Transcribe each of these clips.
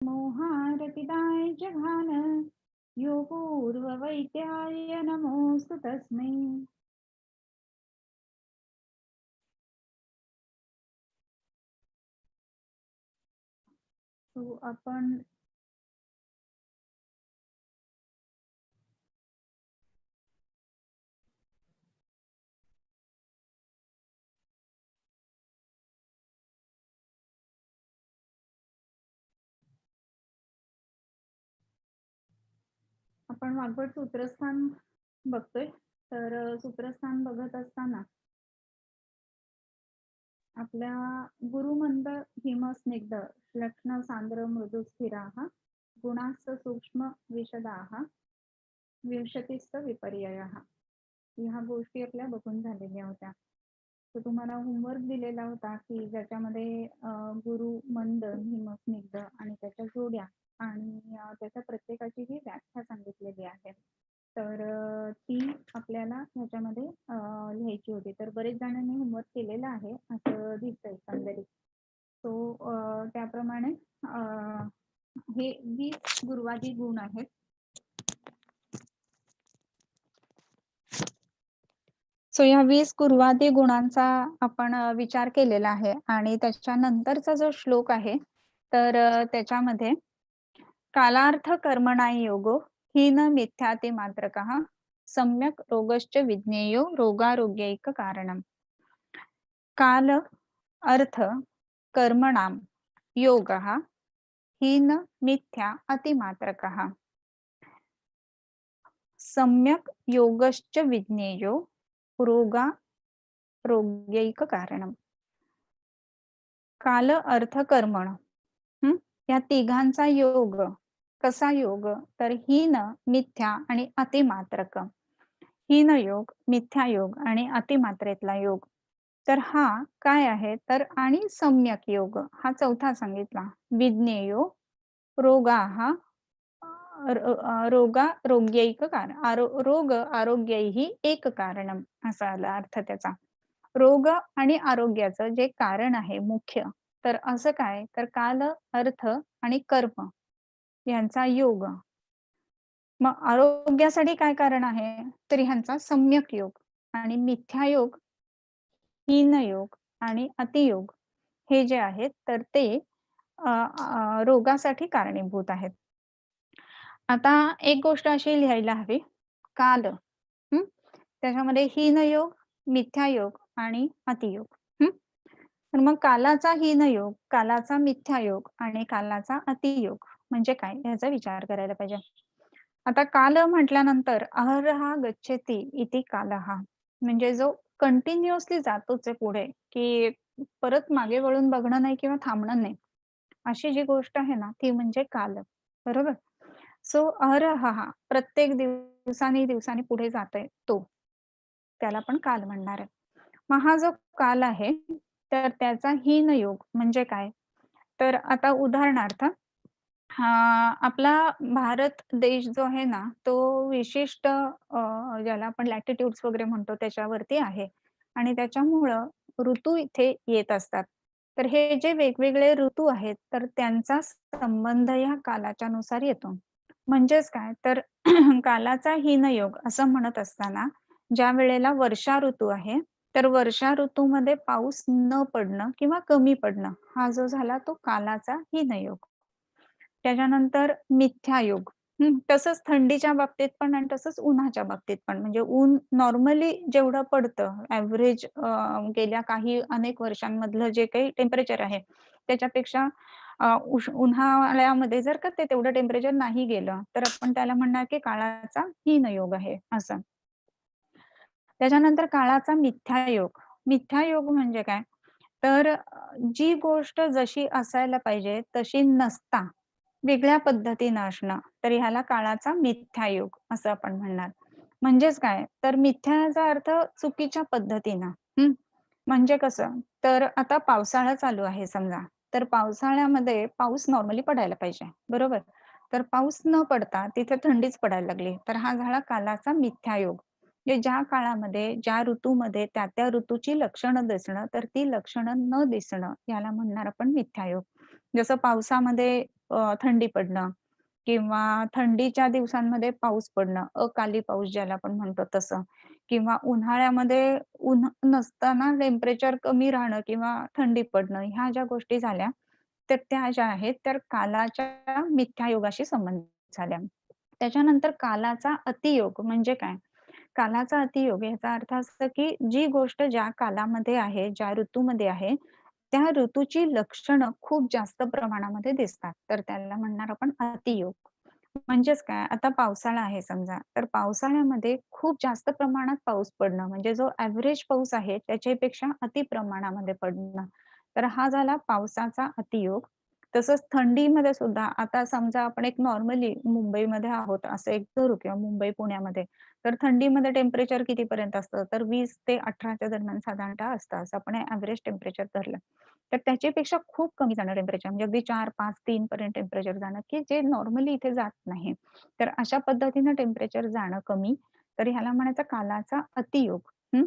मोहारतिदाय जघान योपूर्ववैद्याय नमोस्तु तस्मै. तो आपण वाग्भट सूत्रस्थान बघतोय. तर सूत्रस्थान बघत असताना आपल्या गुरुमंद हिमस्निग्ध लक्ष्ण सांद्र मृदू स्थिराः गुणास्त सूक्ष्म विशदाः विंशतिस्त विपर्ययः. ह्या गोष्टी आपल्या बघून झालेल्या होत्या. तर तुम्हाला होमवर्क दिलेला होता की ज्याच्यामध्ये गुरु मंद हिमस्निग्ध आणि त्याच्या जोड्या आणि त्याच्या प्रत्येकाची ही व्याख्या सांगितलेली आहे. तर ती आपल्याला ह्याच्यामध्ये लिहायची होती. तर बरेच जणांनी होमवर्क केलेला आहे असं दिसतंय एकंदरीत. तो त्याप्रमाणे हे 20 गुरुवादी गुण आहेत. सो या 20 गुरुवादी गुणांचा आपण विचार केलेला आहे आणि त्याच्यानंतरचा जो श्लोक आहे तर त्याच्यामध्ये कालार्थ कर्मणाय योगो हीन मिथ्याते मात्रकः सम्यक रोगश्च विज्ञेयो रोगारोग्यैक कारणम. काल अर्थ कर्मणां योगः हीन मिथ्या अतिमात्रकः सम्यक योगश्च विज्ञेयो रोगारोग्यैक कारणम. काल अर्थ कर्मण या तिघांचा योग कसा योग तर हीन मिथ्या आणि अतिमात्रक. हीन योग मिथ्या योग आणि अतिमात्रेतला योग तर हा काय आहे तर आणि सम्यक योग हा चौथा सांगितला. विज्ञेयो रोगा हा रोगारोग्यैक कारण रोग आरोग्यही एक कारणम असा आला अर्थ त्याचा. रोग आणि आरोग्याचं जे कारण आहे मुख्य तर असं काय तर काल अर्थ आणि कर्म यांचा योग. मग आरोग्यासाठी काय कारण आहे तर ह्यांचा सम्यक योग आणि मिथ्या योग हीन योग आणि अतियोग हे जे आहेत तर ते रोगासाठी कारणीभूत आहेत. आता एक गोष्ट अशी लिहायला हवी काल त्याच्यामध्ये हीन योग मिथ्या योग आणि अतियोग. तर मग कालाचा हीन योग कालाचा मिथ्या योग आणि कालाचा अतियोग म्हणजे काय याचा विचार करायला पाहिजे. आता काल म्हटल्यानंतर अहरहा गच्छति इति कालहा म्हणजे जो कंटिन्युअसली जातोच आहे पुढे की परत मागे वळून बघणं नाही किंवा थांबणं नाही अशी जी गोष्ट आहे ना ती म्हणजे काल. बरोबर. सो अहरहा प्रत्येक दिवसांनी पुढे जातोय तो त्याला पण काल म्हणणार आहे. मग हा जो काल आहे तर त्याचा हीन योग म्हणजे काय तर आता उदाहरणार्थ आपला भारत देश जो आहे ना तो विशिष्ट ज्याला आपण लॅटिट्यूड्स वगैरे म्हणतो त्याच्यावरती आहे आणि त्याच्यामुळं ऋतू इथे येत असतात. तर हे जे वेगवेगळे ऋतू आहेत तर त्यांचा संबंध या कालाच्या नुसार येतो. म्हणजेच काय तर कालाचा हीनयोग असं म्हणत असताना ज्या वेळेला वर्षा ऋतू आहे तर वर्षा ऋतूमध्ये पाऊस न पडणं किंवा कमी पडणं हा जो झाला तो कालाचा हीनयोग. त्याच्यानंतर मिथ्यायोग तसंच थंडीच्या बाबतीत पण आणि तसंच उन्हाच्या बाबतीत पण म्हणजे ऊन नॉर्मली जेवढं पडतं ॲव्हरेज गेल्या काही अनेक वर्षांमधलं जे काही टेम्परेचर आहे त्याच्यापेक्षा उन्हाळ्यामध्ये जर का ते तेवढं टेम्परेचर नाही गेलं तर आपण त्याला म्हणणार की काळाचा हीनयोग आहे असं. त्याच्यानंतर काळाचा मिथ्यायोग. मिथ्यायोग म्हणजे काय तर जी गोष्ट जशी असायला पाहिजे तशी नसता वेगळ्या पद्धतीनं असणं तर ह्याला काळाचा मिथ्यायोग असं आपण म्हणणार. म्हणजेच काय तर मिथ्याचा अर्थ चुकीच्या पद्धतीनं. म्हणजे कसं तर आता पावसाळा चालू आहे समजा तर पावसाळ्यामध्ये पाऊस नॉर्मली पडायला पाहिजे बरोबर. तर पाऊस न पडता तिथे थंडीच पडायला लागली तर हा झाला कालाचा मिथ्यायोग. म्हणजे ज्या काळामध्ये ज्या ऋतूमध्ये त्या ऋतूची लक्षणं दिसणं तर ती लक्षणं न दिसणं याला म्हणणार आपण मिथ्यायोग. जसं पावसामध्ये थंडी पडणं किंवा थंडीच्या दिवसांमध्ये पाऊस पडणं, अकाली पाऊस ज्याला आपण म्हणतो तसं किंवा उन्हाळ्यामध्ये ऊन नसताना टेम्परेचर कमी राहणं किंवा थंडी पडणं, ह्या ज्या गोष्टी झाल्या, तर त्या ज्या आहेत, तर कालाच्या मिथ्यायोगाशी संबंधित झाल्या. त्याच्यानंतर कालाचा अतियोग म्हणजे काय? कालाचा अतियोग याचा अर्थ असा, की जी गोष्ट ज्या कालामध्ये आहे, ज्या ऋतूमध्ये आहे, त्या ऋतूची लक्षणं खूप जास्त प्रमाणामध्ये दिसतात. तर त्याला म्हणणार आपण अतियोग. म्हणजेच काय, आता पावसाळा आहे समजा, तर पावसाळ्यामध्ये खूप जास्त प्रमाणात पाऊस पडणं, म्हणजे जो एव्हरेज पाऊस आहे त्याच्यापेक्षा अति प्रमाणामध्ये पडणं. तर हा झाला पावसाचा अतियोग. तसंच थंडीमध्ये सुद्धा आता समजा आपण एक नॉर्मली मुंबईमध्ये आहोत असं एक धरू किंवा मुंबई, पुण्यामध्ये. तर थंडीमध्ये टेम्परेचर कितीपर्यंत असतं? तर 20 ते 18च्या दरम्यान साधारणतः असतं, असं आपण एव्हरेज टेम्परेचर धरलं. तर त्याच्यापेक्षा खूप कमी जाणं टेम्परेचर म्हणजे अगदी 4, 5, 3 पर्यंत टेम्परेचर जाणं, की जे नॉर्मली इथे जात नाही. तर अशा पद्धतीनं टेम्परेचर जाणं कमी, तर ह्याला म्हणायचं कालाचा अतियोग. हं.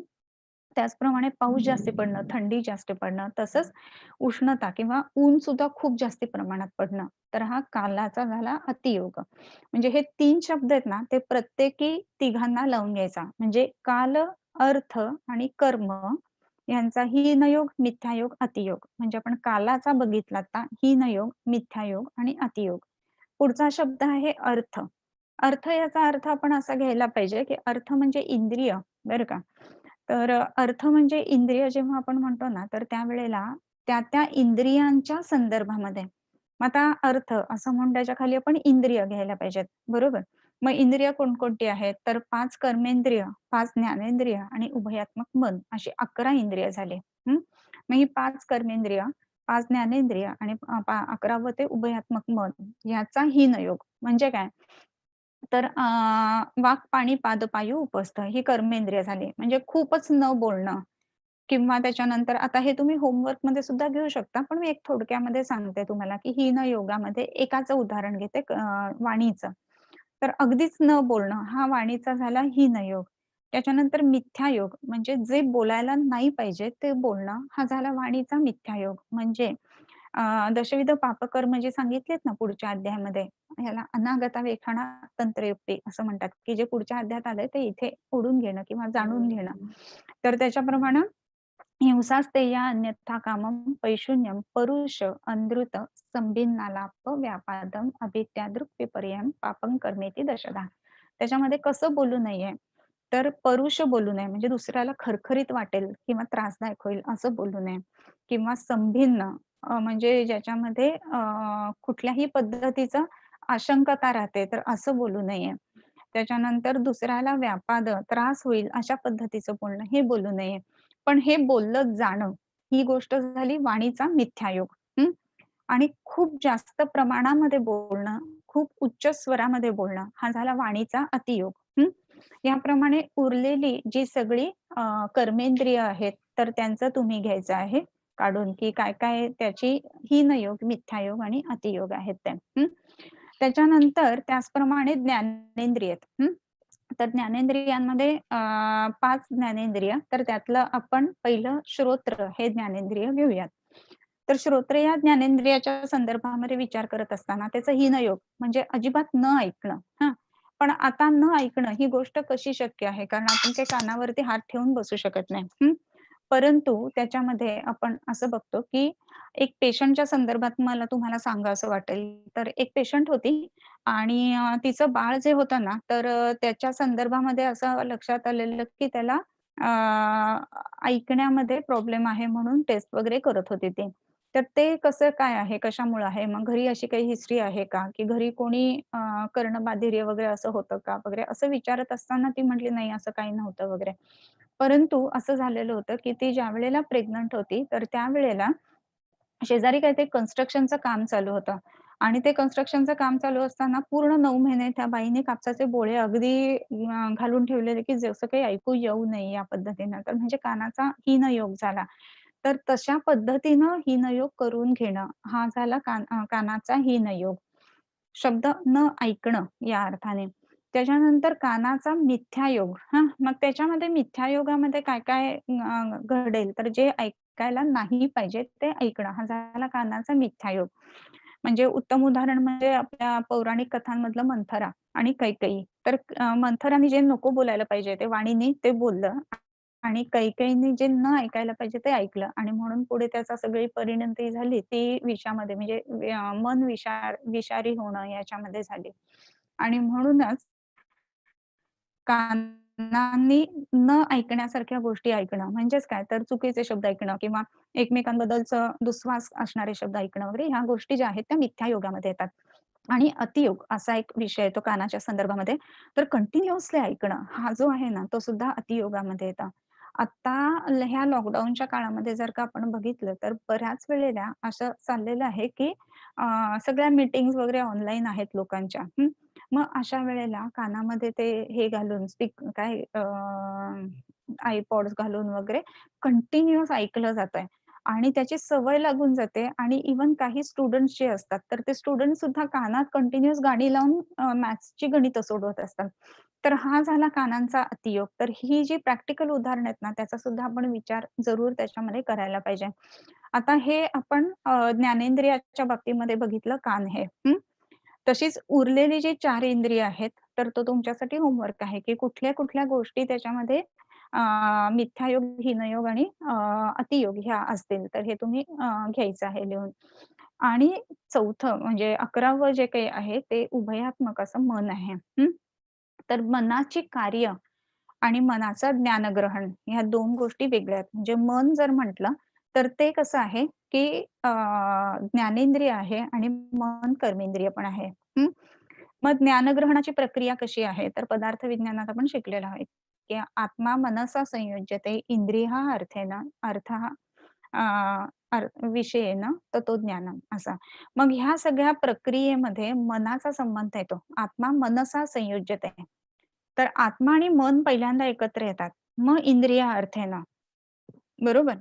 त्याचप्रमाणे पाऊस जास्ती पडणं, थंडी जास्त पडणं, तसंच उष्णता किंवा ऊन सुद्धा खूप जास्ती प्रमाणात पडणं. तर हा कालाचा झाला अतियोग. म्हणजे हे 3 शब्द आहेत ना, ते प्रत्येकी तिघांना लावून घ्यायचा. म्हणजे काल, अर्थ आणि कर्म यांचा हीनयोग, मिथ्यायोग, अतियोग. म्हणजे आपण कालाचा बघितला आता, हीनयोग, मिथ्यायोग आणि अतियोग. पुढचा शब्द आहे अर्थ. अर्थ याचा अर्थ आपण असा घ्यायला पाहिजे, की अर्थ म्हणजे इंद्रिय, बरं का. तर अर्थ म्हणजे इंद्रिय जेव्हा आपण म्हणतो ना, तर त्यावेळेला त्या इंद्रियांच्या संदर्भामध्ये. मग आता अर्थ असं म्हणून त्याच्याखाली आपण इंद्रिय घ्यायला पाहिजेत, बरोबर? मग इंद्रिय कोणकोणती आहेत? तर 5 कर्मेंद्रिय, 5 ज्ञानेंद्रिय आणि उभयात्मक मन अशी 11 इंद्रिय झाली. हं. मग ही 5 कर्मेंद्रिय, 5 ज्ञानेंद्रिय आणि 11वं ते उभयात्मक मन याचा हीनयोग म्हणजे काय? तर वाक, पाणी, पाद, पायू, उपस्थ ही कर्मेंद्रिय झाली. म्हणजे खूपच न बोलणं किंवा त्याच्यानंतर आता हे तुम्ही होमवर्कमध्ये सुद्धा घेऊ शकता. पण मी एक थोडक्यामध्ये सांगते तुम्हाला, की हीन योगामध्ये एकाचं उदाहरण घेते वाणीचं. तर अगदीच न बोलणं हा वाणीचा झाला हीन योग. त्याच्यानंतर मिथ्या योग म्हणजे जे बोलायला नाही पाहिजे ते बोलणं हा झाला वाणीचा मिथ्या योग. म्हणजे दशविध पापकर्म जे सांगितलेत ना पुढच्या अध्यायामध्ये, ह्याला अनागता वेखाणा तंत्रयुक्ती असं म्हणतात, की जे पुढच्या अध्यायात आलंय ते इथे ओढून घेणं किंवा जाणून घेणं. तर त्याच्याप्रमाणे हिंसास्तेया अन्यथा कामम पैशून्यम परुष अनृत संभिन्नालाप व्यापादम अभित्यादृक विपर्ययम पापं कर्मेती दशधा. त्याच्यामध्ये कसं बोलू नये, तर परुष बोलू नये म्हणजे दुसऱ्याला खरखरीत वाटेल किंवा त्रासदायक होईल असं बोलू नये किंवा संभिन्न म्हणजे ज्याच्यामध्ये कुठल्याही पद्धतीचं आशंकता राहते तर असं बोलू नये. त्याच्यानंतर दुसऱ्याला व्यापाद, त्रास होईल अशा पद्धतीचं बोलणं हे बोलू नये. पण हे बोललं जाणं, ही गोष्ट झाली वाणीचा मिथ्यायोग. हं. आणि खूप जास्त प्रमाणामध्ये बोलणं, खूप उच्च स्वरामध्ये बोलणं, हा झाला वाणीचा अतियोग. हं. याप्रमाणे उरलेली जी सगळी अ, कर्मेंद्रिय आहेत, तर त्यांचं तुम्ही घ्यायचं आहे काढून, की काय-काय त्याची हीनयोग, मिथ्यायोग आणि अतियोग आहेत ते. हं. त्याच्यानंतर त्याचप्रमाणे ज्ञानेंद्रिय आहेत. हं. तर ज्ञानेंद्रियांमध्ये 5 ज्ञानेंद्रिय, तर त्यातलं आपण पहिलं श्रोत्र हे ज्ञानेंद्रिय घेऊयात. तर श्रोत्र या ज्ञानेंद्रियाच्या संदर्भामध्ये विचार करत असताना त्याचं हीनयोग म्हणजे अजिबात न ऐकणं. हां. पण आता न ऐकणं ही गोष्ट कशी शक्य आहे? कारण आपण काही कानावरती हात ठेवून बसू शकत नाही. हं. परंतु त्याच्यामध्ये आपण असं बघतो, की एक पेशंटच्या संदर्भात मला तुम्हाला सांगावसं वाटेल. तर एक पेशंट होती आणि तिचं बाळ जे होतं ना, तर त्याच्या संदर्भामध्ये असं लक्षात आलेलं, की त्याला ऐकण्यामध्ये प्रॉब्लेम आहे म्हणून टेस्ट वगैरे करत होते ते. तर ते कसं काय आहे? कशामुळं आहे? मग घरी अशी काही हिस्ट्री आहे का? की घरी कोणी कर्णबाधिर्य वगैरे असं होतं का? वगैरे असं विचारत असताना ती म्हटली, "नाही, असं काही नव्हतं" वगैरे. परंतु असं झालेलं होतं, की ती ज्यावेळेला प्रेग्नंट होती, तर त्यावेळेला शेजारी काहीतरी कन्स्ट्रक्शनचं काम चालू होतं आणि ते कन्स्ट्रक्शनचं काम चालू असताना पूर्ण 9 महिने त्या बाईने कापसाचे बोळे अगदी घालून ठेवलेले, की जसं काही ऐकू येऊ नये या पद्धतीनं. तर म्हणजे कानाचा हीनयोग झाला. तर तशा पद्धतीनं हीनयोग करून घेणं, हा झाला कानाचा हीनयोग. शब्द न ऐकणं या अर्थाने. त्याच्यानंतर कानाचा मिथ्यायोग हां, मग त्याच्यामध्ये मिथ्यायोगामध्ये काय-काय घडेल तर जे ऐकायला नाही पाहिजे ते ऐकणं. हा झाला कानाचा मिथ्यायोग. म्हणजे उत्तम उदाहरण म्हणजे आपल्या पौराणिक कथांमधलं मंथरा आणि कैकेयी. तर मंथराने जे नको बोलायला पाहिजे ते वाणीने ते बोललं आणि कैकेयीने जे न ऐकायला पाहिजे ते ऐकलं आणि म्हणून पुढे त्याचा सगळी परिणती झाली ती विषामध्ये म्हणजे मन विषारी होणं याच्यामध्ये झाली. आणि म्हणूनच कानांनी न ऐकण्यासारख्या गोष्टी ऐकणं म्हणजेच काय तर चुकीचे शब्द ऐकणं किंवा एकमेकांबद्दलचं दुस्वास असणारे शब्द ऐकणं वगैरे ह्या गोष्टी ज्या आहेत त्या मिथ्या योगामध्ये येतात. आणि अतियोग असा एक विषय येतो कानाच्या संदर्भामध्ये. तर कंटिन्युअसली ऐकणं हा जो आहे ना, तो सुद्धा अतियोगामध्ये येतो. आता ह्या लॉकडाऊनच्या काळामध्ये जर का आपण बघितलं, तर बऱ्याच वेळेला असं चाललेलं आहे, की सगळ्या मीटिंग्ज वगैरे ऑनलाईन आहेत लोकांच्या. मग अशा वेळेला कानामध्ये ते हे घालून काय आयपॉड्स घालून वगैरे कंटिन्युअस ऐकलं जातंय. आणि त्याची सवय लागून जाते आणि इव्हन काही स्टुडंट्स जे असतात, तर ते स्टुडंट सुद्धा कानात कंटिन्युअस गाणी लावून मॅथ्सची गणितं सोडवत असतात. तर हा झाला कानांचा अतियोग. तर ही जी प्रॅक्टिकल उदाहरणं आहेत ना, त्याचा सुद्धा आपण विचार जरूर त्याच्यामध्ये करायला पाहिजे. आता हे आपण ज्ञानेंद्रियाच्या बाबतीमध्ये बघितलं कान हे. तशीच उरलेली जी 4 इंद्रिय आहेत, तर तो तुमच्यासाठी होमवर्क आहे, की कुठल्या-कुठल्या गोष्टी त्याच्यामध्ये मिथ्यायोग, हीनयोग आणि अतियोग ह्या असतील. तर हे तुम्ही घ्यायचं आहे लिहून. आणि चौथं म्हणजे 11वं जे काही आहे ते उभयात्मक असं मन आहे. तर मनाची कार्य आणि मनाचं ज्ञानग्रहण ह्या 2 गोष्टी वेगळ्या आहेत. म्हणजे मन जर म्हटलं, तर ते कसं आहे, की ज्ञानेंद्रिय आहे आणि मन कर्मेंद्रिय पण आहे. हं. मग ज्ञानग्रहणाची प्रक्रिया कशी आहे? तर पदार्थ विज्ञानात आपण शिकलेलो आहे, की आत्मा मनसा संयुज्यते इंद्रियः अर्थेन अर्थः अ, विषयेन ततो ज्ञानम् असा. मग ह्या सगळ्या प्रक्रियेमध्ये मनाचा संबंध येतो. आत्मा मनसा संयुज्यते. तर आत्मा आणि मन पहिल्यांदा एकत्र येतात. मग इंद्रिय अर्थेन. बरोबर?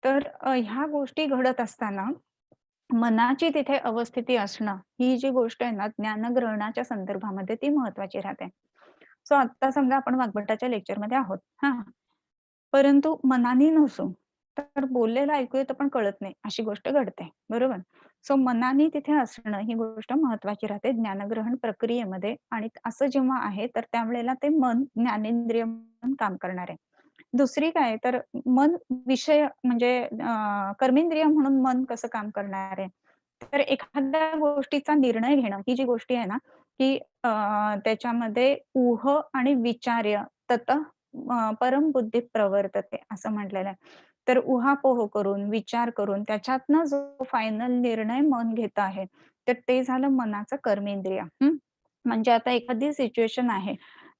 तर ह्या गोष्टी घडत असताना मनाची तिथे अवस्थिती असणं, ही जी गोष्ट आहे ना, ज्ञानग्रहणाच्या संदर्भामध्ये ती महत्त्वाची राहते. सो आता समजा आपण वाग्भटाच्या लेक्चरमध्ये आहोत, हां. परंतु मनाने नसू, तर बोललेलं ऐकू येतं पण कळत नाही, अशी गोष्ट घडते, बरोबर? सो मनाने तिथे असणं ही गोष्ट महत्त्वाची राहते ज्ञानग्रहण प्रक्रियेमध्ये आणि असं जेव्हा आहे, तर त्यावेळेला ते मन ज्ञानेंद्रिय म्हणून काम करणार आहे. दुसरी काय तर मन विषय म्हणजे कर्मेंद्रिय म्हणून मन कसं काम करणार आहे? तर एखाद्या गोष्टीचा निर्णय घेणं, ही जी गोष्टी आहे ना, की त्याच्यामध्ये ऊह आणि विचार्य ततः परम बुद्धी प्रवर्तते असं म्हटलेलं आहे. तर उहापोह करून, विचार करून त्याच्यातनं जो फायनल निर्णय मन घेत आहे, तर ते झालं मनाचं कर्मेंद्रिय. म्हणजे आता एखादी सिच्युएशन आहे,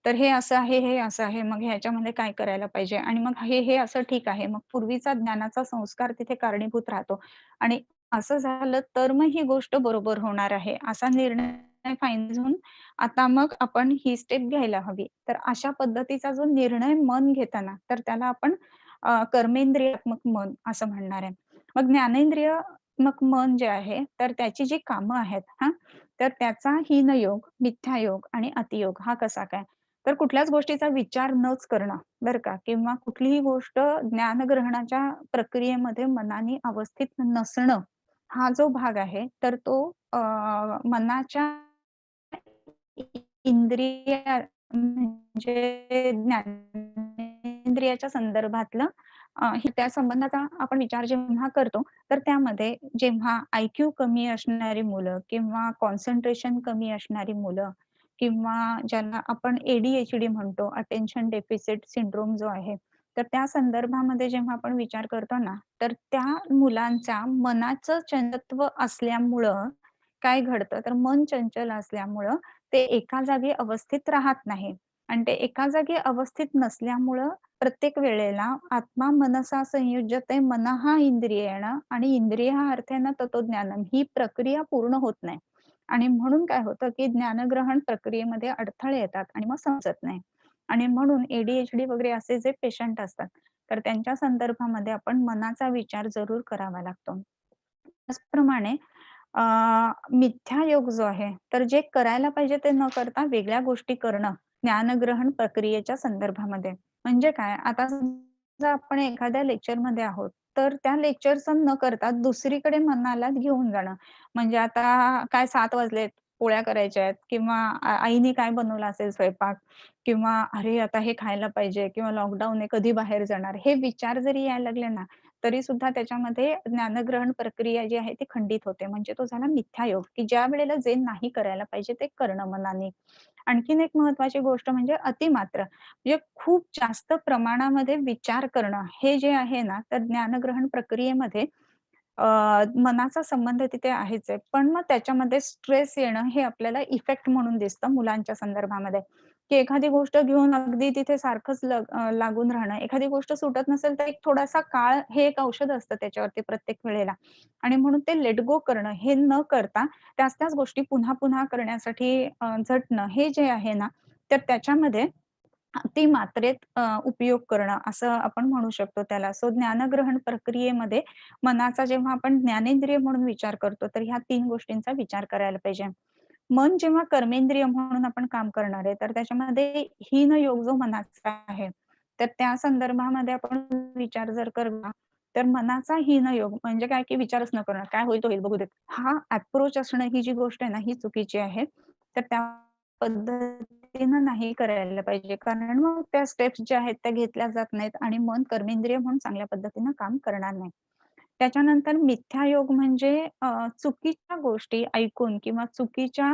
तर हे असं आहे, हे असं आहे. मग ह्याच्यामध्ये काय करायला पाहिजे? आणि मग हे असं ठीक आहे. मग पूर्वीचा ज्ञानाचा संस्कार तिथे कारणीभूत राहतो आणि असं झालं तर मग ही गोष्ट बरोबर होणार आहे, असा निर्णय फायनल होऊन आता मग आपण ही स्टेप घ्यायला हवी. तर अशा पद्धतीचा जो निर्णय मन घेताना, तर त्याला आपण कर्मेंद्रियात्मक मन असं म्हणणार आहे. मग ज्ञानेंद्रियात्मक मन जे आहे, तर त्याची जी कामं आहेत हां, तर त्याचा हीनयोग, मिथ्यायोग आणि अतियोग हा कसा काय? तर कुठल्याच गोष्टीचा विचार नच करणं, बरं का किंवा कुठलीही गोष्ट ज्ञानग्रहणाच्या प्रक्रियेमध्ये मनाने अवस्थित नसणं, हा जो भाग आहे, तर तो मनाच्या इंद्रिय म्हणजे ज्ञानेंद्रियाच्या संदर्भातलं त्या संबंधाचा आपण विचार जेव्हा करतो, तर त्यामध्ये जेव्हा आयक्यू कमी असणारी मुलं किंवा कॉन्सन्ट्रेशन कमी असणारी मुलं किंवा ज्याला आपण ADHD म्हणतो, अटेन्शन डेफिसिट सिंड्रोम जो आहे, तर त्या संदर्भामध्ये जेव्हा आपण विचार करतो ना, तर त्या मुलांच्या मनाचं चंचलत्व असल्यामुळं काय घडतं, तर मन चंचल असल्यामुळं ते एका जागी अवस्थित राहत नाही आणि ते एका जागी अवस्थित नसल्यामुळं प्रत्येक वेळेला आत्मा मनसा संयुज्यते मनः इंद्रियेण आणि इंद्रियः अर्थेन ततो ज्ञानम ही प्रक्रिया पूर्ण होत नाही. आणि म्हणून काय होतं, की ज्ञानग्रहण प्रक्रियेमध्ये अडथळे येतात आणि मग समजत नाही. आणि म्हणून ADHD वगैरे असे जे पेशंट असतात, तर त्यांच्या संदर्भामध्ये आपण मनाचा विचार जरूर करावा लागतो. त्याचप्रमाणे अ, मिथ्यायोग जो आहे, तर जे करायला पाहिजे ते न करता वेगळ्या गोष्टी करणं, ज्ञानग्रहण प्रक्रियेच्या संदर्भामध्ये. म्हणजे काय? आता समजा आपण एखाद्या लेक्चरमध्ये आहोत तर त्या लेक्चरचं न करता दुसरीकडे मनाला घेऊन जाणं. म्हणजे आता काय 7 वाजलेत, पोळ्या करायच्या आहेत किंवा आईने काय बनवलं असेल स्वयंपाक किंवा अरे, आता हे खायला पाहिजे किंवा लॉकडाऊन आहे, कधी बाहेर जाणार? हे विचार जरी यायला लागले ना, तरी सुद्धा त्याच्यामध्ये ज्ञानग्रहण प्रक्रिया जी आहे ती खंडित होते. म्हणजे तो झाला मिथ्यायोग, की ज्यावेळेला जे नाही करायला पाहिजे ते करणं मनाने. आणखीन एक महत्त्वाची गोष्ट म्हणजे अतिमात्रा. म्हणजे खूप जास्त प्रमाणामध्ये विचार करणं, हे जे आहे ना, तर ज्ञानग्रहण प्रक्रियेमध्ये अ, मनाचा संबंध तिथे आहेच आहे. पण मग त्याच्यामध्ये स्ट्रेस येणं हे आपल्याला इफेक्ट म्हणून दिसतं मुलांच्या संदर्भामध्ये, की एखादी गोष्ट घेऊन अगदी तिथे सारखंच लागून राहणं. एखादी गोष्ट सुटत नसेल तर एक थोडासा काळ हे एक औषध असतं त्याच्यावरती प्रत्येक वेळेला आणि म्हणून ते लेट गो करणं हे न करता त्याच-त्याच गोष्टी पुन्हा-पुन्हा करण्यासाठी झटणं हे जे आहे ना, तर त्याच्यामध्ये अति मात्रेत उपयोग करणं असं आपण म्हणू शकतो त्याला. सो ज्ञानग्रहण प्रक्रियेमध्ये मनाचा जेव्हा आपण ज्ञानेंद्रिय म्हणून विचार करतो, तर ह्या 3 गोष्टींचा विचार करायला पाहिजे. मन जेव्हा कर्मेंद्रिय म्हणून आपण काम करणार आहे, तर त्याच्यामध्ये हीन योग जो मनाचा आहे, तर त्या संदर्भामध्ये आपण विचार जर केला, तर मनाचा हीन योग म्हणजे काय, की विचारच न करणं. काय होईल तो होईल बघू देत. हा अप्रोच असणं ही जी गोष्ट आहे ना, ही चुकीची आहे. तर त्या पद्धतीनं नाही करायला पाहिजे. कारण मग त्या स्टेप्स ज्या आहेत त्या घेतल्या जात नाहीत आणि मन कर्मेंद्रिय म्हणून चांगल्या पद्धतीनं काम करणार नाही. त्याच्यानंतर मिथ्यायोग म्हणजे चुकीच्या गोष्टी ऐकून किंवा चुकीच्या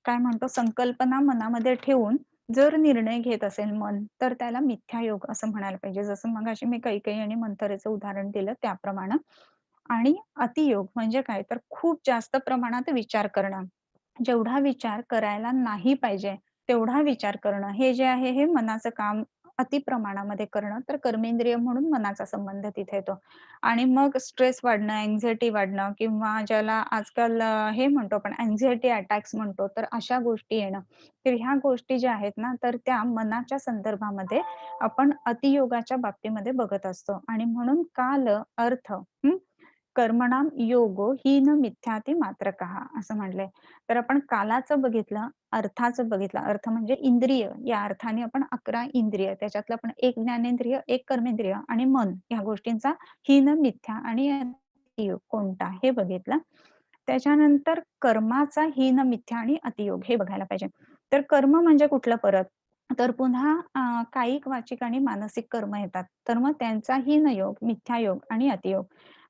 काय म्हणतो संकल्पना मनामध्ये ठेवून जर निर्णय घेत असेल मन, तर त्याला मिथ्यायोग असं म्हणायला पाहिजे. जसं मगाशी मी कैकेयी आणि मंथरेचं उदाहरण दिलं त्याप्रमाणे. आणि अतियोग म्हणजे काय? तर खूप जास्त प्रमाणात विचार करणं. जेवढा विचार करायला नाही पाहिजे, तेवढा विचार करणं. हे जे आहे हे मनाचं काम अति प्रमाणामध्ये करणं, तर कर्मेंद्रिय म्हणून मनाचा संबंध तिथे येतो. आणि मग स्ट्रेस वाढणं, अँक्झायटी वाढणं किंवा ज्याला आजकाल हे म्हणतो आपण अँक्झायटी अटॅक्स म्हणतो, तर अशा गोष्टी येणं. तर ह्या गोष्टी ज्या आहेत ना, तर त्या मनाच्या संदर्भामध्ये आपण अतियोगाच्या बाबतीमध्ये बघत असतो आणि म्हणून काल, अर्थ कर्मणाम योगो हीन मिथ्याती मात्रकः असं म्हटलंय. तर आपण कालाचं बघितलं, अर्थाचं बघितलं. अर्थ म्हणजे इंद्रिय. या अर्थाने आपण 11 इंद्रिय त्याच्यातलं आपण एक ज्ञानेंद्रिय, एक कर्मेंद्रिय आणि मन ह्या गोष्टींचा हीन, मिथ्या आणि अतियोग कोणता हे बघितलं. त्याच्यानंतर कर्माचा हीन, मिथ्या आणि अतियोग हे बघायला पाहिजे. तर कर्म म्हणजे कुठलं परत? तर पुन्हा कायिक, वाचिक आणि मानसिक कर्म येतात. तर मग त्यांचा हीनयोग, मिथ्यायोग आणि अतियोग.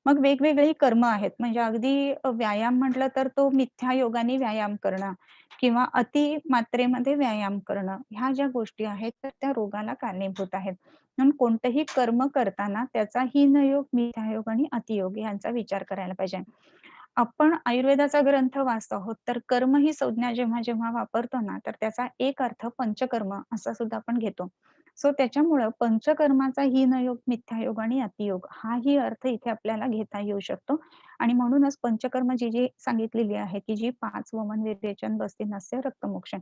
मग वेगवेगळी कर्म आहेत. म्हणजे अगदी व्यायाम म्हटलं तर तो मिथ्या योगाने व्यायाम करणं किंवा अति मात्रेमध्ये व्यायाम करणं. ह्या ज्या गोष्टी आहेत तर त्या रोगाला कारणीभूत आहेत. म्हणून कोणतंही कर्म करताना त्याचा हीनयोग, मिथ्यायोग आणि अतियोग यांचा विचार करायला पाहिजे. आपण आयुर्वेदाचा ग्रंथ वाचतो आहोत, तर कर्म ही संज्ञा जेव्हा-जेव्हा वापरतो ना, तर त्याचा एक अर्थ पंचकर्म असा सुद्धा आपण घेतो. सो त्याच्यामुळं पंचकर्माचा हीनयोग, मिथ्यायोग आणि अतियोग हाही अर्थ इथे आपल्याला घेता येऊ शकतो आणि म्हणूनच पंचकर्म जी सांगितलेली आहे, की जी 5 वमन, विरेचन, बस्ती, नस्य, रक्तमोक्षण.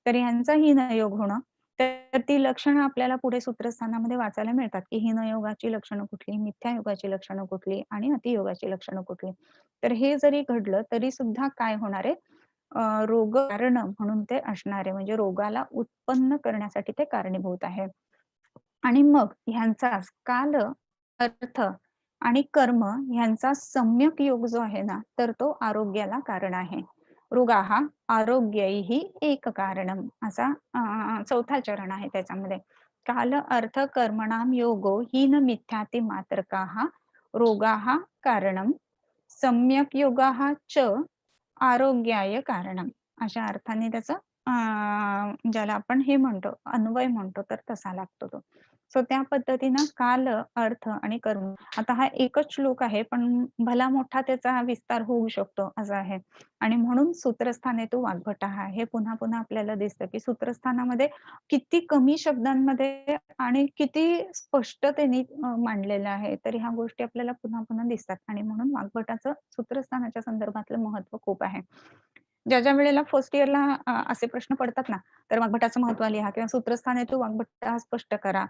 तर ह्यांचा हीनयोग होणं, तर ती लक्षणं आपल्याला पुढे सूत्रस्थानामध्ये वाचायला मिळतात, की हीनयोगाची लक्षणं कुठली, मिथ्यायोगाची लक्षणं कुठली आणि अतियोगाची लक्षणं कुठली. तर हे जरी घडलं तरी सुद्धा काय होणार आहे रोग कारण म्हणून ते असणार आहे. म्हणजे रोगाला उत्पन्न करण्यासाठी ते कारणीभूत आहे. आणि मग ह्यांचाच काल, अर्थ आणि कर्म ह्यांचा सम्यक योग जो आहे ना, तर तो आरोग्याला कारण आहे. रोगाः आरोग्यैः एक कारणम असा चौथा चरण आहे त्याच्यामध्ये. काल, अर्थ, कर्मणाम योगो हीन मिथ्याति मात्रकाः रोगाः कारणम सम्यक योगाः च आरोग्याय कारणम अशा अर्थाने त्याचं ज्याला आपण हे म्हणतो, अन्वय म्हणतो, तर तसा लागतो तो. सो त्या पद्धतीनं काल, अर्थ आणि कर्म. आता हा एकच श्लोक आहे, पण भला मोठा त्याचा विस्तार होऊ शकतो असं आहे. आणि म्हणून सूत्रस्थाने तो वाग्भटः हे पुन्हा-पुन्हा आपल्याला दिसतं, की सूत्रस्थानामध्ये किती कमी शब्दांमध्ये आणि किती स्पष्टतेने मांडलेलं आहे. तर ह्या गोष्टी आपल्याला पुन्हा-पुन्हा दिसतात आणि म्हणून वाग्भटाचं सूत्रस्थानाच्या संदर्भातलं महत्त्व खूप आहे. ज्या वेळेला फर्स्ट इयरला असे प्रश्न पडतात ना, तर वाग्भटाचं महत्त्व लिहा किंवा सूत्रस्थान आहे तो वाग्भटा स्पष्ट करा.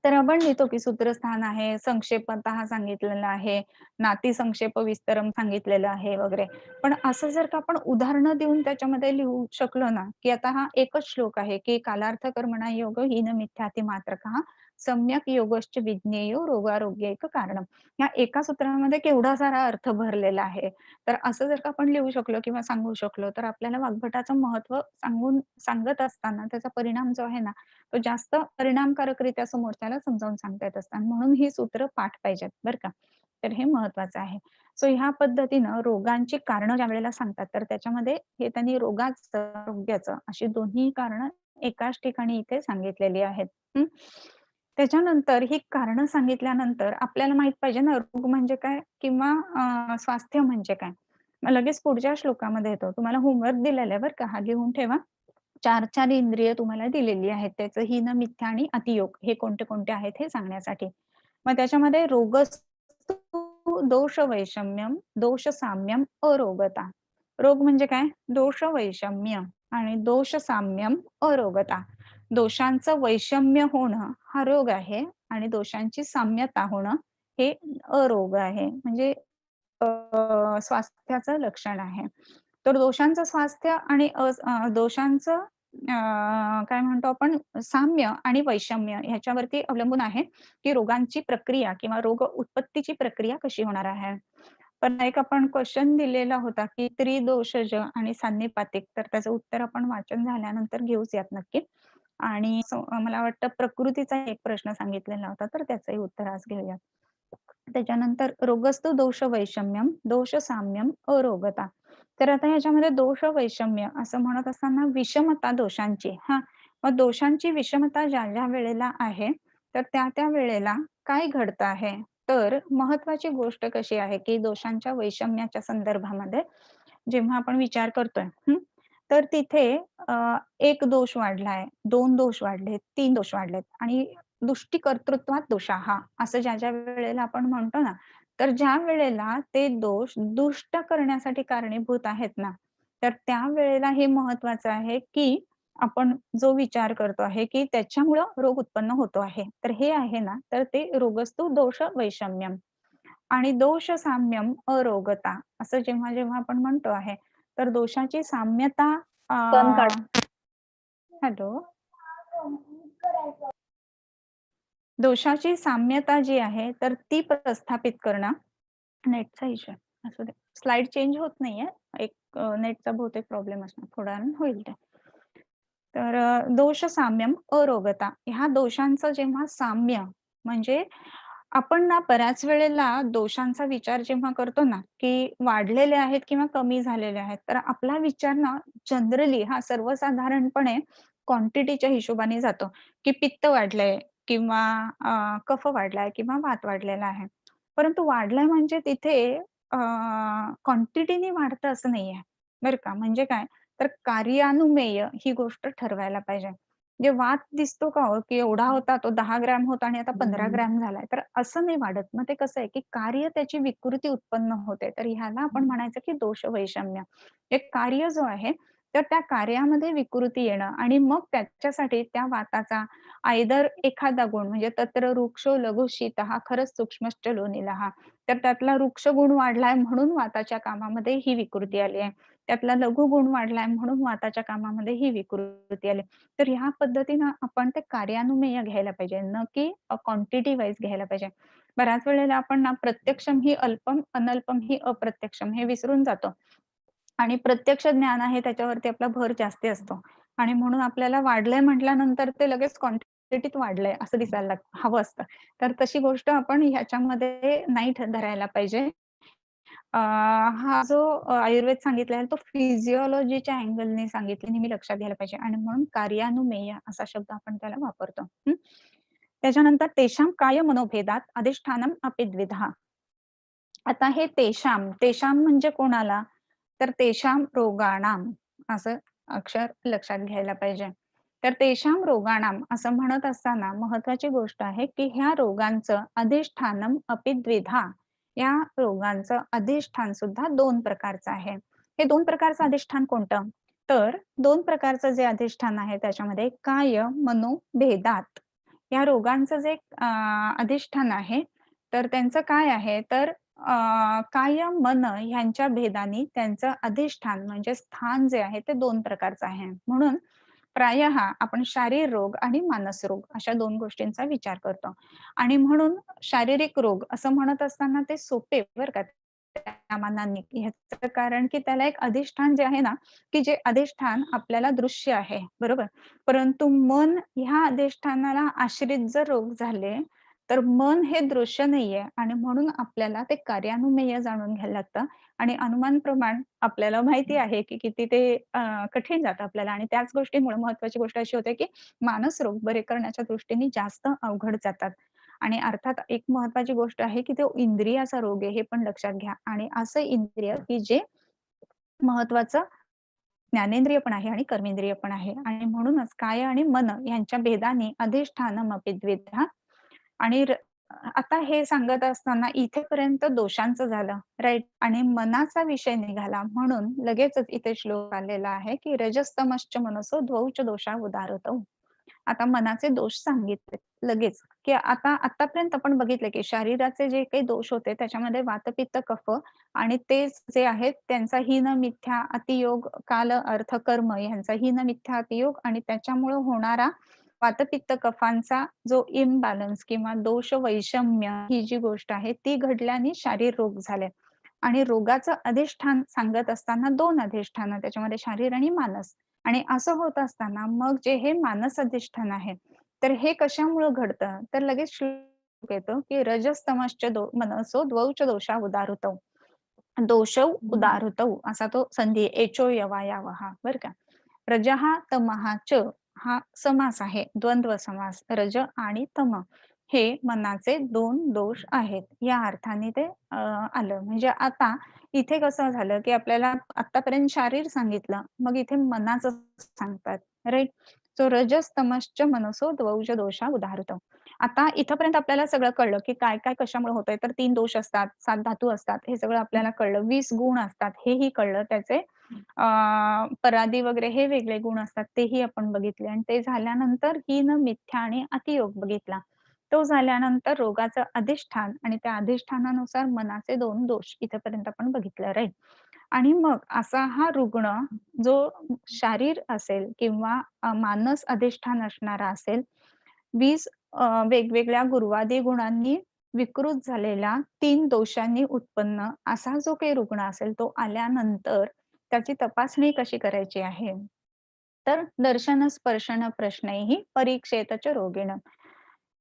तर आपण लिहितो की सूत्रस्थान आहे, संक्षेपतः सांगितलेलं आहे, नाती संक्षेप विस्तरम सांगितलेलं आहे वगैरे. पण असं जर का आपण उदाहरणं देऊन त्याच्यामध्ये लिहू शकलो ना, की आता हा एकच श्लोक आहे, की कालार्थ कर्मणा योग हीन मिथ्याति मात्रकः सम्यक योगश्च विज्ञेयो रोगारोग्यैक कारणम. या एका सूत्रामध्ये केवढा सारा अर्थ भरलेला आहे. तर असं जर का आपण लिहू शकलो किंवा सांगू शकलो, तर आपल्याला वाग्भटाचं महत्त्व सांगत असताना त्याचा परिणाम जो आहे ना, तो जास्त परिणामकारकरित्या समोरच्याला समजावून सांगता येत असतात. म्हणून ही सूत्र पाठ पाहिजेत बरं का. तर हे महत्वाचं आहे. सो ह्या पद्धतीनं रोगांची कारणं ज्यावेळेला सांगतात, तर त्याच्यामध्ये हे त्यांनी रोगाचं, आरोग्याचं अशी दोन्ही कारणं एकाच ठिकाणी इथे सांगितलेली आहेत. हं. त्याच्यानंतर ही कारणं सांगितल्यानंतर आपल्याला माहीत पाहिजे ना, रोग म्हणजे काय किंवा स्वास्थ्य म्हणजे काय? मग लगेच पुढच्या श्लोकामध्ये येतो. तुम्हाला होमवर्क दिलेला आहे बरं का, हा लिहून ठेवा. 4-4 इंद्रिय तुम्हाला दिलेली आहेत. त्याचं हीन, मिथ्या आणि अतियोग हे कोणते-कोणते आहेत हे सांगण्यासाठी. मग त्याच्यामध्ये रोगस्तु दोष वैषम्यम, दोष साम्यम, अरोगता. रोग म्हणजे काय? दोष वैषम्य आणि दोष साम्यम, अरोगता. दोषांचं वैषम्य होणं हा रोग आहे आणि दोषांची साम्यता होणं हे अरोग आहे. म्हणजे स्वास्थ्याचं लक्षण आहे. तर दोषांचं स्वास्थ्य आणि दोषांचं काय म्हणतो आपण साम्य आणि वैषम्य ह्याच्यावरती अवलंबून आहे, की रोगांची प्रक्रिया किंवा रोग उत्पत्तीची प्रक्रिया कशी होणार आहे. पण एक आपण क्वेशन दिलेला होता, की त्रिदोषज आणि सान्निपातिक तर त्याचं उत्तर आपण वाचन झाल्यानंतर घेऊच यात नक्की. आणि मला वाटतं प्रकृतीचा एक प्रश्न सांगितलेला होता, तर त्याचंही उत्तर आज घेऊया. त्याच्यानंतर रोगस्तु दोष वैषम्यम, दोष साम्यम, अरोगता. तर आता ह्याच्यामध्ये दोष वैषम्य असं म्हणत असताना विषमता दोषांची हां. मग दोषांची विषमता ज्या वेळेला आहे, तर त्या वेळेला काय घडतं आहे? तर महत्वाची गोष्ट कशी आहे, की दोषांच्या वैषम्याच्या संदर्भामध्ये जेव्हा आपण विचार करतोय, तर तिथे 1 दोष वाढलाय, 2 दोष वाढलेत, 3 दोष वाढलेत आणि दुष्टी कर्तृत्वात दोषाहा असं ज्या वेळेला आपण म्हणतो ना, तर ज्या वेळेला ते दोष दुष्ट करण्यासाठी कारणीभूत आहेत ना, तर त्यावेळेला हे महत्वाचं आहे, की आपण जो विचार करतो आहे, की त्याच्यामुळं रोग उत्पन्न होतो आहे. तर हे आहे ना, तर ते रोगस्तु दोष वैषम्यम आणि दोष साम्यम अरोगता असं जेव्हा आपण म्हणतो आहे, तर दोषाची साम्यता अ, टर्न काढ. हॅलो? दोषाची साम्यता जी आहे, तर ती प्रस्थापित करणं नेटचा इश्यू आहे. असू दे. स्लाईड चेंज होत नाहीये. एक नेटचा बहुतेक प्रॉब्लेम असणार. थोड्या वेळाने होईल ते. तर दोष साम्यम, अरोगता ह्या दोषांचं जेव्हा साम्य म्हणजे आपण ना बऱ्याच वेळेला दोषांचा विचार जेव्हा करतो ना, की वाढलेले आहेत किंवा कमी झालेले आहेत, तर आपला विचार ना जनरली सर्वसाधारणपणे क्वांटिटीच्या हिशोबाने जातो, की पित्त वाढलंय किंवा कफ वाढलाय किंवा वात वाढलेला आहे. परंतु वाढलाय म्हणजे तिथे क्वांटिटीने वाढतं असं नाहीये, बरं का. म्हणजे काय, तर कार्यानुमेय ही गोष्ट ठरवायला पाहिजे. म्हणजे वात दिसतो का हो, की एवढा होता तो 10 ग्रॅम होता आणि आता 15 ग्रॅम झालाय. तर असं नाही वाढत. मग ते कसं आहे, की कार्य त्याची विकृती उत्पन्न होते. तर ह्याला आपण म्हणायचं, की दोष वैषम्य. एक कार्य जो आहे, तर त्या कार्यामध्ये विकृती येणं आणि मग त्याच्यासाठी त्या वाताचा आयदर एखादा गुण म्हणजे तत्र वृक्षो लघु शीतः खरंच सूक्ष्मश्च लोनिलः. तर त्यातला वृक्ष गुण वाढलाय म्हणून वाताच्या कामामध्ये ही विकृती आली आहे. त्यातला लघु गुण वाढलाय म्हणून वाताच्या कामामध्ये ही विकृती आली. तर ह्या पद्धतीनं आपण ते कार्यानुमेय घ्यायला पाहिजे, न की क्वांटिटी वाईज घ्यायला पाहिजे. बऱ्याच वेळेला आपण ना प्रत्यक्षम ही अल्पम, अनल्पम ही अप्रत्यक्षम हे विसरून जातो. आणि प्रत्यक्ष ज्ञान आहे त्याच्यावरती आपला भर जास्ती असतो आणि म्हणून आपल्याला वाढलंय म्हटल्यानंतर ते लगेच क्वांटिटीत वाढलंय असं दिसायला हवं असतं. तर तशी गोष्ट आपण ह्याच्यामध्ये नाही धरायला पाहिजे. हा जो आयुर्वेद सांगितला आहे तो फिजिओलॉजीच्या अँगलने सांगितले नेहमी लक्षात घ्यायला पाहिजे आणि म्हणून कार्यानुमेय असा शब्द आपण त्याला वापरतो. त्याच्यानंतर तेषां काय मनोभेदात अधिष्ठानम अपि द्विधा. आता हे तेषां म्हणजे कोणाला? तर तेषां रोगाणाम असं अक्षर लक्षात घ्यायला पाहिजे. तर तेषां रोगाणाम असं म्हणत असताना महत्वाची गोष्ट आहे, की ह्या रोगांचं अधिष्ठानम अपि द्विधा या रोगांचं अधिष्ठान सुद्धा 2 प्रकारचं आहे. हे 2 प्रकारचं अधिष्ठान कोणतं? तर 2 प्रकारचं जे अधिष्ठान आहे त्याच्यामध्ये काय, मनो, भेदात या रोगांचं जे अधिष्ठान आहे, तर त्यांचं काय आहे तर काय, मन ह्यांच्या भेदानी त्यांचं अधिष्ठान म्हणजे स्थान जे आहे ते 2 प्रकारचं आहे. म्हणून प्रायः आपण शारीर रोग आणि मानस रोग अशा 2 गोष्टींचा विचार करतो. आणि म्हणून शारीरिक रोग असं म्हणत असताना ते सोपे बरं का त्या मानाने. ह्याचं कारण की त्याला एक अधिष्ठान जे आहे ना, की जे अधिष्ठान आपल्याला दृश्य आहे, बरोबर? परंतु मन ह्या अधिष्ठानाला आश्रित जर रोग झाले, तर मन हे दृश्य नाहीये आणि म्हणून आपल्याला ते कार्यानुमेय जाणून घ्यायला लागतं आणि अनुमान प्रमाण आपल्याला माहिती आहे, की किती ते कठीण जातं आपल्याला आणि त्याच गोष्टीमुळे महत्त्वाची गोष्ट अशी होते, की मानस रोग बरे करण्याच्या दृष्टीने जास्त अवघड जातात. आणि अर्थात एक महत्त्वाची गोष्ट आहे, की तो इंद्रियाचा रोग आहे हे पण लक्षात घ्या आणि असं इंद्रिय, की जे महत्त्वाचं ज्ञानेंद्रिय पण आहे आणि कर्मेंद्रिय पण आहे आणि म्हणूनच काय आणि मन यांच्या भेदाने अधिष्ठानमपि द्विधा आणि आता हे सांगत असताना इथेपर्यंत दोषांचं झालं, राइट? आणि मनाचा विषय निघाला म्हणून लगेचच इथे श्लोक आलेला आहे, की "रजस्तमश्च मनसो द्वौ च दोषा उदाहरतौ." आता मनाचे दोष सांगितले लगेच, की आता आत्तापर्यंत आपण बघितले, की शरीराचे जे काही दोष होते त्याच्यामध्ये वात, पित्त, कफ आणि तेच जे आहेत त्यांचा हीन, मिथ्या, अतियोग, काल, अर्थ, कर्म ह्यांचा हीन, मिथ्या, अतियोग आणि त्याच्यामुळे होणारा वातपित्त कफांचा जो इम्बॅलन्स किंवा दोष वैषम्य ही जी गोष्ट आहे ती घडल्याने शारीर रोग झाले. आणि रोगाचं अधिष्ठान सांगत असताना 2 अधिष्ठानं त्याच्यामध्ये शारीर आणि मानस. आणि असं होत असताना मग जे हे मानस अधिष्ठान आहे, तर हे कशामुळं घडतं? तर लगेच श्लोक येतो, की "रजस्तमश्च मनसो द्वौ च दोषा उदाहृतौ." दोषौ उदाहृतौ असा तो संधी आहे. एचो यवायावहा बरं का. रजः तमः च हा समास आहे, द्वंद्व समास. रज आणि तम हे मनाचे 2 दोष आहेत. या अर्थाने ते आलं. म्हणजे आता इथे कसं झालं, की आपल्याला आत्तापर्यंत शारीर सांगितलं, मग इथे मनाचं सांगतात, राइट? सो रजस तमश्च मनसो द्वौज दोषा उदाहृतम्. आता इथपर्यंत आपल्याला सगळं कळलं, की काय-काय कशामुळे होतंय. तर 3 दोष असतात, 7 धातू असतात, हे सगळं आपल्याला कळलं. 20 गुण असतात, हेही कळलं. त्याचे अ, परादी वगैरे हे वेगळे गुण असतात, तेही आपण बघितले आणि ते झाल्यानंतर हीन, मिथ्या आणि अतियोग बघितला. तो झाल्यानंतर रोगाचं अधिष्ठान आणि त्या अधिष्ठानानुसार मनाचे 2 दोष इथपर्यंत आपण बघितलं, राइट? आणि मग असा हा रुग्ण जो शारीर असेल किंवा मानस अधिष्ठान असणारा असेल, 20 वेगवेगळ्या गुरुवादी गुणांनी विकृत झालेला 3 दोषांनी उत्पन्न असा जो काही रुग्ण असेल, तो आल्यानंतर त्याची तपासणी कशी करायची आहे? तर दर्शन, स्पर्शन, प्रश्नैः परीक्षेत च रोगिण.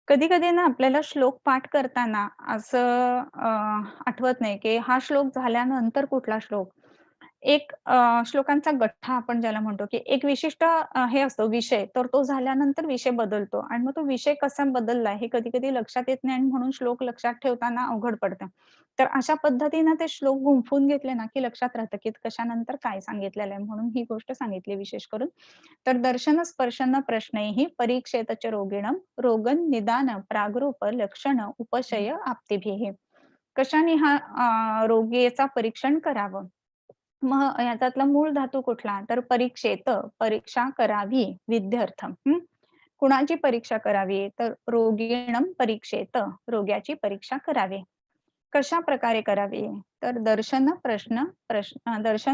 कधी-कधी ना आपल्याला श्लोक पाठ करताना असं आठवत नाही, की हा श्लोक झाल्यानंतर कुठला श्लोक. एक श्लोकांचा गठ्ठा आपण ज्याला म्हणतो, की एक विशिष्ट हे असतो विषय, तर तो झाल्यानंतर विषय बदलतो आणि मग तो विषय कसा बदलला हे कधी-कधी लक्षात येत नाही आणि म्हणून श्लोक लक्षात ठेवताना अवघड पडतं. तर अशा पद्धतीनं ते श्लोक गुंफून घेतले ना, की लक्षात राहतं, की कशानंतर काय सांगितलेलं आहे म्हणून ही गोष्ट सांगितली विशेष करून. तर दर्शन, स्पर्शन, प्रश्नैः परीक्षेत च रोगिणं रोगन निदान प्रागरूप लक्षण उपशय आप्तिभिः. कशाने हा रोगीचा परीक्षण करावं? मग ह्याच्यातला मूळ धातू कुठला? तर परीक्षेत, परीक्षा करावी विद्यार्थम. कुणाची परीक्षा करावी? तर रोगिणं परीक्षेत, रोग्याची परीक्षा करावी. कशाप्रकारे करावी? तर दर्शन,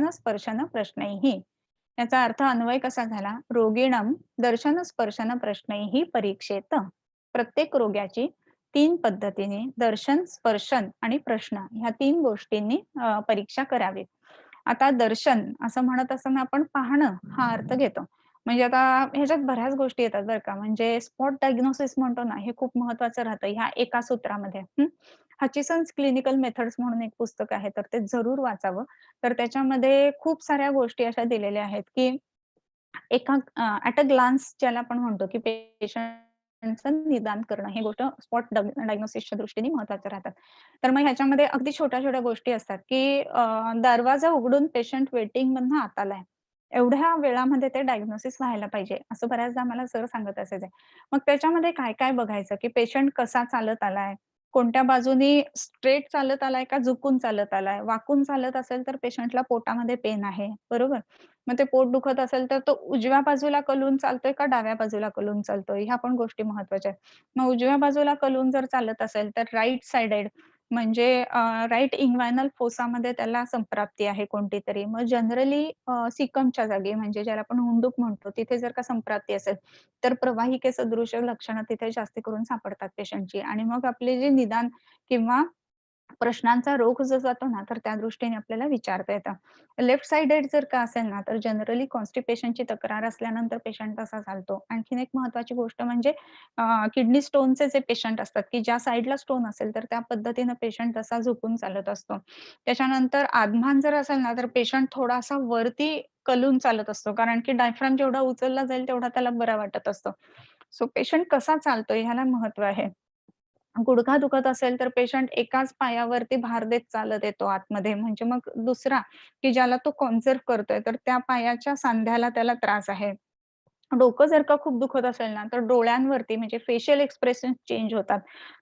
स्पर्शन, प्रश्नैः. याचा अर्थ अन्वय कसा झाला? रोगिणं दर्शन, स्पर्शन, प्रश्नैः परीक्षेत. प्रत्येक रोग्याची 3 पद्धतीने दर्शन, स्पर्शन आणि प्रश्न ह्या 3 गोष्टींनी परीक्षा करावी. आता दर्शन असं म्हणत असताना आपण पाहणं हा अर्थ घेतो. म्हणजे आता ह्याच्यात बऱ्याच गोष्टी येतात बरं का. म्हणजे स्पॉट डायग्नोसिस म्हणतो ना, हे खूप महत्वाचं राहतं ह्या एका सूत्रामध्ये. हचिसन्स क्लिनिकल मेथड्स म्हणून एक पुस्तक आहे, तर ते जरूर वाचावं. तर त्याच्यामध्ये खूप साऱ्या गोष्टी अशा दिलेल्या आहेत, की एका ॲट अ ग्लान्स ज्याला आपण म्हणतो, की पेशंटचं निदान करणं, ही गोष्ट स्पॉट डायग्नोसिसच्या दृष्टीने महत्त्वाच्या राहतात. तर मग ह्याच्यामध्ये अगदी छोट्या-छोट्या गोष्टी असतात, की दरवाजा उघडून पेशंट वेटिंगमधनं आत आलाय. एवढ्या वेळामध्ये ते डायग्नोसिस व्हायला पाहिजे, असं बऱ्याचदा आम्हाला सर सांगत असायचे. मग त्याच्यामध्ये काय-काय बघायचं, की पेशंट कसा चालत आलाय, कोणत्या बाजूनी स्ट्रेट चालत आलाय का झुकून चालत आलाय? वाकून चालत असेल तर पेशंटला पोटामध्ये पेन आहे, बरोबर? मग ते पोट दुखत असेल तर तो उजव्या बाजूला कलून चालतोय का डाव्या बाजूला कलून चालतोय? ह्या पण गोष्टी महत्त्वाच्या आहेत. मग उजव्या बाजूला कलून जर चालत असेल तर राइट साइडेड म्हणजे राइट इन्ग्वायनल फोसामध्ये त्याला संप्राप्ती आहे कोणतीतरी. मग जनरली सिकमच्या जागी म्हणजे ज्याला आपण हुंडूक म्हणतो, तिथे जर का संप्राप्ती असेल, तर प्रवाहिके सदृश लक्षणं तिथे जास्त करून सापडतात पेशंटची आणि मग आपले जे निदान किंवा प्रश्नांचा रोख जो जातो ना, तर त्या दृष्टीने आपल्याला विचारता येतं. लेफ्ट साइडेड जर का असेल ना, तर जनरली कॉन्स्टिपेशनची तक्रार असल्यानंतर पेशंट तसा चालतो. आणखीन एक महत्त्वाची गोष्ट म्हणजे किडनी स्टोनचे जे पेशंट असतात, की ज्या साइडला स्टोन असेल, तर त्या पद्धतीनं पेशंट तसा झुकून चालत असतो. त्याच्यानंतर आदमान जर असेल ना, तर पेशंट थोडासा वरती कलून चालत असतो. कारण की डायफ्राम जेवढा उचलला जाईल, तेवढा त्याला बरा वाटत असतो. सो पेशंट कसा चालतोय ह्याला महत्त्व आहे. गुडघा दुखत असेल तर पेशंट एकाच पायावरती भार देत चालत येतो आतमध्ये. म्हणजे मग दुसरा, की ज्याला तो कॉन्झर्व्ह करतोय, तर त्या पायाच्या सांध्याला त्याला त्रास आहे. डोकं जर का खूप दुखत असेल ना, तर डोळ्यांवरती म्हणजे फेशियल एक्सप्रेशन्स चेंज होतात.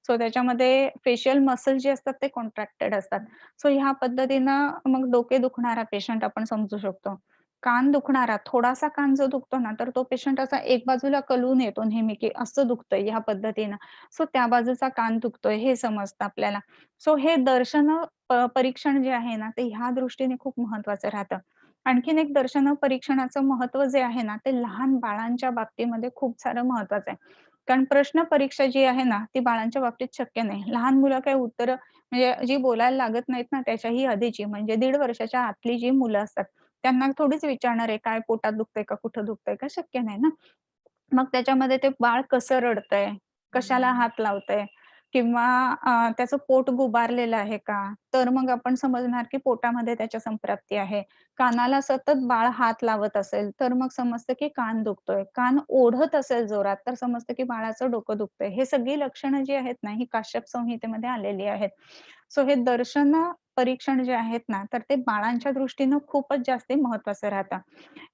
सो त्याच्यामध्ये फेशियल मसल जे असतात ते कॉन्ट्रॅक्टेड असतात. सो ह्या पद्धतीनं मग डोके दुखणारा पेशंट आपण समजू शकतो. कान दुखणारा, थोडासा कान जो दुखतो ना, तर तो पेशंट असा एक बाजूला कलून येतो नेहमी, की असं दुखतंय ह्या पद्धतीनं. सो त्या बाजूचा कान दुखतोय हे समजतं आपल्याला. सो हे दर्शनं परीक्षण जे आहे ना, ते ह्या दृष्टीने खूप महत्वाचं राहतं. आणखीन एक दर्शन परीक्षणाचं महत्त्व जे आहे ना, ते लहान बाळांच्या बाबतीमध्ये खूप सारं महत्त्वाचं आहे. कारण प्रश्न परीक्षा जी आहे ना, ती बाळांच्या बाबतीत शक्य नाही. लहान मुलं काही उत्तरं म्हणजे जी बोलायला लागत नाहीत ना, त्याच्याही आधीची म्हणजे 1.5 वर्षाच्या आतली जी मुलं असतात, त्यांना थोडीच विचारणार आहे, काय पोटात दुखतंय का, कुठं दुखतंय का? शक्य नाही ना. मग त्याच्यामध्ये ते बाळ कसं रडतंय, कशाला हात लावतंय किंवा त्याचं पोट गुबारलेलं आहे का? तर मग आपण समजणार की पोटामध्ये त्याच्या संप्राप्ती आहे. कानाला सतत बाळ हात लावत असेल, तर मग समजतं की कान दुखतोय. कान ओढत असेल जोरात, तर समजतं की बाळाचं डोकं दुखतंय. हे सगळी लक्षणं जी आहेत ना, ही काश्यप संहितेमध्ये आलेली आहेत. सो हे दर्शन परीक्षण जे आहेत ना, तर ते बाळांच्या दृष्टीनं खूपच जास्ती महत्त्वाचं राहतं.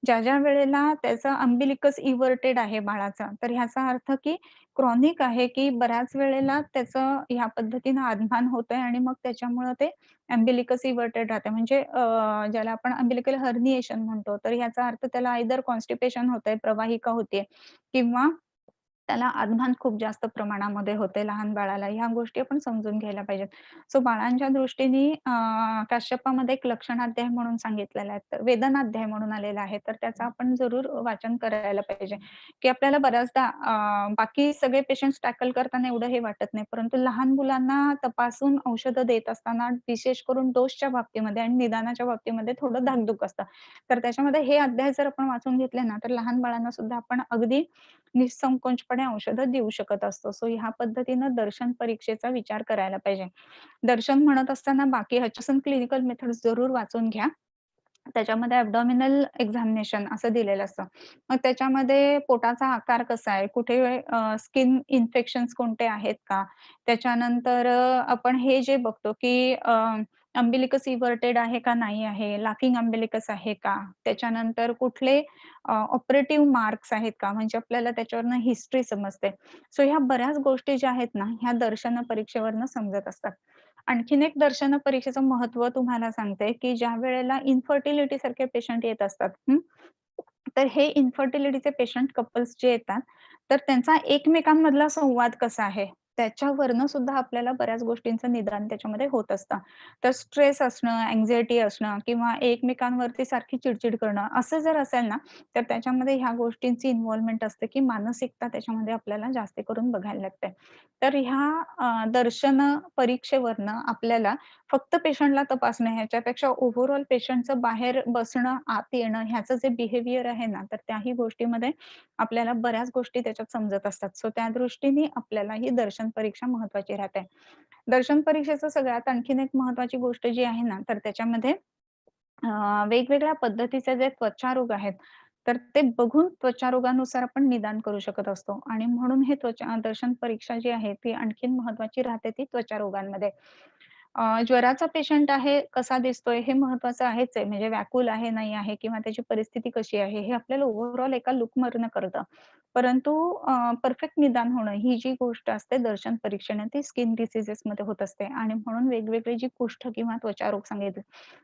ज्या वेळेला त्याचा अम्बिलिकस इव्हर्टेड आहे बाळाचा, तर ह्याचा अर्थ की क्रॉनिक आहे, की बऱ्याच वेळेला त्याचं ह्या पद्धतीनं आदमान होतंय आणि मग त्याच्यामुळं ते अम्बिलिकस इव्हर्टेड राहते. म्हणजे ज्याला आपण अम्बिलिकल हर्निएशन म्हणतो. तर ह्याचा अर्थ त्याला आयदर कॉन्स्टिपेशन होतंय, प्रवाहिका होतीये किंवा त्याला आदमान खूप जास्त प्रमाणामध्ये होते लहान बाळाला. ह्या गोष्टी आपण समजून घ्यायला पाहिजेत. सो बाळांच्या दृष्टीने काश्यपामध्ये एक लक्षणाध्याय म्हणून सांगितलेला आहे. तर वेदनाध्याय म्हणून आलेला आहे. तर त्याचं आपण जरूर वाचन करायला पाहिजे, की आपल्याला बऱ्याचदा बाकी सगळे पेशंट्स टॅकल करताना एवढं हे वाटत नाही. परंतु लहान मुलांना तपासून औषधं देत असताना विशेष करून डोसच्या बाबतीमध्ये आणि निदानाच्या बाबतीमध्ये थोडं धाकधूक असतं. तर त्याच्यामध्ये हे अध्याय जर आपण वाचून घेतले ना, तर लहान बाळांना सुद्धा आपण अगदी निःसंकोचपणे औषधं देऊ शकत असतो. सो ह्या पद्धतीनं दर्शन परीक्षेचा विचार करायला पाहिजे. दर्शन म्हणत असताना बाकी हचसन क्लिनिकल मेथड्स जरूर वाचून घ्या. त्याच्यामध्ये ॲब्डॉमिनल एक्झामिनेशन असं दिलेलं असतं. मग त्याच्यामध्ये पोटाचा आकार कसा आहे? कुठे स्किन इन्फेक्शन्स कोणते आहेत का? त्याच्यानंतर आपण हे जे बघतो की अम्बिलिकस इव्हर्टेड आहे का नाही आहे? लाफिंग अम्बिलिकस आहे का? त्याच्यानंतर कुठले ऑपरेटिव्ह मार्क्स आहेत का? म्हणजे आपल्याला त्याच्यावरनं हिस्ट्री समजते. सो ह्या बऱ्याच गोष्टी ज्या आहेत ना, ह्या दर्शन परीक्षेवरनं समजत असतात. आणखीन एक दर्शन परीक्षेचं महत्त्व तुम्हाला सांगते, की ज्यावेळेला इन्फर्टिलिटी सारखे पेशंट येत असतात, तर हे इन्फर्टिलिटीचे पेशंट कपल्स जे येतात, तर त्यांचा एकमेकांमधला संवाद कसा आहे, त्याच्यावरनं सुद्धा आपल्याला बऱ्याच गोष्टींचं निदान त्याच्यामध्ये होत असतं. तर स्ट्रेस असणं, अँक्झायटी असणं किंवा एकमेकांवरती सारखी चिड करणं, असं जर असेल ना, तर त्याच्यामध्ये ह्या गोष्टींची इन्व्हॉल्वमेंट असते, की मानसिकता त्याच्यामध्ये आपल्याला जास्त करून बघायला लागते. तर ह्या दर्शन परीक्षेवरनं आपल्याला फक्त पेशंटला तपासणं ह्याच्यापेक्षा ओव्हरऑल पेशंटचं बाहेर बसणं, आत येणं ह्याचं जे बिहेवियर आहे ना, तर त्याही गोष्टीमध्ये आपल्याला बऱ्याच गोष्टी त्याच्यात समजत असतात. सो त्या दृष्टीने आपल्याला ही दर्शन परीक्षा महत्त्वाची राहते. दर्शन परीक्षेचं सगळ्यात आणखीन एक महत्त्वाची गोष्ट जी आहे ना, तर त्याच्यामध्ये वेगवेगळ्या पद्धतीचे जे त्वचारोग आहेत, तर ते बघून त्वचारोगानुसार आपण निदान करू शकत असतो आणि म्हणून हे त्वचा दर्शन परीक्षा जी आहे, ती आणखीन महत्त्वाची राहते ती त्वचारोगांमध्ये. ज्वराचा पेशंट आहे, कसा दिसतोय हे महत्वाचं आहेच आहे. म्हणजे व्याकुल आहे, नाही आहे किंवा त्याची परिस्थिती कशी आहे, हे आपल्याला ओव्हरऑल एका लूकमधनं कळतं. परंतु परफेक्ट निदान होणं ही जी गोष्ट असते दर्शन परीक्षेने ती स्किन डिसीजेसमध्ये होत असते आणि म्हणून वेगवेगळी जी कुष्ठ किंवा त्वचारोग सांगितले,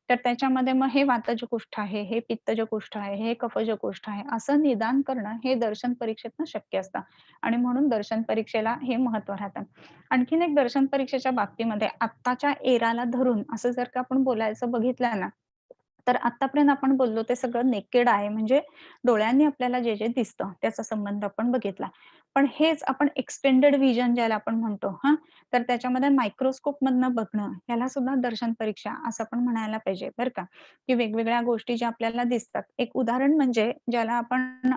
तर त्याच्यामध्ये मग हे वातज कुष्ठ आहे, हे पित्तज कुष्ठ आहे, हे कफज कुष्ठ आहे, असं निदान करणं हे दर्शन परीक्षेतनं शक्य असतं आणि म्हणून दर्शन परीक्षेला हे महत्त्व राहतं. आणखीन एक दर्शन परीक्षेच्या बाबतीमध्ये आत्ताच्या एराला धरून असं जर का आपण बोलायचं बघितलं ना, तर आत्तापर्यंत आपण बोललो ते सगळं नेकेड आहे. म्हणजे डोळ्यांनी आपल्याला जे दिसतं त्याचा संबंध आपण बघितला. पण हेच आपण एक्सटेंडेड व्हिजन ज्याला आपण म्हणतो हां, तर त्याच्यामध्ये मायक्रोस्कोपमधनं बघणं याला सुद्धा दर्शन परीक्षा असं आपण म्हणायला पाहिजे बरं का, की वेगवेगळ्या गोष्टी ज्या आपल्याला दिसतात. एक उदाहरण म्हणजे ज्याला आपण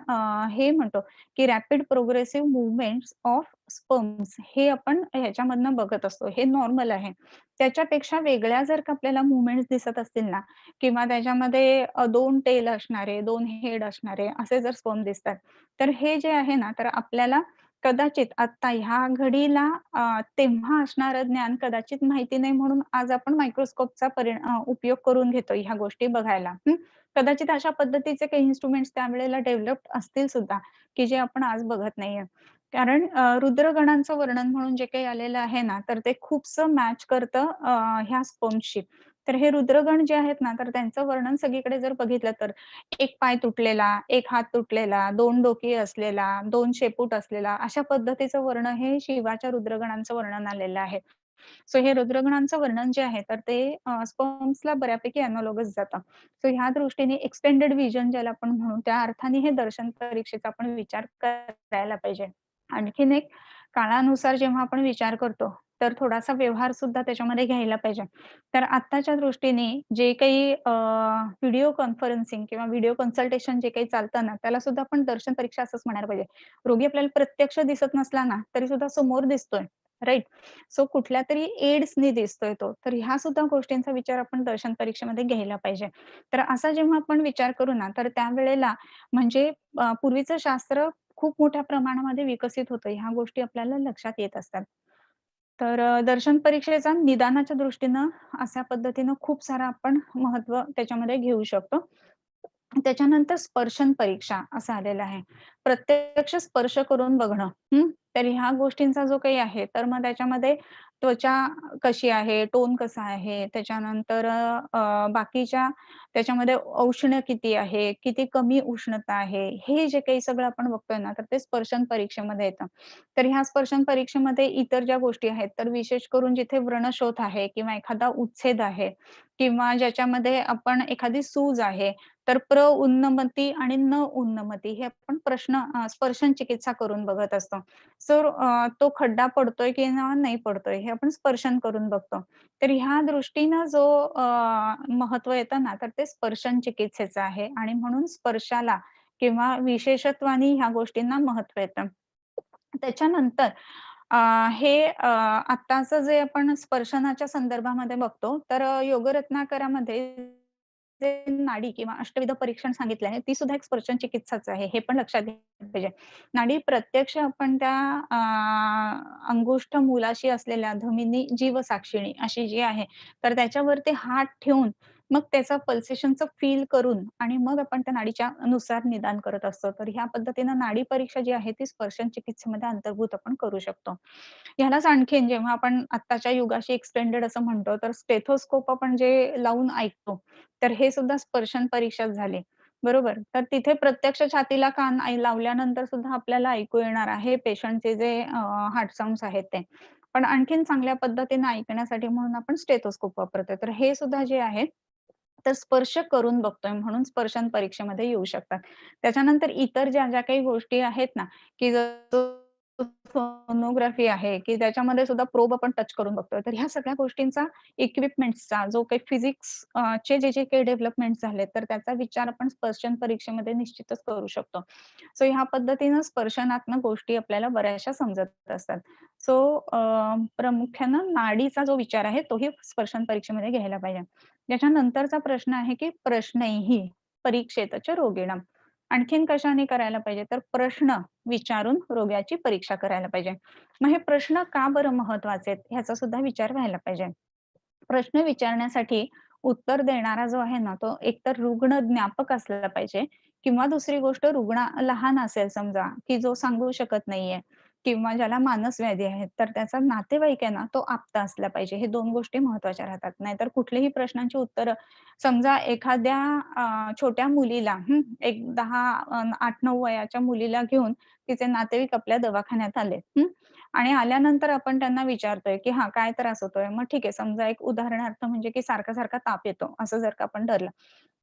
हे म्हणतो, की rapid progressive movements of sperms हे आपण ह्याच्यामधनं बघत असतो. हे नॉर्मल आहे. त्याच्यापेक्षा वेगळ्या जर का आपल्याला मूव्हमेंट्स दिसत असतील ना किंवा त्याच्यामध्ये 2 टेल असणारे, 2 हेड असणारे असे जर स्पर्म दिसतात, तर हे जे आहे ना, तर आपल्याला कदाचित आत्ता ह्या घडीला तेव्हा असणारं ज्ञान कदाचित माहिती नाही म्हणून आज आपण मायक्रोस्कोपचा उपयोग करून घेतो ह्या गोष्टी बघायला. कदाचित अशा पद्धतीचे काही इन्स्ट्रुमेंट्स त्यावेळेला डेव्हलप्ड असतील सुद्धा, की जे आपण आज बघत नाहीये. कारण रुद्रगणांचं वर्णन म्हणून जे काही आलेलं आहे ना, तर ते खूपसं मॅच करतं ह्या स्पर्म्सशी. तर हे रुद्रगण जे आहेत ना, तर त्यांचं वर्णन सगळीकडे जर बघितलं तर एक पाय तुटलेला, एक हात तुटलेला, 2 डोकी असलेला, 2 शेपूट असलेला, अशा पद्धतीचं वर्णन हे शिवाच्या रुद्रगणांचं वर्णन आलेलं आहे. सो हे रुद्रगणांचं वर्णन जे आहे, तर ते स्पर्म्सला बऱ्यापैकी एनालॉगस जातं. सो ह्या दृष्टीने एक्सटेंडेड व्हिजन ज्याला आपण म्हणू, त्या अर्थाने हे दर्शन परीक्षेचा आपण विचार करायला पाहिजे. आणखीन एक काळानुसार जेव्हा आपण विचार करतो, तर थोडासा व्यवहार सुद्धा त्याच्यामध्ये घ्यायला पाहिजे. तर आत्ताच्या दृष्टीने जे काही व्हिडिओ कॉन्फरन्सिंग किंवा व्हिडिओ कन्सल्टेशन जे काही चालतं ना, त्याला सुद्धा आपण दर्शन परीक्षा असंच म्हणायला पाहिजे. रोगी आपल्याला प्रत्यक्ष दिसत नसला ना, तरी सुद्धा समोर दिसतोय, राइट? सो कुठल्यातरी एड्सनी दिसतोय तो. तर ह्या सुद्धा गोष्टींचा विचार आपण दर्शन परीक्षेमध्ये घ्यायला पाहिजे. तर असा जेव्हा आपण विचार करू ना, तर त्यावेळेला म्हणजे पूर्वीचं शास्त्र खूप मोठ्या प्रमाणामध्ये विकसित होतं. ह्या गोष्टी आपल्याला लक्षात येत असतात. तर दर्शन परीक्षेचा निदानाच्या दृष्टीनं अशा पद्धतीनं खूप सारं आपण महत्त्व त्याच्यामध्ये घेऊ शकतो. त्याच्यानंतर स्पर्शन परीक्षा असं आलेलं आहे. प्रत्यक्ष स्पर्श करून बघणं. तर ह्या गोष्टींचा जो काही आहे, तर मग त्याच्यामध्ये त्वचा कशी आहे, टोन कसा आहे, त्याच्यानंतर बाकीच्या त्याच्यामध्ये औष्ण्य किती आहे, किती कमी उष्णता आहे, हे जे काही सगळं आपण बघतोय ना, तर ते स्पर्शन परीक्षेमध्ये येतं. तर ह्या स्पर्शन परीक्षेमध्ये इतर ज्या गोष्टी आहेत, तर विशेष करून जिथे व्रणशोथ आहे किंवा एखादा उच्छेद आहे किंवा ज्याच्यामध्ये आपण एखादी सूज आहे, तर उन्नमती आणि न उन्नमती हे आपण स्पर्शन चिकित्सा करून बघत असतो. सो तो खड्डा पडतोय किंवा नाही पडतोय हे आपण स्पर्शन करून बघतो. तर ह्या दृष्टीनं जो महत्त्व येतं ना, तर ते स्पर्शन चिकित्सेचं आहे आणि म्हणून स्पर्शाला किंवा विशेषत्वाने ह्या गोष्टींना महत्त्व येतं. त्याच्यानंतर आत्ताचं जे आपण स्पर्शनाच्या संदर्भामध्ये बघतो, तर योग रत्नाकरामध्ये जे नाडी किंवा अष्टविध परीक्षण सांगितलं आहे, ती सुद्धा एक स्पर्शन चिकित्साच आहे. हे पण लक्षात घेतलं पाहिजे. नाडी प्रत्यक्ष आपण त्या अंगुष्ठ मुलाशी असलेल्या धमिनी जीवसाक्षिणी अशी जी आहे, तर त्याच्यावरती हात ठेवून मग त्याचं पल्सेशनचं फील करून आणि मग आपण त्या नाडीच्या नुसार निदान करत असतो. तर ह्या पद्धतीनं नाडी परीक्षा जी आहे, ती स्पर्शन चिकित्सेमध्ये अंतर्भूत आपण करू शकतो. ह्यालाच आणखीन जेव्हा आपण आत्ताच्या युगाशी एक्सटेंडेड असं म्हणतो, तर स्टेथोस्कोप आपण जे लावून ऐकतो, तर हे सुद्धा स्पर्शन परीक्षाच झाली. बरोबर. तर तिथे प्रत्यक्ष छातीला कान लावल्यानंतर सुद्धा आपल्याला ऐकू येणार आहे पेशंटचे जे हार्ट साउंड्स आहेत ते. पण आणखीन चांगल्या पद्धतीने ऐकण्यासाठी म्हणून आपण स्टेथोस्कोप वापरतोय. तर हे सुद्धा जे आहे, तर स्पर्श करून बघतोय म्हणून स्पर्शन परीक्षेमध्ये येऊ शकतात. त्याच्यानंतर इतर ज्या काही गोष्टी आहेत ना, की जसं सोनोग्राफी आहे, की त्याच्यामध्ये सुद्धा प्रोब आपण टच करून बघतोय. तर ह्या सगळ्या गोष्टींचा इक्विपमेंट्सचा जो काही फिजिक्स जे काही डेव्हलपमेंट झाले, तर त्याचा विचार आपण स्पर्शन परीक्षेमध्ये निश्चितच करू शकतो. सो ह्या पद्धतीनं स्पर्शनात्मक गोष्टी आपल्याला बऱ्याचशा समजत असतात. सो प्रामुख्यानं नाडीचा जो विचार आहे, तोही स्पर्शन परीक्षेमध्ये घ्यायला पाहिजे. त्याच्यानंतरचा प्रश्न आहे, की प्रश्नैहि परीक्षेतच रोगिणाम. आणखीन कशाने करायला पाहिजे? तर प्रश्न विचारून रोग्याची परीक्षा करायला पाहिजे. मग हे प्रश्न का बरं महत्वाचे आहेत? ह्याचा सुद्धा विचार व्हायला पाहिजे. प्रश्न विचारण्यासाठी उत्तर देणारा जो आहे ना, तो एकतर रुग्ण ज्ञापक असला पाहिजे किंवा दुसरी गोष्ट रुग्ण लहान असेल समजा, की जो सांगू शकत नाहीये किंवा ज्याला मानस व्याधी आहे, तर त्याचा नातेवाईक आहे ना, तो आप्त असला पाहिजे. हे 2 गोष्टी महत्त्वाच्या राहतात. नाहीतर कुठल्याही प्रश्नांची उत्तरं समजा एखाद्या छोट्या मुलीला एक 10 8-9 वयाच्या मुलीला घेऊन तिचे नातेवाईक आपल्या दवाखान्यात आले. आणि आल्यानंतर आपण त्यांना विचारतोय, की "हां, काय त्रास होतोय?" मग ठीक आहे, समजा एक उदाहरणार्थ म्हणजे की सारखा-सारखा ताप येतो, असं जर का आपण धरलं.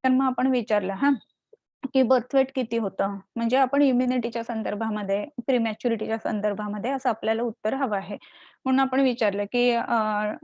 तर मग आपण विचारलं हां, की बर्थ वेट किती होतं? म्हणजे आपण इम्युनिटीच्या संदर्भामध्ये, प्रीमॅच्युरिटीच्या संदर्भामध्ये असं आपल्याला उत्तर हवं आहे. म्हणून आपण विचारलं, की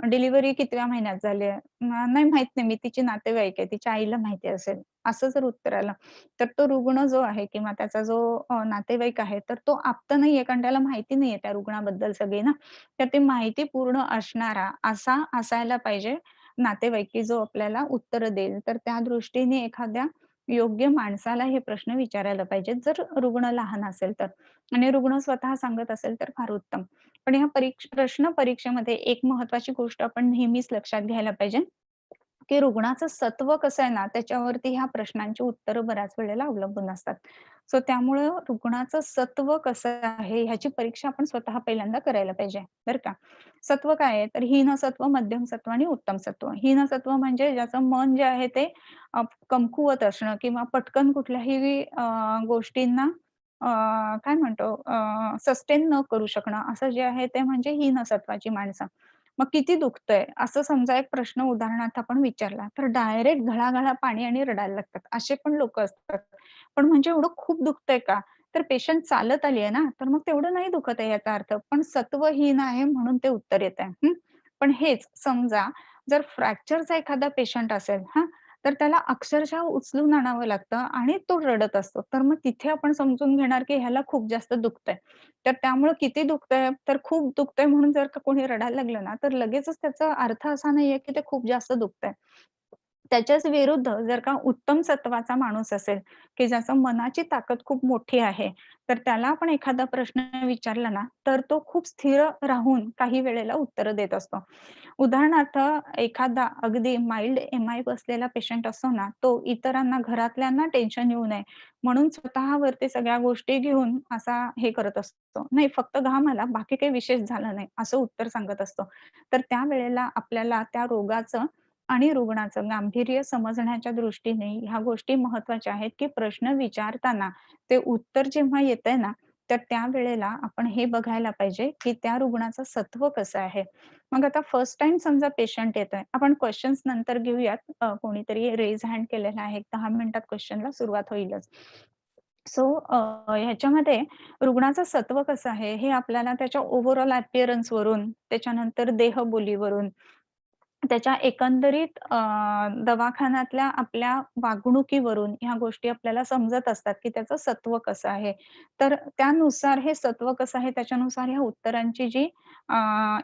डिलिव्हरी कितव्या महिन्यात झाली आहे? नाही माहीत नाही, मी तिची नातेवाईक आहे, तिच्या आईला माहिती असेल. असं जर उत्तर आलं, तर तो रुग्ण जो आहे किंवा त्याचा जो नातेवाईक आहे, तर तो आप्त नाहीये कारण त्याला माहिती नाहीये त्या रुग्णाबद्दल सगळी ना. तर ती माहिती पूर्ण असणारा असा असायला पाहिजे नातेवाईक, की जो आपल्याला उत्तरं देईल. तर त्या दृष्टीने एखाद्या योग्य माणसाला हे प्रश्न विचारायला पाहिजेत, जर रुग्ण लहान असेल तर. आणि रुग्ण स्वतः सांगत असेल तर फार उत्तम. पण ह्या प्रश्न परीक्षेमध्ये एक महत्त्वाची गोष्ट आपण नेहमीच लक्षात घ्यायला पाहिजे, की रुग्णाचं सत्व कसं आहे ना, त्याच्यावरती ह्या प्रश्नांची उत्तरं बऱ्याच वेळेला अवलंबून असतात. सो त्यामुळं रुग्णाचं सत्व कसं आहे ह्याची परीक्षा आपण स्वतः पहिल्यांदा करायला पाहिजे, बरं का. सत्व काय आहे? तर हीन सत्व, मध्यम सत्व आणि उत्तम सत्व. हीन सत्व म्हणजे ज्याचं मन जे आहे ते कमकुवत असणं किंवा पटकन कुठल्याही गोष्टींना काय म्हणतो सस्टेन न करू शकणं, असं जे आहे ते म्हणजे हीन सत्वाची माणसं. मग किती दुखतंय? असं समजा एक प्रश्न उदाहरणार्थ आपण विचारला, तर डायरेक्ट घळा-घळा पाणी आणि रडायला लागतात. असे पण लोकं असतात. पण म्हणजे एवढं खूप दुखतंय का? तर पेशंट चालत आली आहे ना, तर मग तेवढं नाही दुखत आहे याचा अर्थ. पण सत्वहीन आहे म्हणून ते उत्तर येतंय. पण हेच समजा जर फ्रॅक्चरचा एखादा पेशंट असेल तर त्याला अक्षरशः उचलून आणावं लागतं आणि तो रडत असतो. तर मग तिथे आपण समजून घेणार, की ह्याला खूप जास्त दुखतंय. तर त्यामुळं किती दुखतंय, तर खूप दुखतंय म्हणून जर का कोणी रडायला लागलं ना, तर लगेचच त्याचा अर्थ असा नाहीये, की ते खूप जास्त दुखतंय. त्याच्याच विरुद्ध जर का उत्तम सत्वाचा माणूस असेल, की ज्याचं मनाची ताकद खूप मोठी आहे, तर त्याला आपण एखादा प्रश्न विचारला ना, तर तो खूप स्थिर राहून काही वेळेला उत्तरं देत असतो. उदाहरणार्थ एखादा अगदी माईल्ड एम-आय बसलेला पेशंट असतो ना, तो इतरांना, घरातल्यांना टेन्शन येऊ नये म्हणून स्वतःवरती सगळ्या गोष्टी घेऊन असा हे करत असतो. नाही फक्त घाम आला, बाकी काही विशेष झालं नाही, असं उत्तर सांगत असतो. तर त्यावेळेला आपल्याला त्या रोगाचं आणि रुग्णाचं गांभीर्य समजण्याच्या दृष्टीने ह्या गोष्टी महत्त्वाच्या आहेत, की प्रश्न विचारताना ते उत्तर जेव्हा येतंय ना, तर त्यावेळेला आपण हे बघायला पाहिजे, की त्या रुग्णाचं सत्व कसं आहे. मग आता फर्स्ट टाईम समजा पेशंट येतोय. आपण क्वेशन्स नंतर घेऊयात. कोणीतरी रेज हँड केलेला आहे. 10 मिनिटात क्वेशनला सुरुवात होईलच. सो ह्याच्यामध्ये रुग्णाचं सत्व कसं आहे, हे आपल्याला त्याच्या ओव्हरऑल अपीअरन्सवरून, त्याच्यानंतर देहबोलीवरून, त्याच्या एकंदरीत दवाखान्यातल्या आपल्या वागणुकीवरून ह्या गोष्टी आपल्याला समजत असतात, की त्याचं सत्व कसं आहे. तर त्यानुसार हे सत्व कसं आहे, त्याच्यानुसार ह्या उत्तरांची जी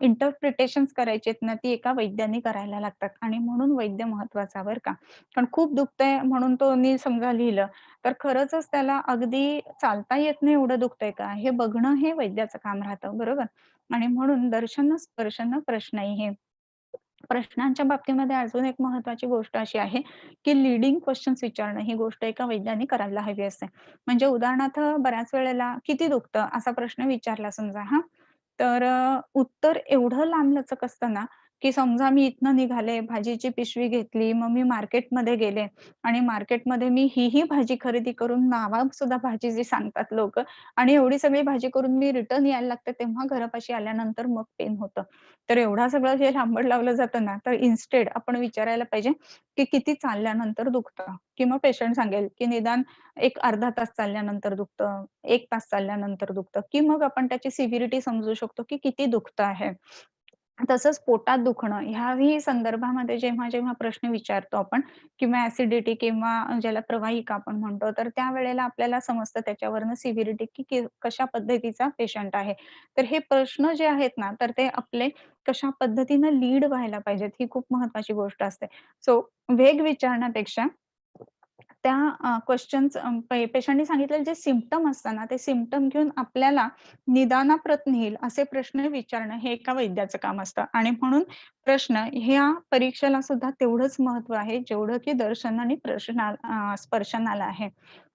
इंटरप्रिटेशन्स करायची आहेत ना, ती एका वैद्याने करायला लागतात आणि म्हणून वैद्य महत्वाचा बरं का. कारण खूप दुखतंय म्हणून तो समजा लिहिलं, तर खरंचच त्याला अगदी चालता येत नाही एवढं दुखतंय का? हे बघणं हे वैद्याचं काम राहतं, बरोबर? आणि म्हणून दर्शन स्पर्शन प्रश्नही हे. प्रश्नांच्या बाबतीमध्ये अजून एक महत्त्वाची गोष्ट अशी आहे, की लीडिंग क्वेशन्स विचारणं ही गोष्ट एका वैद्याने करायला हवी असते. म्हणजे उदाहरणार्थ बऱ्याच वेळेला "किती दुखतं?" असा प्रश्न विचारला समजा तर उत्तर एवढं लांबलचक असतं ना, की समजा मी इथनं निघाले, भाजीची पिशवी घेतली, मग मी मार्केटमध्ये गेले आणि मार्केटमध्ये मी ही भाजी खरेदी करून नावासुद्धा भाजीची सांगतात लोकं आणि एवढी सगळी भाजी करून मी रिटर्न यायला लागते, तेव्हा घरापाशी आल्यानंतर मग पेन होतं. तर एवढं सगळं जे लांबड लावलं जातं ना, तर इन्स्टेड आपण विचारायला पाहिजे, की किती चालल्यानंतर दुखतं? किंवा पेशंट सांगेल, की निदान एक अर्धा तास चालल्यानंतर दुखतं, 1 तास चालल्यानंतर दुखतं, की मग आपण त्याची सिव्हिरिटी समजू शकतो, की किती दुखतं आहे. तसंच पोटात दुखणं ह्याही संदर्भामध्ये जेव्हा-जेव्हा प्रश्न विचारतो आपण किंवा ॲसिडिटी किंवा ज्याला प्रवाहिका आपण म्हणतो, तर त्यावेळेला आपल्याला समजतं त्याच्यावरनं सिव्हिरिटी की कशा पद्धतीचा पेशंट आहे. तर हे प्रश्न जे आहेत ना, तर ते आपले कशा पद्धतीनं लीड व्हायला पाहिजेत, ही खूप महत्त्वाची गोष्ट असते. सो वेग विचारण्यापेक्षा त्या क्वेशन्स पेशंटनी सांगितलेले जे सिम्प्टम असतात ना, ते सिम्प्टम घेऊन आपल्याला निदानाप्रत नेईल असे प्रश्न विचारणं हे एका वैद्याचं काम असतं आणि म्हणून प्रश्न ह्या परीक्षेला सुद्धा तेवढंच महत्त्व आहे, जेवढं की दर्शन आणि स्पर्शनाला आहे.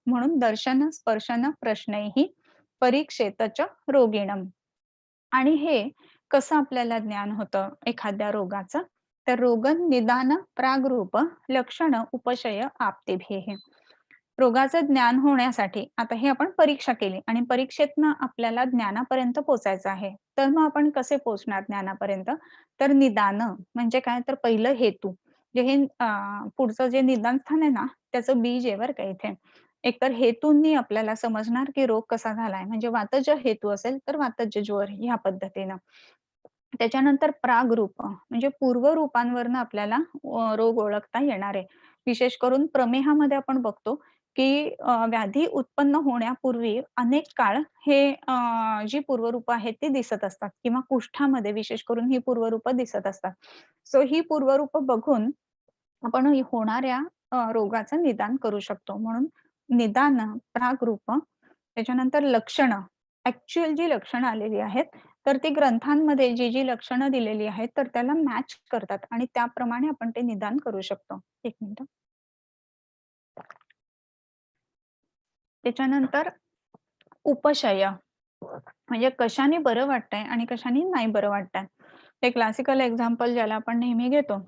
म्हणून दर्शन, स्पर्शन, प्रश्नैहि परीक्षेतच रोगिणम्. आणि हे कसं आपल्याला ज्ञान होतं एखाद्या रोगाचं? तर रोगनिदान प्रागरूप लक्षण उपशय आप्तेभ्यः. रोगाचं ज्ञान होण्यासाठी आता हे आपण परीक्षा केली आणि परीक्षेतनं आपल्याला ज्ञानापर्यंत पोहोचायचं आहे. तर मग आपण कसे पोहोचणार ज्ञानापर्यंत? तर निदान म्हणजे काय? तर पहिलं हेतू. जे हे पुढचं जे निदान स्थान आहे ना, त्याचं बीज आहे बरं का इथे. एकतर हेतूंनी आपल्याला समजणार की रोग कसा झालाय. म्हणजे वातज हेतू असेल तर वातज ज्वर ह्या पद्धतीनं. त्याच्यानंतर प्रागरूप म्हणजे पूर्वरूपांवरनं आपल्याला रोग ओळखता येणार आहे. विशेष करून प्रमेहामध्ये आपण बघतो, की व्याधी उत्पन्न होण्यापूर्वी अनेक काळ हे जी पूर्वरूप आहेत ती दिसत असतात किंवा कुष्ठामध्ये विशेष करून ही पूर्वरूप दिसत असतात. सो ही पूर्वरूप बघून आपण होणाऱ्या रोगाचं निदान करू शकतो. म्हणून निदान, प्रागरूप, त्याच्यानंतर लक्षणं, ॲक्चुअल जी लक्षणं आलेली आहेत, तर ती ग्रंथांमध्ये जी लक्षणं दिलेली आहेत, तर त्याला मॅच करतात आणि त्याप्रमाणे आपण ते निदान करू शकतो. 1 मिनिट. त्याच्यानंतर उपशय म्हणजे कशाने बरं वाटतंय आणि कशाने नाही बरं वाटतंय. ते क्लासिकल एक्झाम्पल ज्याला आपण नेहमी घेतो,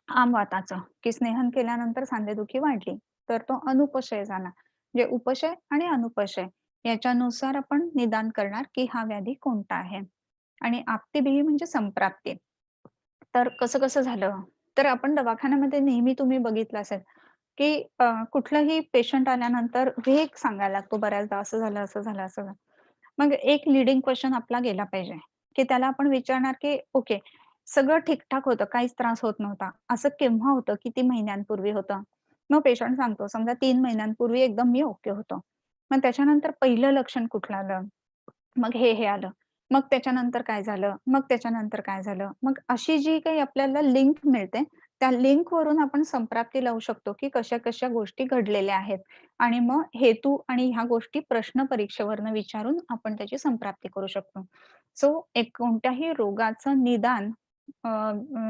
आम वाताचं, की स्नेहन केल्यानंतर सांधेदुखी वाढली, तर तो अनुपशय झाला. म्हणजे उपशय आणि अनुपशय याच्यानुसार आपण निदान करणार, की हा व्याधी कोणता आहे. आणि आप्तीभिही म्हणजे संप्राप्ती. तर कसं-कसं झालं? तर आपण दवाखान्यामध्ये नेहमी तुम्ही बघितलं असेल, की कुठलाही पेशंट आल्यानंतर वेग सांगायला लागतो बऱ्याचदा, असं झालं, असं झालं, असं झालं. मग एक लीडिंग क्वेशन आपला गेला पाहिजे, की त्याला आपण विचारणार, की ओके, सगळं ठीक होतं, काहीच त्रास होत नव्हता. असं केव्हा होतं? किती महिन्यांपूर्वी होतं? मग पेशंट सांगतो, समजा 3 महिन्यांपूर्वी एकदम मी ओके होतो. मग त्याच्यानंतर पहिलं लक्षण कुठलं आलं? मग हे आलं. मग त्याच्यानंतर काय झालं? मग त्याच्यानंतर काय झालं? मग अशी जी काही आपल्याला लिंक मिळते, त्या लिंकवरून आपण संप्राप्ती लावू शकतो, की कशा-कशा गोष्टी घडलेल्या आहेत आणि मग हेतू आणि ह्या गोष्टी प्रश्न परीक्षेवरनं विचारून आपण त्याची संप्राप्ती करू शकतो. सो एक कोणत्याही रोगाचं निदान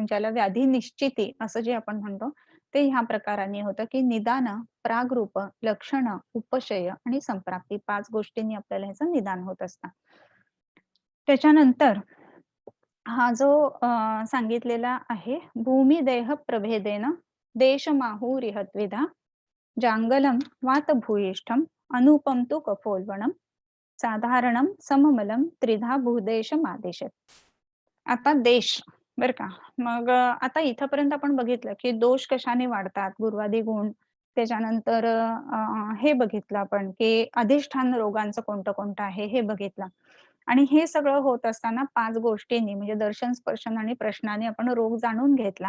ज्याला व्याधी निश्चिती असं जे आपण म्हणतो, ते ह्या प्रकाराने होतं, की निदान, प्रागरूप, लक्षणं, उपशय आणि संप्राप्ती 5 गोष्टींनी आपल्याला ह्याचं निदान होत असतं. त्याच्यानंतर हा जो सांगितलेला आहे, भूमिदेह प्रभेदेन देशमाहुरिह द्विधा जांगलं वातभूयिष्ठम् अनुपम तु कपोलवनम् साधारणं सममलं त्रिधा भूदेशमादिशत्. आता देश बरं का. मग आता इथपर्यंत आपण बघितलं, की दोष कशाने वाढतात, गुरुवादी गुण. त्याच्यानंतर हे बघितलं आपण, की अधिष्ठान रोगांचं कोणतं-कोणतं आहे हे बघितलं. आणि हे सगळं होत असताना 5 गोष्टींनी म्हणजे दर्शन, स्पर्शन आणि प्रश्नाने आपण रोग जाणून घेतला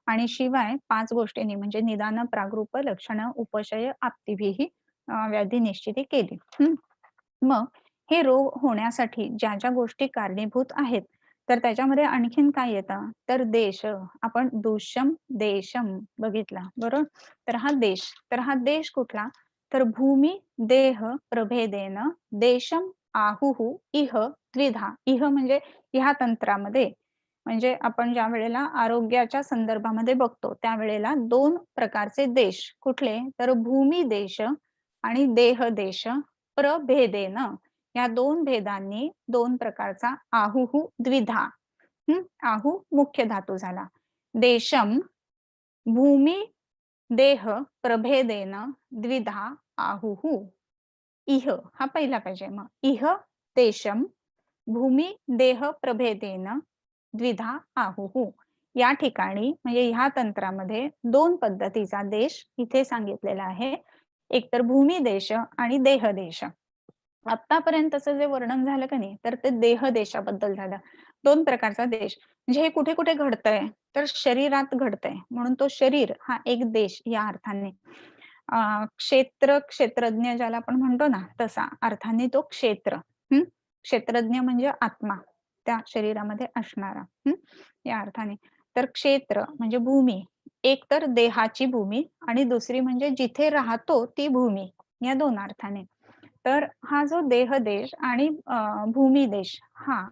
आणि शिवाय 5 गोष्टींनी म्हणजे निदान, प्रागरूप, लक्षणं, उपशय, आप्तीभिही व्याधी निश्चिती केली. मग हे रोग होण्यासाठी ज्या गोष्टी कारणीभूत आहेत, तर त्याच्यामध्ये आणखीन काय येतं? तर देश, आपण दुष्यम, देशम बघितला, बरोबर? तर हा देश कुठला? तर भूमी, देह, प्रभेदेन, देशम, आहुः, इह, द्विधा. इह म्हणजे ह्या तंत्रामध्ये म्हणजे आपण ज्यावेळेला आरोग्याच्या संदर्भामध्ये बघतो, त्यावेळेला 2 प्रकारचे देश कुठले? तर भूमी देश आणि देह देश प्रभेदेन या 2 भेदांनी 2 प्रकारचा आहुः द्विधा. आहू मुख्य धातू झाला. देशम भूमी देह प्रभेदेन द्विधा आहुः. इह हा पहिला पाहिजे मग. इह देशम भूमी देह प्रभेदेन द्विधा आहुः. या ठिकाणी म्हणजे ह्या तंत्रामध्ये 2 पद्धतीचा देश इथे सांगितलेला आहे. एक तर भूमी देश आणि देह देश. आत्तापर्यंतचं जे वर्णन झालं का नाही, तर ते देह देशाबद्दल झालं. 2 प्रकारचा देश. म्हणजे हे कुठे-कुठे घडतंय? तर शरीरात घडतंय. म्हणून तो शरीर हा एक देश या अर्थाने. क्षेत्र, क्षेत्रज्ञ ज्याला आपण म्हणतो ना, तसा अर्थाने तो क्षेत्र. हं. क्षेत्रज्ञ म्हणजे आत्मा, त्या शरीरामध्ये असणारा. या अर्थाने. तर क्षेत्र म्हणजे भूमी एक तर देहाची भूमी आणि दुसरी म्हणजे जिथे राहतो ती भूमी, या 2 अर्थाने. तर हा जो देह देश आणि भूमी देश हा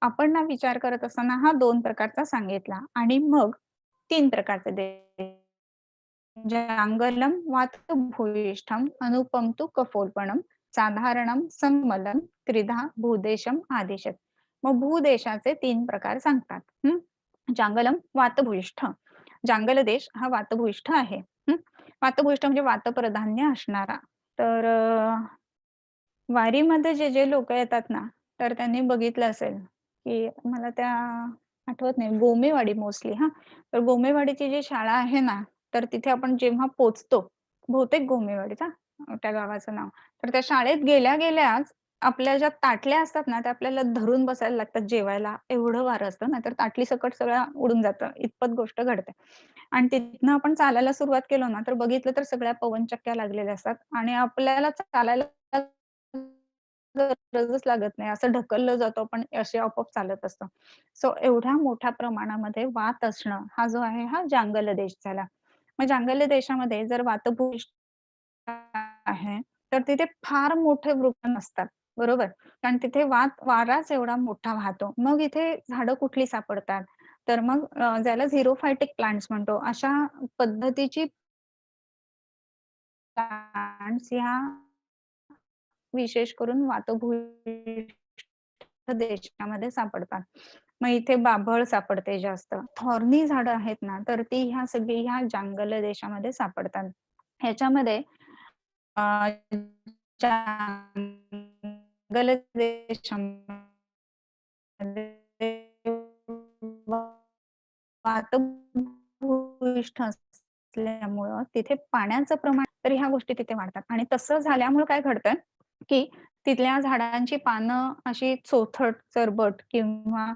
आपण ना विचार करत असताना हा 2 प्रकारचा सांगितला आणि मग 3 प्रकारचे देश. जांगलम वातभूयिष्ठम अनुपम तु कपोलपणम साधारणम सममलम त्रिधा भूदेशम आदिशत. मग भूदेशाचे 3 प्रकार सांगतात. जांगलम वातभूयिष्ठ. जांगल देश हा वातभूयिष्ठ आहे. हं. वातभूयिष्ठ म्हणजे वातप्रधान्य असणारा. तर वारीमध्ये जे लोकं येतात ना, तर त्यांनी बघितलं असेल, की मला त्या आठवत नाही गोमेवाडी मोस्टली हां. तर गोमेवाडीची जी शाळा आहे ना, तर तिथे आपण जेव्हा पोहोचतो, बहुतेक गोमेवाडीच त्या गावाचं नाव. तर त्या शाळेत गेल्या-गेल्याच आपल्या ज्या ताटल्या असतात ना, त्या आपल्याला धरून बसायला लागतात जेवायला. एवढं वारं असतं ना, तर ताटली सकट सगळं उडून जातं. इतपत गोष्ट घडते. आणि तिथनं आपण चालायला सुरुवात केलो ना, तर बघितलं तर सगळ्या पवनचक्क्या लागलेल्या असतात आणि आपल्याला चालायला गरजच लागत नाही. असं ढकललं जातो आपण असे आपोआप चालत असतो. सो एवढ्या मोठ्या प्रमाणामध्ये वात असणं हा जो आहे हा जांगल देश झाला. मग जांगल्य देशामध्ये जर वातभूइष्ठ आहे, तर तिथे फार मोठे वृक्ष नसतात, बरोबर? कारण तिथे वाराच एवढा मोठा वाहतो. मग इथे झाडं कुठली सापडतात? तर मग ज्याला झिरोफायटिक प्लांट्स म्हणतो, अशा पद्धतीची प्लांट्स ह्या विशेष करून वातभूइष्ठ देशामध्ये सापडतात. मग इथे बाभळ सापडते जास्त. थॉर्नी झाडं आहेत ना, तर ती ह्या सगळी ह्या जांगल देशामध्ये सापडतात. ह्याच्यामध्ये अ, जंगल देशामध्ये वातभूइष्ठ असल्यामुळं तिथे पाण्याचं प्रमाण तर ह्या गोष्टी तिथे वाढतात आणि तसं झाल्यामुळं काय घडतं, की तिथल्या झाडांची पानं अशी चोथट, चरबट किंवा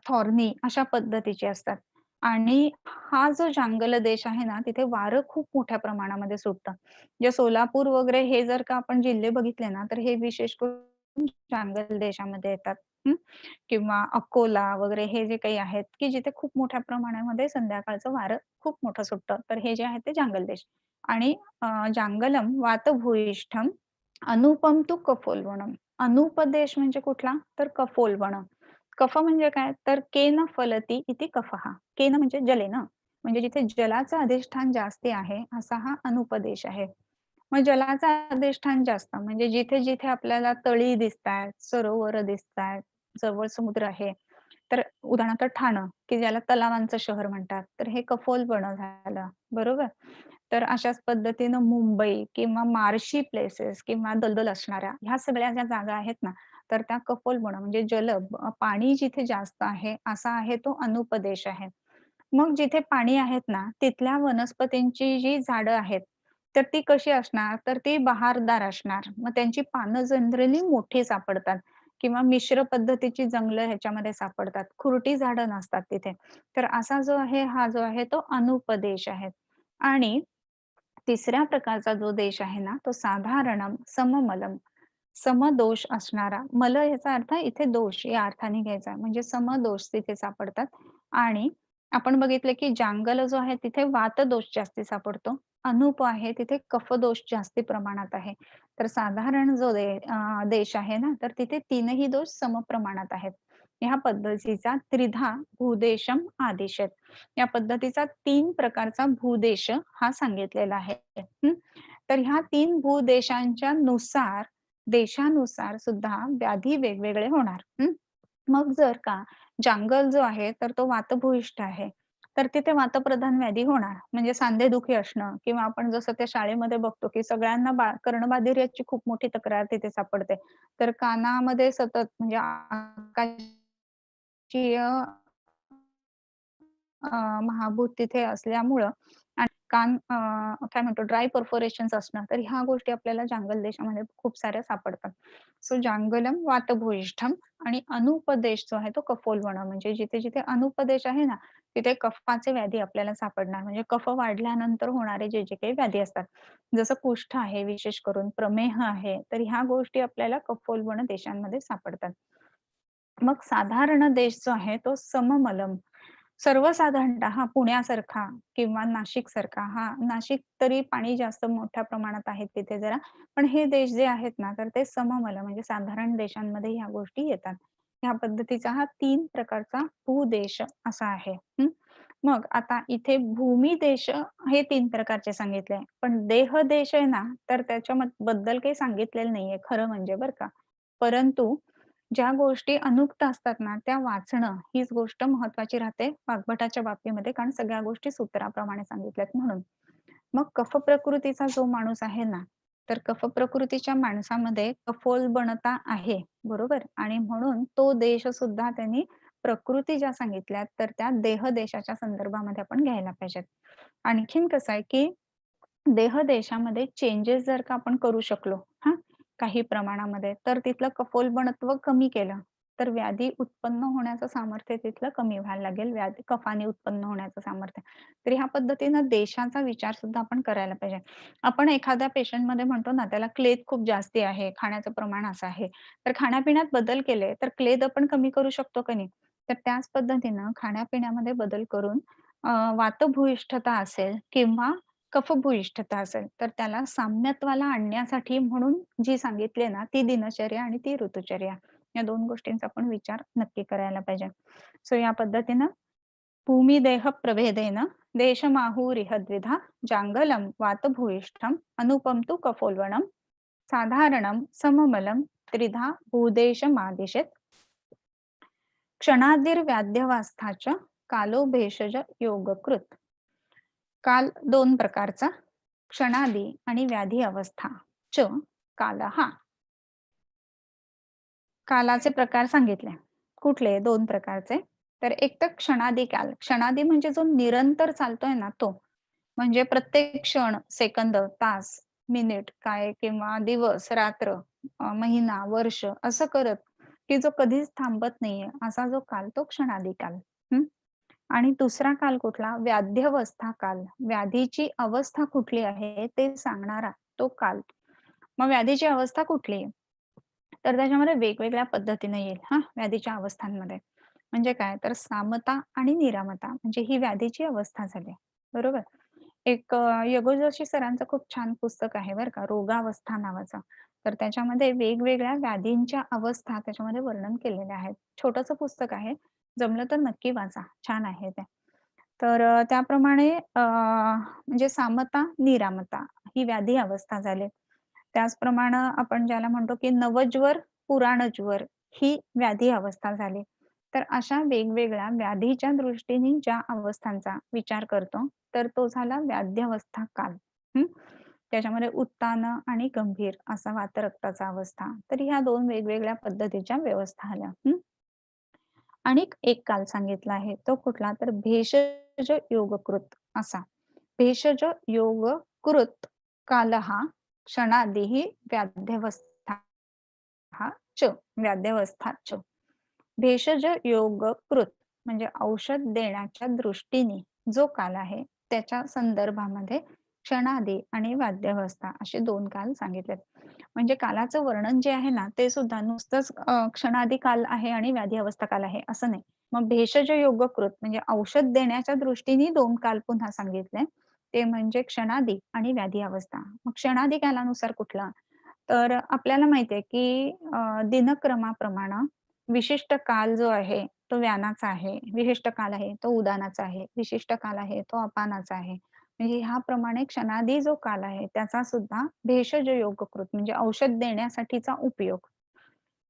थॉर्नी अशा पद्धतीची असतात आणि हा जो जांगल देश आहे ना, तिथे वारं खूप मोठ्या प्रमाणामध्ये सुटतं. जे सोलापूर वगैरे हे जर का आपण जिल्हे बघितले ना, तर हे विशेष करून जांगल देशामध्ये येतात. किंवा अकोला वगैरे हे जे काही आहेत, की जिथे खूप मोठ्या प्रमाणामध्ये संध्याकाळचं वारं खूप मोठं सुटतं. तर हे जे आहे ते जांगल देश आणि जांगलम वातभूयिष्ठम अनुपम तु कपोलवनम. अनुपदेश म्हणजे कुठला? तर कपोलवन. कफ म्हणजे काय? तर केन फलती इति कफः. केन म्हणजे जले ना. म्हणजे जिथे जलाचं अधिष्ठान जास्ती आहे, असा हा अनुपदेश आहे. मग जलाचं अधिष्ठान जास्त म्हणजे जिथे-जिथे आपल्याला तळी दिसतायत, सरोवर दिसतायत, जवळ समुद्र आहे. तर उदाहरणार्थ ठाणं, की ज्याला तलावांचं शहर म्हणतात. तर हे कफोलवनं झालं, बरोबर? तर अशाच पद्धतीनं मुंबई किंवा मार्शी प्लेसेस किंवा दलदल असणाऱ्या ह्या सगळ्या ज्या जागा आहेत ना, तर त्या कफोलवनं म्हणजे पाणी जिथे जास्त आहे, असा आहे तो अनुपदेश आहे. मग जिथे पाणी आहेत ना, तिथल्या वनस्पतींची जी झाडं आहेत, तर ती कशी असणार? तर ती बहारदार असणार. मग त्यांची पानं जनरली मोठी सापडतात किंवा मिश्र पद्धतीची जंगलं ह्याच्यामध्ये सापडतात. खुरटी झाडं नसतात तिथे. तर असा जो आहे, हा जो आहे तो अनुपदेश आहे. आणि तिसऱ्या प्रकारचा जो देश आहे ना, तो साधारणम, सममलम, समदोष असणारा. मल याचा अर्थ इथे दोष या अर्थाने घ्यायचा. म्हणजे समदोष तिथे सापडतात आणि आपण बघितलं की जांगल जो आहे तिथे वातदोष जास्ती सापडतो. अनुप आहे तिथे कफदोष जास्ती प्रमाणात आहे. तर साधारण जो देश आहे ना, तर तिथे तीनही दोष समप्रमाणात आहेत. ह्या पद्धतीचा त्रिधा भूदेशम आदेशत. या पद्धतीचा 3 प्रकारचा भूदेश हा सांगितलेला आहे. तर ह्या 3 भूदेशांच्या नुसार देशानुसार सुद्धा व्याधी वेगवेगळे होणार. मग जर का जांगल जो आहे, तर तो वातभूइष्ठ आहे. तर तिथे वातप्रधान व्याधी होणार. म्हणजे सांधेदुखी असणं किंवा आपण जसं त्या शाळेमध्ये बघतो, की सगळ्यांना कर्णबाधिर्याची खूप मोठी तक्रार तिथे सापडते. तर कानामध्ये सतत म्हणजे आकाशीय महाभूत तिथे असल्यामुळं आणि काय म्हणतो ड्राय परफोरेशन्स असणं, तर ह्या गोष्टी आपल्याला जांगल देशामध्ये खूप साऱ्या सापडतात. सो जांगलम वातभूयिष्ठम आणि अनुपदेश जो आहे तो कपोलवण म्हणजे जिथे-जिथे अनुपदेश आहे ना, तिथे कफाचे व्याधी आपल्याला सापडणार. म्हणजे कफ वाढल्यानंतर होणारे जे काही व्याधी असतात. जसं कुष्ठ आहे विशेष करून, प्रमेह आहे, तर ह्या गोष्टी आपल्याला कपोलवण देशांमध्ये सापडतात. मग साधारण देश जो आहे तो सममलम सर्वसाधारणतः पुण्यासारखा किंवा नाशिकसारखा नाशिक तरी पाणी जास्त मोठ्या प्रमाणात आहे तिथे जरा. पण हे देश जे आहेत ना, तर ते सममल म्हणजे साधारण देशांमध्ये ह्या गोष्टी येतात. ह्या पद्धतीचा हा 3 प्रकारचा भूदेश असा आहे. मग आता इथे भूमी देश हे 3 प्रकारचे सांगितले. पण देह देश आहे ना, तर त्याच्या बद्दल काही सांगितलेलं नाहीये खरं म्हणजे बरं का. परंतु ज्या गोष्टी अनुक्त असतात ना, त्या वाचणं हीच गोष्ट महत्त्वाची राहते वाग्भटाच्या बाबतीमध्ये, कारण सगळ्या गोष्टी सूत्राप्रमाणे सांगितल्यात म्हणून. मग कफ प्रकृतीचा जो माणूस आहे ना, तर कफ प्रकृतीच्या माणसामध्ये कफोल्बणता आहे, बरोबर? आणि म्हणून तो देश सुद्धा त्यांनी प्रकृती ज्या सांगितल्यात, तर त्या देह देशाच्या संदर्भामध्ये आपण घ्यायला पाहिजेत. आणखीन कसं आहे, की देह देशामध्ये चेंजेस जर का आपण करू शकलो, हां, काही प्रमाणामध्ये, तर तिथलं कफोल्बणत्व कमी केलं, तर व्याधी उत्पन्न होण्याचं सामर्थ्य तिथलं कमी व्हायला लागेल. कफाने उत्पन्न होण्याचं सामर्थ्य. तर ह्या पद्धतीनं देशाचा विचार सुद्धा आपण करायला पाहिजे. आपण एखाद्या पेशंटमध्ये म्हणतो ना, त्याला क्लेद खूप जास्ती आहे, खाण्याचं प्रमाण असं आहे. तर खाण्यापिण्यात बदल केले, तर क्लेद आपण कमी करू शकतो का नाही? तर त्याच पद्धतीनं खाण्यापिण्यामध्ये बदल करून वातभूइष्ठता असेल किंवा कफभूइष्ठता असेल, तर त्याला साम्यत्वाला आणण्यासाठी म्हणून जी सांगितली ना, ती दिनचर्या आणि ती ऋतुचर्या. या 2 गोष्टींचा आपण विचार नक्की करायला पाहिजे. सो या पद्धतीनं भूमिदेह प्रभेदेन देशमाहुरिह द्विधा जांगलं वातभूयिष्ठम् अनुपम तु कफोल्बणं साधारणं सममलं त्रिधा भूदेशमादिशेत क्षणादिर्व्याध्यवस्थाच कालो भेषज योगकृत. काल 2 प्रकारचा क्षणादी आणि व्याधी अवस्था च कालः. कालाचे प्रकार सांगितले. कुठले 2 प्रकारचे. तर एक तर क्षणादी काल. क्षणादी म्हणजे जो निरंतर चालतोय ना तो. म्हणजे प्रत्येक क्षण, सेकंद, तास, मिनिट काय किंवा दिवस, रात्र, महिना, वर्ष असं करत, की जो कधीच थांबत नाहीये, असा जो काल तो क्षणादी काल. हं. आणि दुसरा काल कुठला? व्याध्यवस्था काल. व्याधीची अवस्था कुठली आहे ते सांगणारा तो काल. मग व्याधीची अवस्था कुठली? तर त्याच्यामध्ये वेगवेगळ्या पद्धतीने येईल हां, व्याधीच्या अवस्थांमध्ये. म्हणजे काय? तर सामता आणि निरामता म्हणजे ही व्याधीची अवस्था झाली. बरोबर? एक यगो जोशी सरांचं खूप छान पुस्तक आहे बरं का, रोगावस्था नावाचं. तर त्याच्यामध्ये वेगवेगळ्या व्याधींच्या अवस्था त्याच्यामध्ये वर्णन केलेल्या आहेत. छोटंसं पुस्तक आहे. जमलं तर नक्की वाचा. छान आहे ते. तर त्याप्रमाणे म्हणजे सामता, निरामता ही व्याधी अवस्था झाली. त्याचप्रमाणे आपण ज्याला म्हणतो, की नवज्वर, पुराणज्वर ही व्याधी अवस्था झाली. तर अशा वेगवेगळ्या व्याधीच्या दृष्टीने ज्या अवस्थांचा विचार करतो, तर तो झाला व्याध्यवस्था काल. हं. त्याच्यामध्ये उत्तान आणि गंभीर असा वातरक्ताचा अवस्था. तर ह्या 2 वेगवेगळ्या पद्धतीच्या व्यवस्था आल्या. आणिक एक काल सांगितला आहे. तो कुठला? तर भेषज योगकृत असा. भेषज योगकृत कालः क्षणादिः व्याध्यवस्था च व्याध्यवस्था च. भेषज योगकृत म्हणजे औषध देण्याच्या दृष्टीने जो काल आहे, त्याच्या संदर्भामध्ये क्षणादी आणि वाद्यावस्था असे 2 काल सांगितलेत. म्हणजे कालाचं वर्णन जे आहे ना, ते सुद्धा नुसतंच क्षणादी काल आहे आणि व्याधी अवस्था काल आहे असं नाही. मग भेषज योगकृत म्हणजे औषध देण्याच्या दृष्टीने 2 काल पुन्हा सांगितले. ते म्हणजे क्षणादी आणि व्याधी अवस्था. मग क्षणादी कालानुसार कुठला? तर आपल्याला माहिती आहे, की दिनक्रमाप्रमाणे विशिष्ट काल जो आहे, तो व्यानाचा आहे. विशिष्ट काल आहे, तो उदानाचा आहे. विशिष्ट काल आहे, तो अपानाचा आहे. म्हणजे ह्याप्रमाणे क्षणादी जो काल आहे, त्याचा सुद्धा भेषज योगकृत म्हणजे औषध देण्यासाठीचा उपयोग.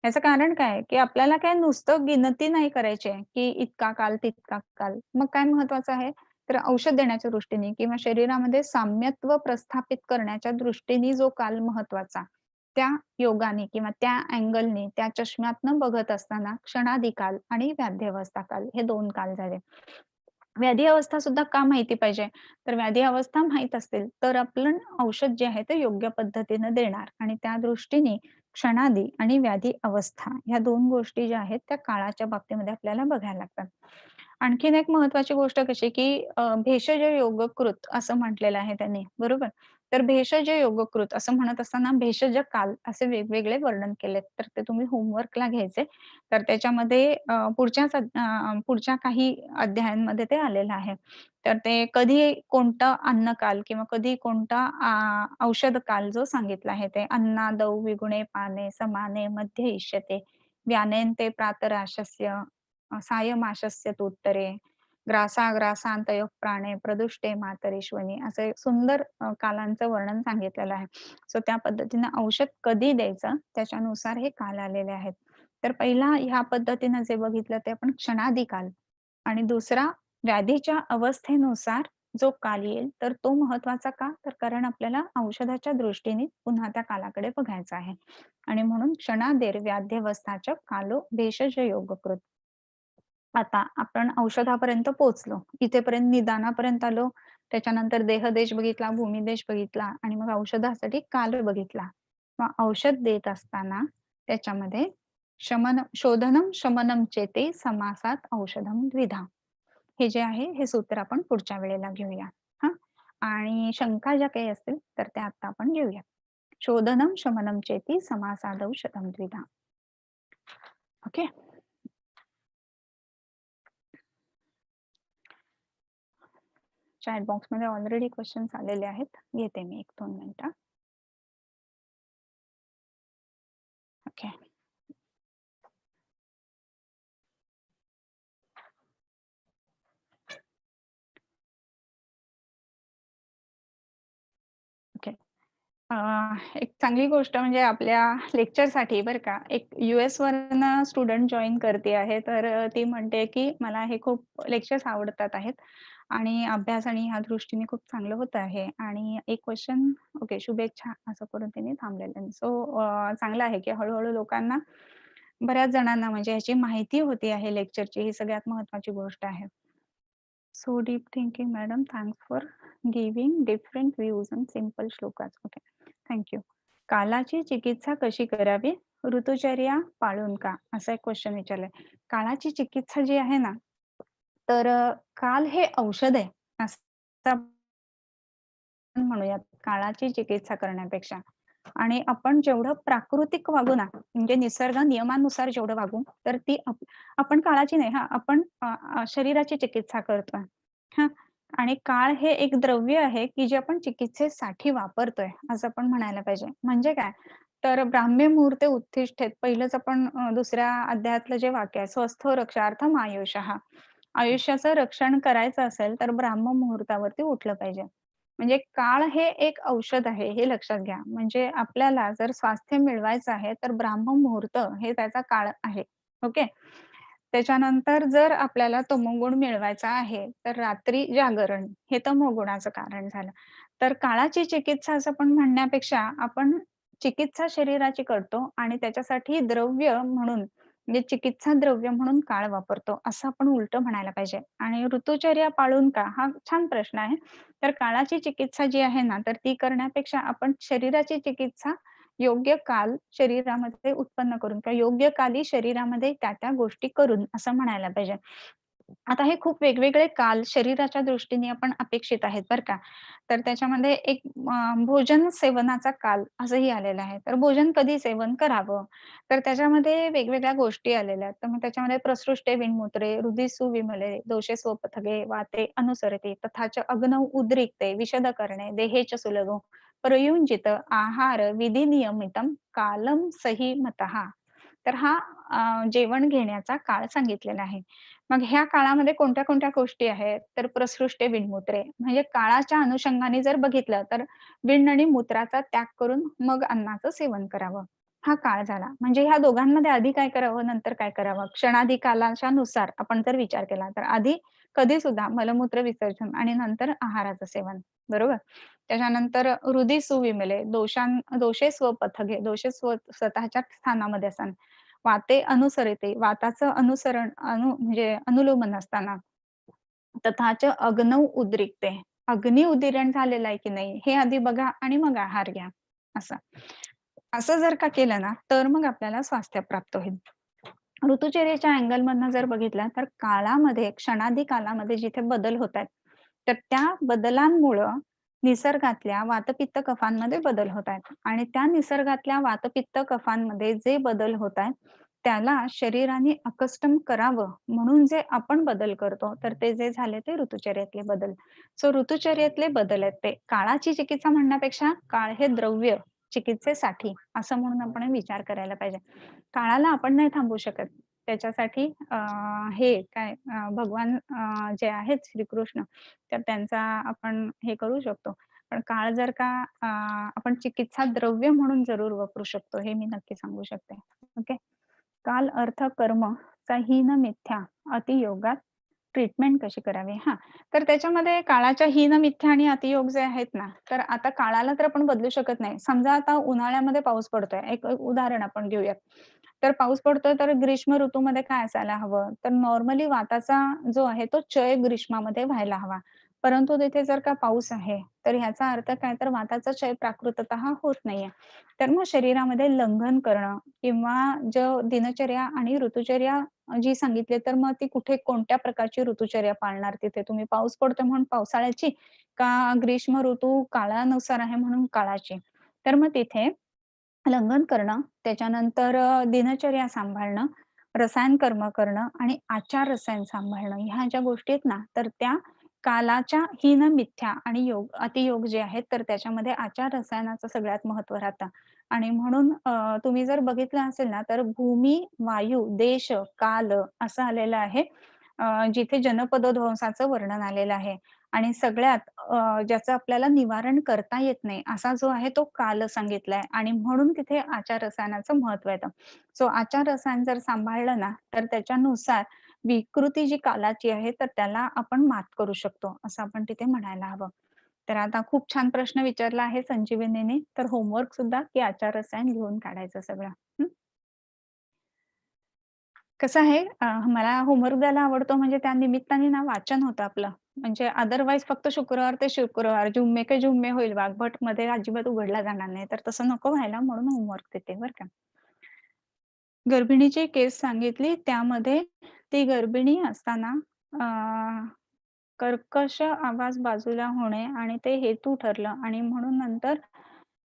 याचं कारण काय आहे, की आपल्याला काय नुसतं गिनती नाही करायची आहे, की इतका काल, तितका काल. मग काय महत्वाचं आहे, तर औषध देण्याच्या दृष्टीने किंवा शरीरामध्ये साम्यत्व प्रस्थापित करण्याच्या दृष्टीने जो काल महत्वाचा, त्या योगाने किंवा त्या अँगलने, त्या चष्म्यातनं बघत असताना क्षणादी काल आणि व्याध्यवस्था काल हे 2 काल झाले. व्याधी अवस्था सुद्धा का माहिती पाहिजे? तर व्याधी अवस्था माहीत असतील, तर आपण औषध जे आहे ते योग्य पद्धतीनं देणार आणि त्या दृष्टीने क्षणादी आणि व्याधी अवस्था ह्या 2 गोष्टी ज्या आहेत त्या काळाच्या बाबतीमध्ये आपल्याला बघायला लागतात. आणखीन एक महत्त्वाची गोष्ट कशी की भेषज योगकृत असं म्हटलेलं आहे त्यांनी, बरोबर? तर भेषज योगकृत असं म्हणत असताना भेषज काल असे वेगवेगळे वर्णन केलेत. तर ते तुम्ही होमवर्कला घ्यायचे. तर त्याच्यामध्ये पुढच्या काही अध्यायांमध्ये ते आलेलं आहे. तर ते कधी कोणतं अन्नकाल किंवा कधी कोणता औषध काल जो सांगितला आहे ते अन्नादौ विगुणे पाने समाने मध्ये इष्यते व्यानेन्ते प्रातराशस्य सायमाशस्य तूत्तरे ग्रासाग्रासांतयोः प्राणे प्रदुष्टे मातरिश्वनी असे सुंदर कालांचं वर्णन सांगितलेलं आहे. सो त्या पद्धतीनं औषध कधी द्यायचं त्याच्यानुसार हे काल आलेले आहेत. तर पहिला ह्या पद्धतीनं जे बघितलं ते आपण क्षणादी काल आणि दुसरा व्याधीच्या अवस्थेनुसार जो काल येईल तर तो महत्वाचा का? तर कारण आपल्याला औषधाच्या दृष्टीने पुन्हा त्या कालाकडे बघायचं आहे आणि म्हणून क्षणादेर व्याध्यवस्थाच कालो भेषज योगकृत. आता आपण औषधापर्यंत पोहोचलो. इथेपर्यंत निदानापर्यंत आलो. त्याच्यानंतर देहदेश बघितला, भूमिदेश बघितला आणि मग औषधासाठी काल बघितला. मग औषध देत असताना त्याच्यामध्ये शोधनम शमनम चेते समासात औषधम द्विधा. हे जे आहे हे सूत्र आपण पुढच्या वेळेला घेऊया. हां. आणि शंका ज्या काही असतील तर त्या आता आपण घेऊया. शोधनम शमनम चेती समासाद औषधम द्विधा. ओके. चॅट बॉक्समध्ये ऑलरेडी क्वेश्चन्स आलेले आहेत. घेते मी 1-2 मिनिटं. ओके. ओके. अ, एक चांगली गोष्ट म्हणजे आपल्या लेक्चरसाठी बरं का, एक यूएसवरनं स्टुडंट जॉइन करते आहे. तर ती म्हणते, की मला हे खूप लेक्चर्स आवडतात आहेत आणि अभ्यास आणि ह्या दृष्टीने खूप चांगलं होत आहे आणि एक क्वेशन ओके, शुभेच्छा असं करून तिने थांबलेलं आहे. सो चांगलं आहे, की हळू लोकांना बऱ्याच जणांना म्हणजे ह्याची माहिती होती आहे लेक्चरची. ही सगळ्यात महत्त्वाची गोष्ट आहे. So deep thinking madam, thanks for giving different views on simple shlokas. Okay, thank you. कालाची चिकित्सा कशी करावी? ऋतुचर्या पाळून का? असा एक क्वेशन विचारलाय. काळाची चिकित्सा जी आहे ना, तर काल हे औषध आहे, असं आपण म्हणूयात काळाची चिकित्सा करण्यापेक्षा. आणि आपण जेवढं प्राकृतिक वागू ना, म्हणजे निसर्ग नियमानुसार जेवढं वागू, तर ती आपण काळाची नाही हां, आपण शरीराची चिकित्सा करतोय. हां. आणि काळ हे एक द्रव्य आहे, की जे आपण चिकित्सेसाठी वापरतोय, असं आपण म्हणायला पाहिजे. म्हणजे काय? तर ब्राह्मे मुहूर्ते उत्तिष्ठेत पहिलंच आपण दुसऱ्या अध्यायातलं जे वाक्य आहे, स्वस्थो रक्षार्थम आयुषः. आयुष्याचं रक्षण करायचं असेल, तर ब्राह्म मुहूर्तावरती उठलं पाहिजे. म्हणजे काळ हे एक औषध आहे, हे लक्षात घ्या. म्हणजे आपल्याला जर स्वास्थ्य मिळवायचं आहे, तर ब्राह्म मुहूर्त हे त्याचा काळ आहे. ओके. त्याच्यानंतर जर आपल्याला तमोगुण मिळवायचा आहे, तर रात्री जागरण हे तमोगुणाचं कारण झालं. तर काळाची चिकित्सा असं पण म्हणण्यापेक्षा आपण चिकित्सा शरीराची करतो आणि त्याच्यासाठी द्रव्य म्हणून म्हणजे चिकित्सा द्रव्य म्हणून काळ वापरतो, असं आपण उलटं म्हणायला पाहिजे. आणि ऋतुचर्या पाळून का? हा छान प्रश्न आहे. तर काळाची चिकित्सा जी आहे ना, तर ती करण्यापेक्षा आपण शरीराची चिकित्सा योग्य काल शरीरामध्ये उत्पन्न करून किंवा योग्य काली शरीरामध्ये त्या गोष्टी करून असं म्हणायला पाहिजे. आता हे खूप वेगवेगळे काल शरीराच्या दृष्टीने आपण अपेक्षित आहेत बरं का. तर त्याच्यामध्ये एक भोजन सेवनाचा काल असंही आलेलं आहे. तर भोजन कधी सेवन करावं? तर त्याच्यामध्ये वेगवेगळ्या गोष्टी आलेल्या आहेत. तर मग त्याच्यामध्ये प्रसृष्टे विन्मूत्रे, हृदि सुविमले, दोषे स्वपथगे, वाते अनुसरते, तथाच अग्नौ उद्रिक्ते, विशद करणे, देहे च सुलभो, प्रयुंजित आहार विधी नियमितम कालम सही मतः. तर हा जेवण घेण्याचा काळ सांगितलेला आहे. मग ह्या काळामध्ये कोणत्या-कोणत्या गोष्टी आहेत? तर प्रसृष्टे विणमूत्रे म्हणजे काळाच्या अनुषंगाने जर बघितलं तर विण आणि मूत्राचा त्याग करून मग अन्नाचं सेवन करावं. हा काळ झाला. म्हणजे ह्या दोघांमध्ये आधी काय करावं, नंतर काय करावं? क्षणादी कालाच्या नुसार आपण जर विचार केला तर आधी कधी सुद्धा मलमूत्र विसर्जन आणि नंतर आहाराचं सेवन. बरोबर? त्याच्यानंतर हृदी सुविमले, दोषे स्वपथगे, दोषे स्वतःच्या स्थानामध्ये असताना. वाते अनुसरते, वाताचं अनुसरण म्हणजे अनुलोमन असताना. तथाच अग्नौ उद्रिक्ते, अग्नी उदीरण झालेलं आहे की नाही हे आधी बघा आणि मग आहार घ्या असं. असं जर का केलं ना, तर मग आपल्याला स्वास्थ्य प्राप्त होईल. ऋतुचर्येच्या अँगलमधनं जर बघितलं तर काळामध्ये, क्षणादी कालामध्ये जिथे बदल होतायत, तर त्या बदलांमुळं निसर्गातल्या वातपित्त कफांमध्ये बदल होत आहेत आणि त्या निसर्गातल्या वातपित्त कफांमध्ये जे बदल होत आहेत, त्याला शरीराने अकस्टम करावं म्हणून जे आपण बदल करतो, तर ते जे झाले ते ऋतुचर्यातले बदल. सो ऋतुचर्येतले बदल आहेत ते. काळाची चिकित्सा म्हणण्यापेक्षा काळ हे द्रव्य चिकित्सेसाठी असं म्हणून आपण विचार करायला पाहिजे. काळाला आपण नाही थांबवू शकत. त्याच्यासाठी हे काय भगवान जे आहेत श्रीकृष्ण, तर त्यांचा आपण हे करू शकतो. पण काळ जर का आपण चिकित्सा द्रव्य म्हणून जरूर वापरू शकतो, हे मी नक्की सांगू शकते. ओके. काल, अर्थ, कर्म चा हीन मिथ्या अतियोगात ट्रीटमेंट कशी करावी? हां, तर त्याच्यामध्ये काळाच्या हीन मिथ्या आणि अतियोग जे आहेत ना, तर आता काळाला तर आपण बदलू शकत नाही. समजा आता उन्हाळ्यामध्ये पाऊस पडतोय. एक उदाहरण आपण घेऊयात. तर पाऊस पडतोय तर ग्रीष्म ऋतूमध्ये काय असायला हवं? तर नॉर्मली वाताचा जो आहे तो क्षय ग्रीष्मामध्ये व्हायला हवा. परंतु तिथे जर का पाऊस आहे, तर ह्याचा अर्थ काय तर वाताचा क्षय प्राकृततः होत नाहीये. तर मग शरीरामध्ये लंघन करणं किंवा जो दिनचर्या आणि ऋतुचर्या जी सांगितली, तर मग ती कुठे कोणत्या प्रकारची ऋतुचर्या पाळणार तिथे तुम्ही? पाऊस पडतोय म्हणून पावसाळ्याची का ग्रीष्म ऋतू काळानुसार आहे म्हणून काळाची? तर मग तिथे लंघन करणं, त्याच्यानंतर दिनचर्या सांभाळणं, रसायन कर्म करणं आणि आचार रसायन सांभाळणं ह्या ज्या गोष्टी आहेत ना, तर त्या कालाच्या हीन मिथ्या आणि योग, अतियोग जे आहेत, तर त्याच्यामध्ये आचार रसायनाचं सगळ्यात महत्त्व राहतं. आणि म्हणून तुम्ही जर बघितलं असेल ना, तर भूमी, वायू, देश, काल असं आलेलं आहे. जिथे जनपदध्वंसाचं वर्णन आलेलं आहे आणि सगळ्यात ज्याचं आपल्याला निवारण करता येत नाही, असा जो आहे तो काल सांगितलाय आणि म्हणून तिथे आचार रसायनाचं महत्त्व येतं. सो आचार रसायन जर सांभाळलं ना, तर त्याच्यानुसार विकृती जी कालाची आहे, तर त्याला आपण मात करू शकतो, असं आपण तिथे म्हणायला हवं. तर आता खूप छान प्रश्न विचारला आहे संजीवनीने. तर होमवर्क सुद्धा की आचार रसायन लिहून काढायचं सगळं. कसं आहे मला होमवर्क द्यायला आवडतो म्हणजे त्या निमित्ताने ना वाचन होतं आपलं. म्हणजे अदरवाईज फक्त शुक्रवार ते शुक्रवार, जुम्मे के जुम्मे होईल वाघ, बट मध्ये अजिबात उघडला जाणार नाही. तर तसं नको व्हायला म्हणून होमवर्क देते बरं का. गर्भिणीची केस सांगितली त्यामध्ये ती गर्भिणी असताना अ, कर्कश आवाज बाजूला होणे आणि ते हेतू ठरलं आणि म्हणून नंतर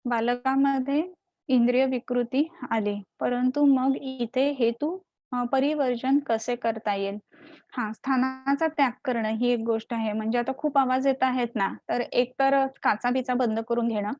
बालकामध्ये इंद्रिय विकृती आली. परंतु मग इथे हेतू परिवर्जन कसे करता येईल? हां, स्थानाचा त्याग करणं ही एक गोष्ट आहे. म्हणजे आता खूप आवाज येत आहेत ना, तर एकतर काचा-बिचा बंद करून घेणं.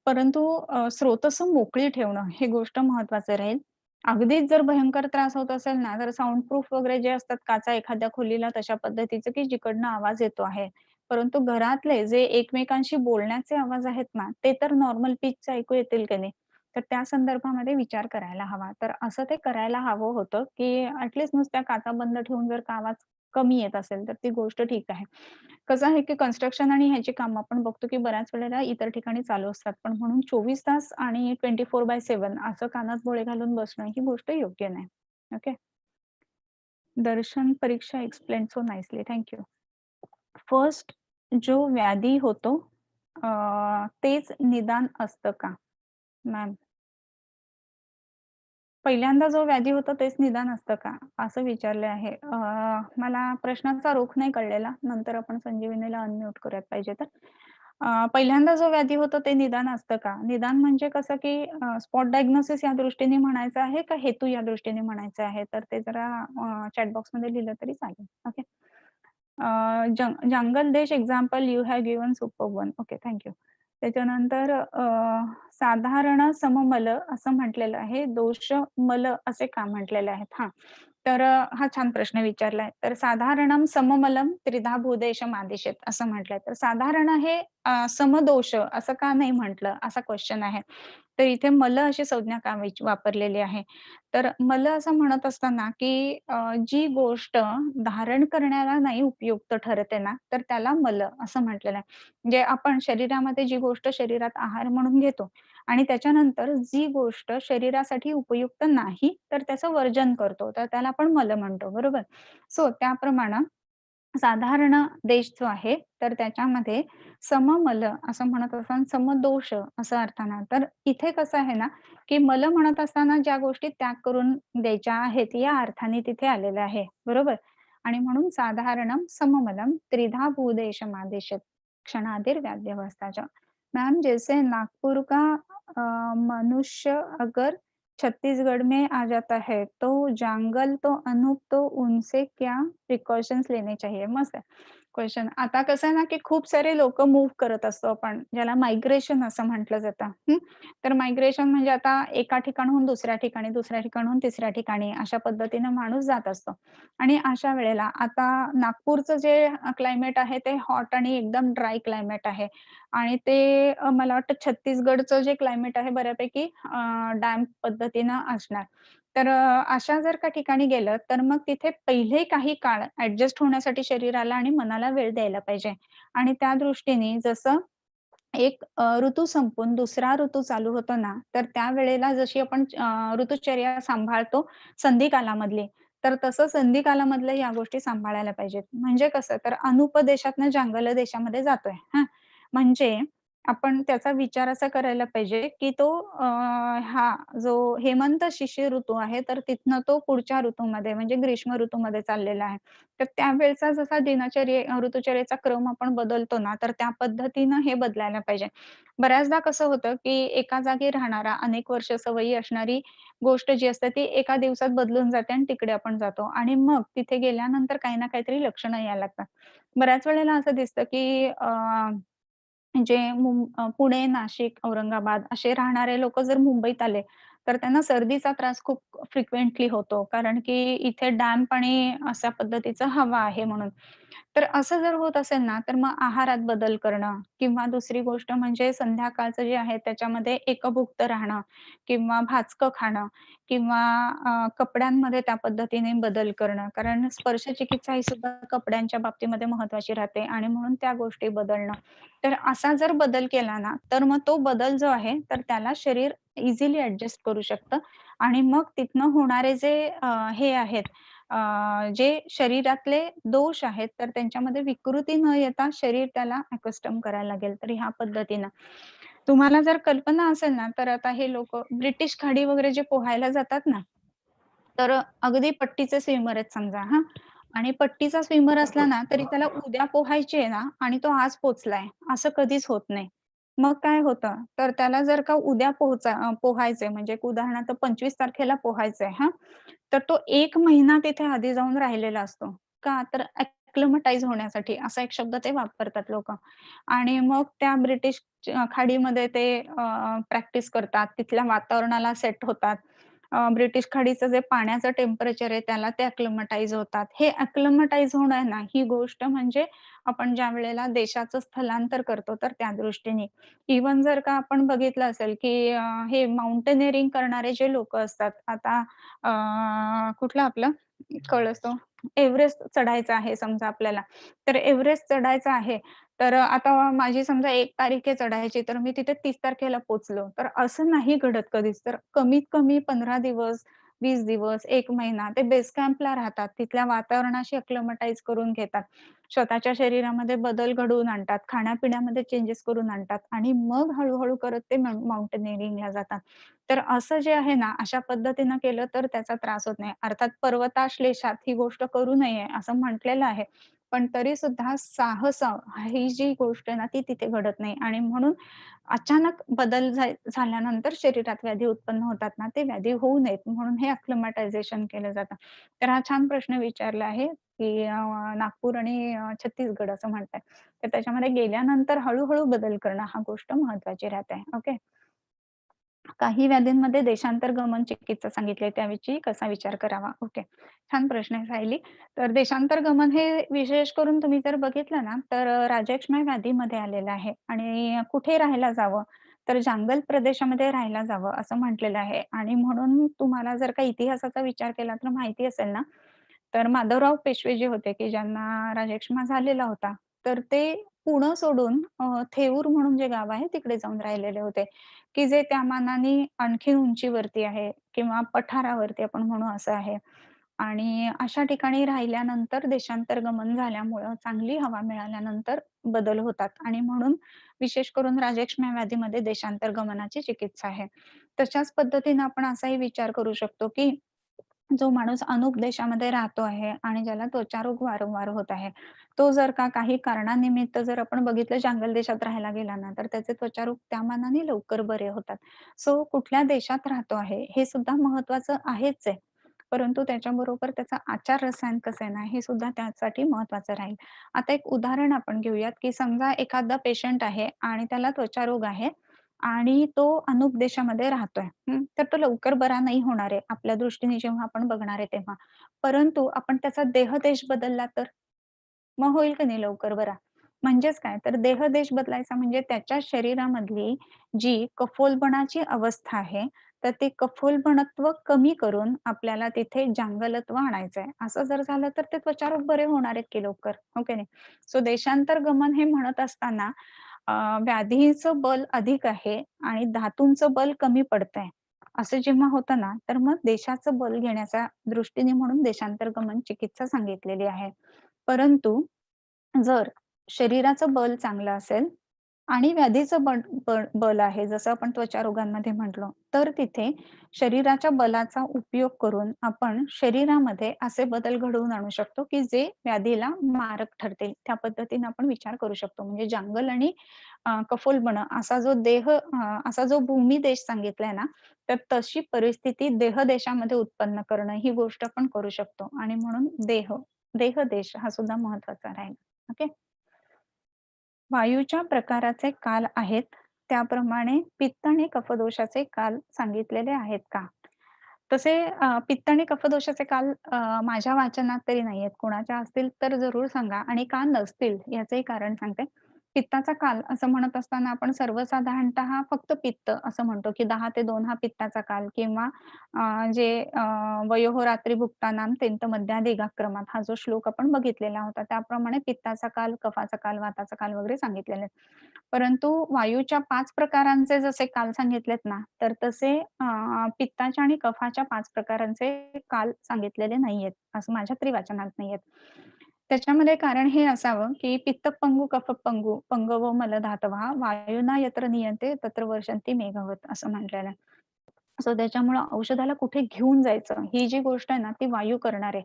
परंतु स्रोतस्स मोकळी ठेवणं ही गोष्ट महत्त्वाचं राहील. अगदीच जर भयंकर त्रास होत असेल ना, तर साउंड प्रूफ वगैरे जे असतात काचा एखाद्या खोलीला तशा पद्धतीचं, की जिकडनं आवाज येतो आहे. परंतु घरातले जे एकमेकांशी बोलण्याचे आवाज आहेत ना, ते तर नॉर्मल पिचचे ऐकू येतील की नाही. तर त्या संदर्भामध्ये विचार करायला हवा. तर असं ते करायला हवं होतं, की नुसत्या काचा बंद ठेवून जर का आवाज कमी येत असेल, तर ती गोष्ट ठीक आहे. कसं आहे, की कन्स्ट्रक्शन आणि ह्याची कामं आपण बघतो, की बऱ्याच वेळेला इतर ठिकाणी चालू असतात. पण म्हणून 24 तास आणि 24/7 असं कानात बोळे घालून बसणं ही गोष्ट योग्य नाही. ओके. दर्शन परीक्षा explain so nicely. Thank you. First जो व्याधी होतो तेच निदान असतं का? मॅम. पहिल्यांदा जो व्याधी होतो तेच निदान असतं का? असं विचारले आहे. मला प्रश्नाचा रोख नाही कळलेला. नंतर आपण संजीवनीला अनम्यूट करूयात पाहिजे तर. पहिल्यांदा जो व्याधी होतो ते निदान असतं का? निदान म्हणजे कसं की स्पॉट डायग्नोसिस या दृष्टीने म्हणायचं आहे का हेतू या दृष्टीने म्हणायचं आहे? तर ते जरा चॅट बॉक्समध्ये लिहिलं तरी चालेल. ओके. जंगल देश example you have given superb one. Okay, thank you. त्याच्यानंतर साधारण सममल असं म्हटलेलं आहे. दोष मल असे का म्हटलेले आहेत? हां. तर हा छान प्रश्न विचारलाय. तर साधारणं सममलम त्रिधा भूदेशम आदिशेत असं म्हटलंय. तर साधारण हे समदोष असं का नाही म्हटलं? असा क्वेशन आहे. तर इथे मल अशी संज्ञा का वापरलेली आहे? तर मल असं म्हणत असताना, की जी गोष्ट धारण करण्याला नाही उपयुक्त ठरते ना, तर त्याला मल असं म्हटलेलं आहे. म्हणजे आपण शरीरामध्ये जी गोष्ट शरीरात आहार म्हणून घेतो आणि त्याच्यानंतर जी गोष्ट शरीरासाठी उपयुक्त नाही, तर त्याचं वर्जन करतो. तर त्याला आपण मल म्हणतो, बरोबर? सो त्याप्रमाणे साधारण देश जो आहे, तर त्याच्यामध्ये सममल असं म्हणत असताना समदोष असं अर्थानं. तर इथे कसं आहे ना, की मल म्हणत असताना ज्या गोष्टी त्याग करून द्यायच्या आहेत, या अर्थाने तिथे आलेलं आहे. बरोबर? आणि म्हणून साधारणं सममलम त्रिधा भूदेशमादेशत. लक्षणादिर व्याध्यवस्था। मैम जैसे नागपुर का मनुष्य अगर छत्तीसगढ़ में आ जाता है, तो जंगल तो अनूप तो उनसे क्या प्रिकॉशन्स लेने चाहिए? मस्त आहे क्वेशन. आता कसं आहे ना, की खूप सारे लोकं मूव्ह करत असतो आपण, ज्याला मायग्रेशन असं म्हटलं जातं. तर मायग्रेशन म्हणजे आता एका ठिकाणाहून दुसऱ्या ठिकाणी, दुसऱ्या ठिकाणाहून तिसऱ्या ठिकाणी अशा पद्धतीनं माणूस जात असतो. आणि अशा वेळेला आता नागपूरचं जे क्लायमेट आहे ते हॉट आणि एकदम ड्राय क्लायमेट आहे. आणि ते मला वाटतं छत्तीसगडचं जे क्लायमेट आहे बऱ्यापैकी डॅम्प पद्धतीनं असणार. तर अशा जर का ठिकाणी गेलं, तर मग तिथे पहिले काही काळ ॲडजस्ट होण्यासाठी शरीराला आणि मनाला वेळ द्यायला पाहिजे. आणि त्या दृष्टीने जसं एक ऋतू संपून दुसरा ऋतू चालू होतो ना, तर त्यावेळेला जशी आपण ऋतुचर्या सांभाळतो संधी कालामधली, तर तसं संधी कालामधल्या या गोष्टी सांभाळायला पाहिजेत. म्हणजे कसं, तर अनुपदेशातनं जांगल देशामध्ये जातोय, हां. म्हणजे आपण त्याचा विचार असा करायला पाहिजे, की तो हा जो हेमंत शिशिर ऋतू आहे, तर तिथनं तो पुढच्या ऋतूमध्ये म्हणजे ग्रीष्म ऋतूमध्ये चाललेला आहे. तर त्यावेळचा जसा ऋतुचर्येचा क्रम आपण बदलतो ना, तर त्या पद्धतीनं हे बदलायला पाहिजे. बऱ्याचदा कसं होतं, की एका जागी राहणारा अनेक वर्ष सवयी असणारी गोष्ट जी असते ती एका दिवसात बदलून जाते आणि तिकडे आपण जातो आणि मग तिथे गेल्यानंतर काही ना काहीतरी लक्षणं यायला लागतात. बऱ्याच वेळेला असं दिसतं, की जे पुणे, नाशिक, औरंगाबाद असे राहणारे लोकं जर मुंबईत आले, तर त्यांना सर्दीचा त्रास खूप फ्रिक्वेंटली होतो. कारण की इथे डॅम्प आणि अशा पद्धतीचं हवा आहे म्हणून. तर असं जर होत असेल ना, तर मग आहारात बदल करणं किंवा दुसरी गोष्ट म्हणजे संध्याकाळचं जे आहे त्याच्यामध्ये एकभुक्त राहणं किंवा भाजकं खाणं किंवा कपड्यांमध्ये त्या पद्धतीने बदल करणं. कारण स्पर्शचिकित्सा ही सुद्धा कपड्यांच्या बाबतीमध्ये महत्त्वाची राहते आणि म्हणून त्या गोष्टी बदलणं. तर असा जर बदल केला ना, तर मग तो बदल जो आहे, तर त्याला शरीर इझिली ॲडजस्ट करू शकतं आणि मग तिथनं होणारे जे हे आहेत जे शरीरातले दोष आहेत, तर त्यांच्यामध्ये विकृती न येता शरीर त्याला अकस्टम करायला लागेल. तर ह्या पद्धतीनं. तुम्हाला जर कल्पना असेल ना, तर आता हे लोकं ब्रिटिश खाडी वगैरे जे पोहायला जातात ना, तर अगदी पट्टीचे स्विमर आहेत समजा हां. आणि पट्टीचा स्विमर असला ना, तरी त्याला उद्या पोहायची आहे ना आणि तो आज पोहोचलाय, असं कधीच होत नाही. मग काय होतं, तर त्याला जर का उद्या पोहायचंय म्हणजे एक उदाहरणार्थ 25 तारखेला पोहायचंय हां. तर तो 1 महिना तिथे आधी जाऊन राहिलेला असतो. का? तर ॲक्लिमटाइज होण्यासाठी असा एक शब्द ते वापरतात लोकं. आणि मग त्या ब्रिटिश खाडीमध्ये ते प्रॅक्टिस करतात. तिथल्या वातावरणाला सेट होतात. ब्रिटिश खाडीचं जे पाण्याचं टेम्परेचर आहे त्याला ते अक्लिमटाइज होतात. हे अक्लिमटाइज होणं आहे ना, ही गोष्ट म्हणजे आपण ज्यावेळेला देशाचं स्थलांतर करतो तर त्या दृष्टीने. इव्हन जर का आपण बघितलं असेल, की हे माउंटेनिअरिंग करणारे जे लोकं असतात. आता कुठलं आपलं कळस तो एव्हरेस्ट चढायचं आहे समजा आपल्याला. तर एव्हरेस्ट चढायचं आहे. तर आता माझी समजा 1 तारीख आहे चढायची, तर मी तिथे 30 तारखेला पोहोचलो. तर असं नाही घडत कधीच. तर कमीत कमी 15 दिवस, 20 दिवस, 1 महिना ते बेस कॅम्पला राहतात. तिथल्या वातावरणाशी अक्लिमटाइज करून घेतात. स्वतःच्या शरीरामध्ये बदल घडवून आणतात. खाण्यापिण्यामध्ये चेंजेस करून आणतात आणि मग हळू करत ते माउंटेनिअरिंगला जातात. तर असं जे आहे ना, अशा पद्धतीनं केलं तर त्याचा त्रास होत नाही. अर्थात पर्वताश्लेषात ही गोष्ट करू नये असं म्हटलेलं आहे. पण तरी सुद्धा साहस ही जी गोष्ट आहे ना, ती तिथे घडत नाही आणि म्हणून अचानक बदल झाल्यानंतर शरीरात व्याधी उत्पन्न होतात ना, ते व्याधी होऊ नयेत म्हणून हे अक्लिमॅटायझेशन केलं जातं. तर हा छान प्रश्न विचारला आहे, की नागपूर आणि छत्तीसगड असं म्हणताय. तर त्याच्यामध्ये गेल्यानंतर हळू बदल करणं हा गोष्ट महत्त्वाची राहते. ओके. काही व्याधींमध्ये देशांतर गमन चिकित्सा सांगितली आहे, त्याविषयी कसा विचार करावा? ओके. छान प्रश्न आहे सायली. तर देशांतर गमन हे विशेष करून तुम्ही जर बघितलं ना, तर राजक्षमय व्याधीमध्ये आलेलं आहे आणि कुठे राहायला जावं? तर जंगल प्रदेशामध्ये राहायला जावं असं म्हटलेलं आहे आणि म्हणून तुम्हाला जर का इतिहासाचा विचार केला तर माहिती असेल ना, तर माधवराव पेशवे जे होते, की ज्यांना राजक्षमा झालेला होता, तर ते पुणं सोडून थेऊर म्हणून जे गाव आहे तिकडे जाऊन राहिलेले होते. की जे त्या मानाने आणखीन उंचीवरती आहे किंवा पठारावरती आपण म्हणू असं आहे. आणि अशा ठिकाणी राहिल्यानंतर देशांतरगमन झाल्यामुळं चांगली हवा मिळाल्यानंतर बदल होतात आणि म्हणून विशेष करून राजक्षम्य व्याधीमध्ये देशांतरगमनाची चिकित्सा आहे. तशाच पद्धतीने आपण असाही विचार करू शकतो, की जो माणूस अनूप देशामध्ये राहतो आहे आणि ज्याला त्वचारोग वारंवार होत आहे. तो जर का काही कारणानिमित्त जर आपण बघितलं जंगल देशात राहायला गेला ना, तर त्याचे त्वचारोग त्या मानाने लवकर बरे होतात. सो कुठल्या देशात राहतो आहे, हे सुद्धा महत्त्वाचं आहेच आहे. परंतु त्याच्याबरोबर त्याचा आचार रसायन कसं आहे ना, हे सुद्धा त्यासाठी महत्त्वाचं राहील. आता एक उदाहरण आपण घेऊयात, की समजा एखादा पेशंट आहे आणि त्याला त्वचारोग आहे आणि तो अनूप देशामध्ये राहतोय. तर तो लवकर बरा नाही होणार आहे, आपल्या दृष्टीने जेव्हा आपण बघणार आहे तेव्हा. परंतु आपण त्याचा देह-देश बदलला तर? मग होईल की नाही लवकर बरा. म्हणजेच काय, तर देह-देश बदलायचा म्हणजे त्याच्या शरीरामधली जी कफोलपणाची अवस्था आहे, तर ते कफोलपणत्व कमी करून आपल्याला तिथे जांगलत्व आणायचं आहे. असं जर झालं तर ते त्वचारोग बरे होणार आहेत की लवकर, हो की नाही? सो देशांतरगमन हे म्हणत असताना अ, व्याधीचं बल अधिक आहे आणि धातूंचं बल कमी पडतंय. असं जेव्हा होतं ना, तर मग देशाचं बल घेण्याच्या दृष्टीने म्हणून देशांतरगमन चिकित्सा सांगितलेली आहे. परंतु जर शरीराचं बल चांगलं असेल आणि व्याधीचं बल आहे, जसं आपण त्वचारोगांमध्ये म्हटलं, तर तिथे शरीराच्या बलाचा उपयोग करून आपण शरीरामध्ये असे बदल घडवून आणू शकतो, की जे व्याधीला मारक ठरतील. त्या पद्धतीने आपण विचार करू शकतो. म्हणजे जंगल आणि कफोलपणा असा जो भूमी देश सांगितलाय ना, तर तशी परिस्थिती देशामध्ये उत्पन्न करणं ही गोष्ट आपण करू शकतो आणि म्हणून देश हा सुद्धा महत्वाचा राहील. ओके. वायूच्या प्रकाराचे काल आहेत, त्याप्रमाणे पित्त आणि कफदोषाचे काल सांगितलेले आहेत का? तसे पित्त आणि कफदोषाचे काल माझ्या वाचनात तरी नाहीयेत. कोणाच्या असतील तर जरूर सांगा आणि का नसतील याचंही कारण सांगते. पित्ताचा काल असं म्हणत असताना आपण सर्वसाधारणतः फक्त पित्त असं म्हणतो, की 10 ते 2 हा पित्ताचा काल किंवा जे "वयोः रात्री भुक्तानां तेंत मध्यादेगाक्रमात" हा जो श्लोक आपण बघितलेला होता. त्याप्रमाणे पित्ताचा काल, कफाचा काल, वाताचा काल वगैरे सांगितलेले आहेत. परंतु वायूच्या 5 प्रकारांचे जसे काल सांगितलेत ना, तर तसे पित्ताच्या आणि कफाच्या 5 प्रकारांचे काल सांगितलेले नाहीयेत, असं माझ्या तरी वाचनात नाहीयेत. त्याच्यामध्ये कारण हे असावं, की पित्तपंगू, कफपंगू, पंगवो मलधातवः वायुना यत्र नीयन्ते तत्र वर्षन्ति मेघवत् असं म्हटलेलं आहे. सो त्याच्यामुळं औषधाला कुठे घेऊन जायचं, ही जी गोष्ट आहे ना, ती वायू करणार आहे.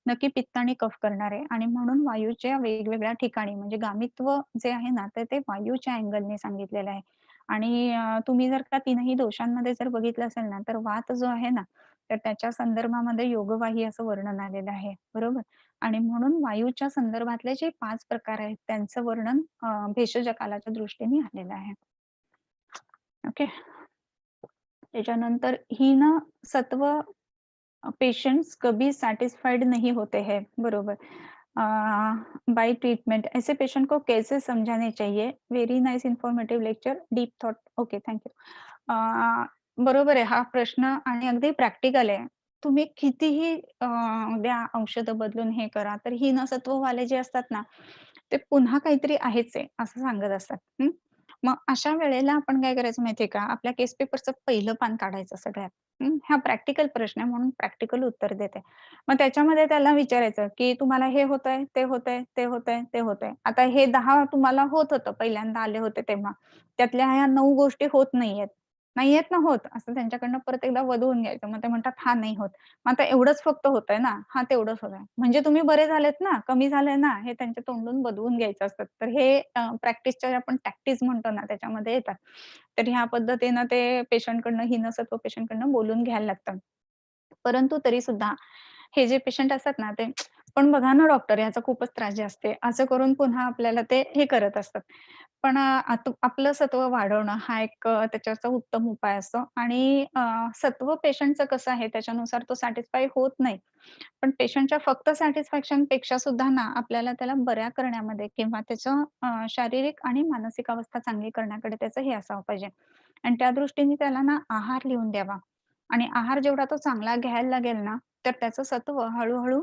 नक्की पित्त आणि कफ करणार आहे आणि म्हणून वायूच्या वेगवेगळ्या ठिकाणी म्हणजे गामित्व जे आहे ना, तर ते वायूच्या अँगलने सांगितलेलं आहे. आणि तुम्ही जर का तीनही दोषांमध्ये जर बघितलं असेल ना, तर वात जो आहे ना, तर त्याच्या संदर्भामध्ये योगवाही असं वर्णन आलेलं आहे. बरोबर? आणि म्हणून वायूच्या संदर्भातले जे 5 प्रकार आहेत, त्यांचं वर्णन भेषज कालाच्या दृष्टीने आलेलं आहे. ओके. त्याच्यानंतर हीन सत्व पेशेंट्स कभी सैटिस्फाइड नहीं होते हैं, बरोबर. बाय ट्रीटमेंट ऐसे पेशेंट को कैसे समझाने चाहिए? Very nice informative lecture, deep thought. Okay, thank you. बरोबर आहे हा प्रश्न आणि अगदी प्रॅक्टिकल आहे. तुम्ही कितीही द्या औषधं बदलून हे करा, तर हीनसत्ववाले जे असतात ना, ते पुन्हा काहीतरी आहेच आहे, असं सांगत असतात. मग अशा वेळेला आपण काय करायचं माहितीये का? आपल्या केस पेपरचं पहिलं पान काढायचं सगळ्यात. हा प्रॅक्टिकल प्रश्न आहे म्हणून प्रॅक्टिकल उत्तर देते. मग त्याच्यामध्ये त्याला विचारायचं, की तुम्हाला हे होतंय, ते होतंय, ते होतंय, ते होतंय. आता हे 10 तुम्हाला होत होतं पहिल्यांदा आले होते तेव्हा. त्यातल्या ह्या 9 गोष्टी होत नाहीयेत. नाहीयेत ना होत, असं त्यांच्याकडनं परत एकदा वदवून घ्यायचं. मग ते म्हणतात, "हां, नाही होत." मग आता एवढंच फक्त होतंय ना? हां, तेवढंच होतंय. म्हणजे तुम्ही बरे झालेत ना? कमी झालंय ना? हे त्यांच्या तोंडून बदवून घ्यायचं असतं. तर हे प्रॅक्टिसच्या आपण टॅक्टिस म्हणतो ना त्याच्यामध्ये येतात. तर ह्या पद्धतीनं ते पेशंटकडनं हिनसत्व पेशंटकडनं बोलून घ्यायला लागतं. परंतु तरी सुद्धा हे जे पेशंट असतात ना, ते "पण बघा ना डॉक्टर ह्याचा खूपच त्रास जास्त आहे." असं करून पुन्हा आपल्याला ते हे करत असतात. पण आपलं सत्व वाढवणं हा एक त्याच्यावरचा उत्तम उपाय असतो आणि सत्व पेशंटचं कसं आहे त्याच्यानुसार तो सॅटिस्फाय होत नाही. पण पेशंटच्या फक्त सॅटिस्फॅक्शनपेक्षा सुद्धा ना, आपल्याला त्याला बऱ्या करण्यामध्ये किंवा त्याचं शारीरिक आणि मानसिक अवस्था चांगली करण्याकडे त्याचं हे असावं पाहिजे. आणि त्या दृष्टीने त्याला ना आहार लिहून द्यावा आणि आहार जेवढा तो चांगला घ्यायला लागेल ना, तर त्याचं सत्व हळू-हळू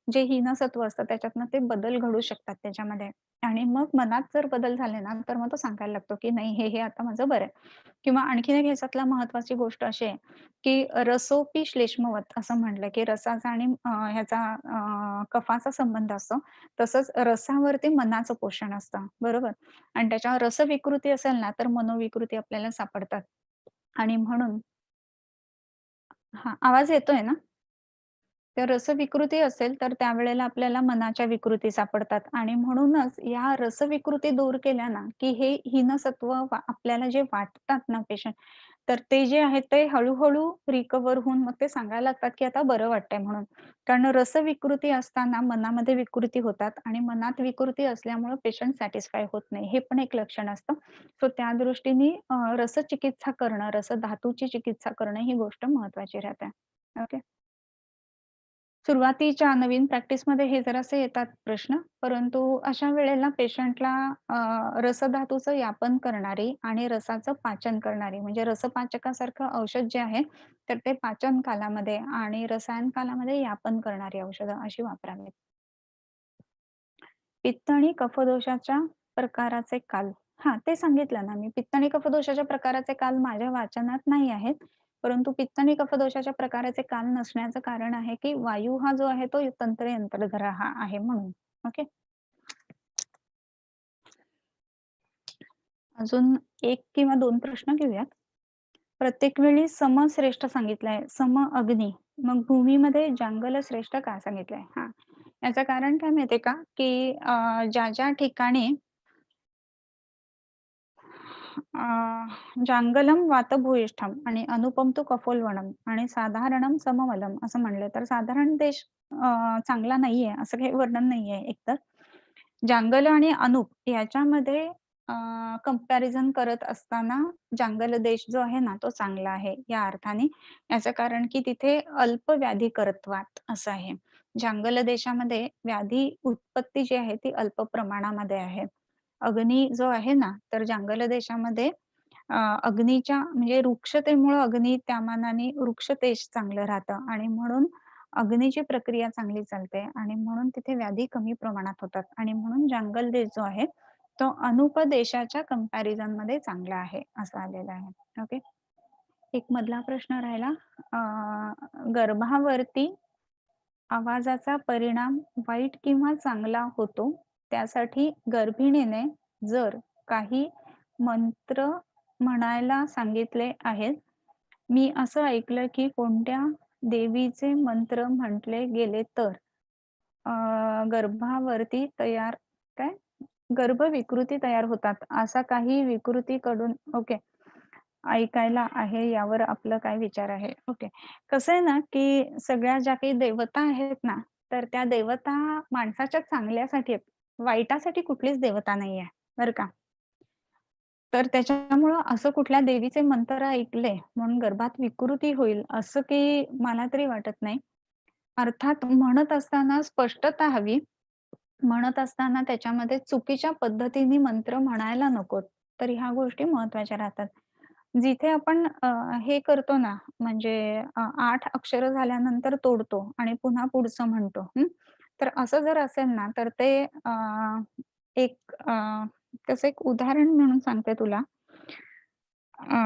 जे हीनसत्व असतं त्याच्यातनं ते बदल घडू शकतात त्याच्यामध्ये. आणि मग मनात जर बदल झाले ना, तर मग तो सांगायला लागतो, की "नाही, हे आता माझं बरं आहे." किंवा आणखीन एक ह्याच्यातला महत्त्वाची गोष्ट अशी आहे, की "रसोपी श्लेष्मवत" असं म्हटलं, की रसाचा आणि ह्याचा कफाचा संबंध असतो. तसंच रसावरती मनाचं पोषण असतं, बरोबर? आणि त्याच्यावर रसविकृती असेल ना, तर मनोविकृती आपल्याला सापडतात. आणि म्हणून हां, आवाज येतोय ना? तर रसविकृती असेल, तर त्यावेळेला आपल्याला मनाच्या विकृती सापडतात आणि म्हणूनच या रसविकृती दूर केल्या ना, की हे हीनसत्व आपल्याला जे वाटतात ना पेशंट, तर ते जे आहे ते हळू-हळू रिकव्हर होऊन मग ते सांगायला लागतात, की आता बरं वाटतंय म्हणून. कारण रसविकृती असताना मनामध्ये विकृती होतात आणि मनात विकृती असल्यामुळं पेशंट सॅटिस्फाय होत नाही. हे पण एक लक्षण असतं. सो त्या दृष्टीने रसचिकित्सा करणं, रसधातूची चिकित्सा करणं ही गोष्ट महत्त्वाची राहते. ओके. सुरुवातीच्या नवीन प्रॅक्टिसमध्ये हे जरासे येतात प्रश्न, परंतु अशा वेळेला पेशंटला रसधातूचं यापन करणारी आणि रसाचं पाचन करणारी म्हणजे रसपाचकासारखं औषध जे आहे, तर ते पाचन कालामध्ये आणि रसायन कालामध्ये यापन करणारी औषधं अशी वापरावीत. पित्त आणि कफदोषाच्या प्रकाराचे काल. हां, ते सांगितलं ना मी. पित्त आणि कफदोषाच्या प्रकाराचे काल माझ्या वाचनात नाही आहेत. परंतु पित्त आणि कफदोषाच्या प्रकाराचे काल नसण्याचं कारण आहे, की वायू हा जो आहे तो तंत्र यंत्रधर हा आहे म्हणून. ओके. अजून 1 किंवा 2 प्रश्न घेऊयात. प्रत्येक वेळी सम श्रेष्ठ सांगितलंय, सम अग्नी. मग भूमीमध्ये जंगल श्रेष्ठ का सांगितलंय? हां, याचं कारण काय माहिती का, की ज्या ठिकाणी अ, जांगलम वातभूयिष्ठम आणि अनुपम तु कपोलवनम आणि साधारणम समवलम असं म्हणलं तर साधारण देश चांगला नाहीये असं काही वर्णन नाहीये एकतर. जांगल आणि अनुप याच्यामध्ये कंपॅरिझन करत असताना जांगल देश जो आहे ना तो चांगला आहे या अर्थाने. याचं कारण की तिथे अल्प व्याधिकरत्वात असं आहे. जांगल देशामध्ये व्याधी उत्पत्ती जी आहे ती अल्प प्रमाणामध्ये आहे. अग्नी जो आहे ना, तर जांगल देशामध्ये अग्नीच्या म्हणजे वृक्षतेमुळं अग्नी त्या मानाने वृक्षतेज चांगलं राहतं आणि म्हणून अग्नीची प्रक्रिया चांगली चालते आणि म्हणून तिथे व्याधी कमी प्रमाणात होतात आणि म्हणून जांगल देश जो आहे, तो अनुपदेशाच्या कंपॅरिझनमध्ये चांगला आहे, असं आलेलं आहे. ओके. एक मधला प्रश्न राहिला. गर्भावरती आवाजाचा परिणाम वाईट किंवा चांगला होतो. त्यासाठी गर्भिणीने जर काही मंत्र म्हणायला सांगितले आहेत. मी असं ऐकलं की कोणत्या देवीचे मंत्र म्हटले गेले तर गर्भावरती तयार काय? गर्भविकृती तयार होतात. असा काही विकृतीकडून ओके. ऐकायला आहे यावर आपलं काय विचार आहे? ओके. कसं आहे ना, की सगळ्या ज्या काही देवता आहेत ना, तर त्या देवता माणसाच्या चांगल्यासाठी आहेत. वाईटासाठी कुठलीच देवता नाहीये, बरं का. तर त्याच्यामुळं असं कुठल्या देवीचे मंत्र ऐकले म्हणून गर्भात विकृती होईल असं काही मला तरी वाटत नाही. अर्थात म्हणत असताना स्पष्टता हवी. म्हणत असताना त्याच्यामध्ये चुकीच्या पद्धतीने मंत्र म्हणायला नकोत. तर ह्या गोष्टी महत्त्वाच्या राहतात. जिथे आपण हे करतो ना, म्हणजे 8 अक्षरं झाल्यानंतर तोडतो आणि पुन्हा पुढचं म्हणतो. तर असं जर असेल ना, तर ते एक त्याचं एक उदाहरण म्हणून सांगते तुला. अ,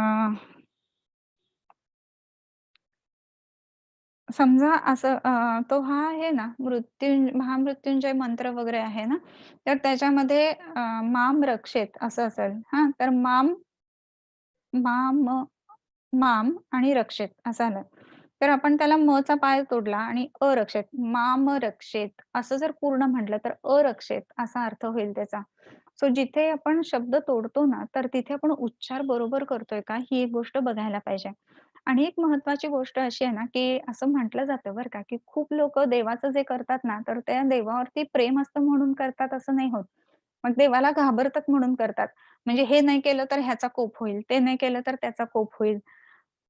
समजा असं तो हा आहे ना, महामृत्युंजय मंत्र वगैरे आहे ना, तर त्याच्यामध्ये माम रक्षेत असं असेल हां, तर माम माम आणि रक्षेत असं आलं. तर आपण त्याला मचा पाय तोडला आणि अरक्षेत, माम रक्षेत असं जर पूर्ण म्हटलं तर अरक्षेत असा अर्थ होईल त्याचा. सो जिथे आपण शब्द तोडतो ना, तर तिथे आपण उच्चार बरोबर करतोय का, ही एक गोष्ट बघायला पाहिजे. आणि एक महत्त्वाची गोष्ट अशी आहे ना, की असं म्हटलं जातं बरं का, की खूप लोकं देवाचं जे करतात ना, तर त्या देवावरती प्रेम असतं म्हणून करतात असं नाही होत. मग देवाला घाबरतात म्हणून करतात. म्हणजे हे नाही केलं तर ह्याचा कोप होईल, ते नाही केलं तर त्याचा कोप होईल.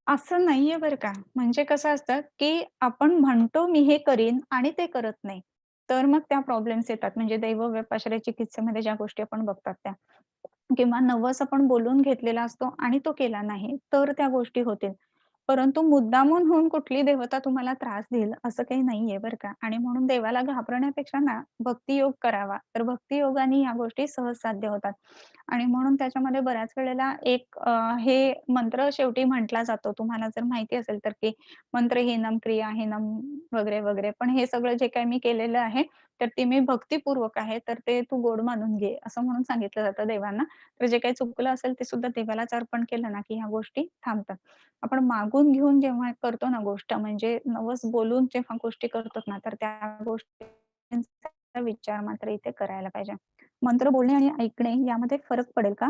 असं नाहीये बरं का. म्हणजे कसं असतं, की आपण म्हणतो मी हे करीन आणि ते करत नाही. तर मग त्या प्रॉब्लेम्स येतात. म्हणजे दैव-व्यपाश्रय चिकित्सेमध्ये ज्या गोष्टी आपण बघतात त्या. किंवा नवस आपण बोलून घेतलेला असतो आणि तो केला नाही, तर त्या गोष्टी होतील. परंतु मुद्दामून होऊन कुठली देवता तुम्हाला त्रास देईल असं काही नाहीये बरं का. आणि म्हणून देवाला घाबरण्यापेक्षा ना भक्तियोग करावा. तर भक्तियोगाने ह्या गोष्टी सहज साध्य होतात. आणि म्हणून त्याच्यामध्ये बऱ्याच वेळेला एक हे मंत्र शेवटी म्हटला जातो. तुम्हाला जर माहिती असेल तर, की मंत्रहीनम क्रियाहीनम वगैरे, वगैरे. पण हे सगळं जे काही मी केलेलं आहे, तर ती मी भक्तिपूर्वक आहे, तर ते तू गोड मानून घे, असं म्हणून सांगितलं जातं देवांना. तर जे काही चुकलं असेल ते सुद्धा देवालाच अर्पण केलं ना, की ह्या गोष्टी थांबतात. आपण मागून घेऊन जेव्हा करतो ना गोष्ट, म्हणजे नवस बोलून जेव्हा गोष्टी करतो ना, तर त्या गोष्टींचा विचार मात्र इथे करायला पाहिजे. मंत्र बोलणे आणि ऐकणे यामध्ये फरक पडेल का?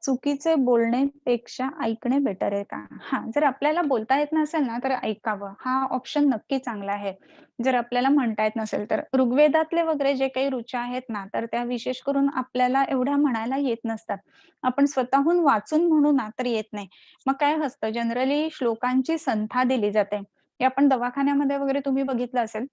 चुकीचे बोलण्यापेक्षा ऐकणे बेटर आहे का? हां, जर आपल्याला बोलता येत नसेल ना, तर ऐकावं. हा ऑप्शन नक्की चांगला आहे. जर आपल्याला म्हणता येत नसेल तर. ऋग्वेदातले वगैरे जे काही ऋचा आहेत ना, तर त्या विशेष करून आपल्याला एवढ्या म्हणायला येत नसतात. आपण स्वतःहून वाचून म्हणू ना, तर येत नाही. मग काय असतं जनरली श्लोकांची संथा दिली जाते. हे आपण दवाखान्यामध्ये वगैरे तुम्ही बघितलं असेल.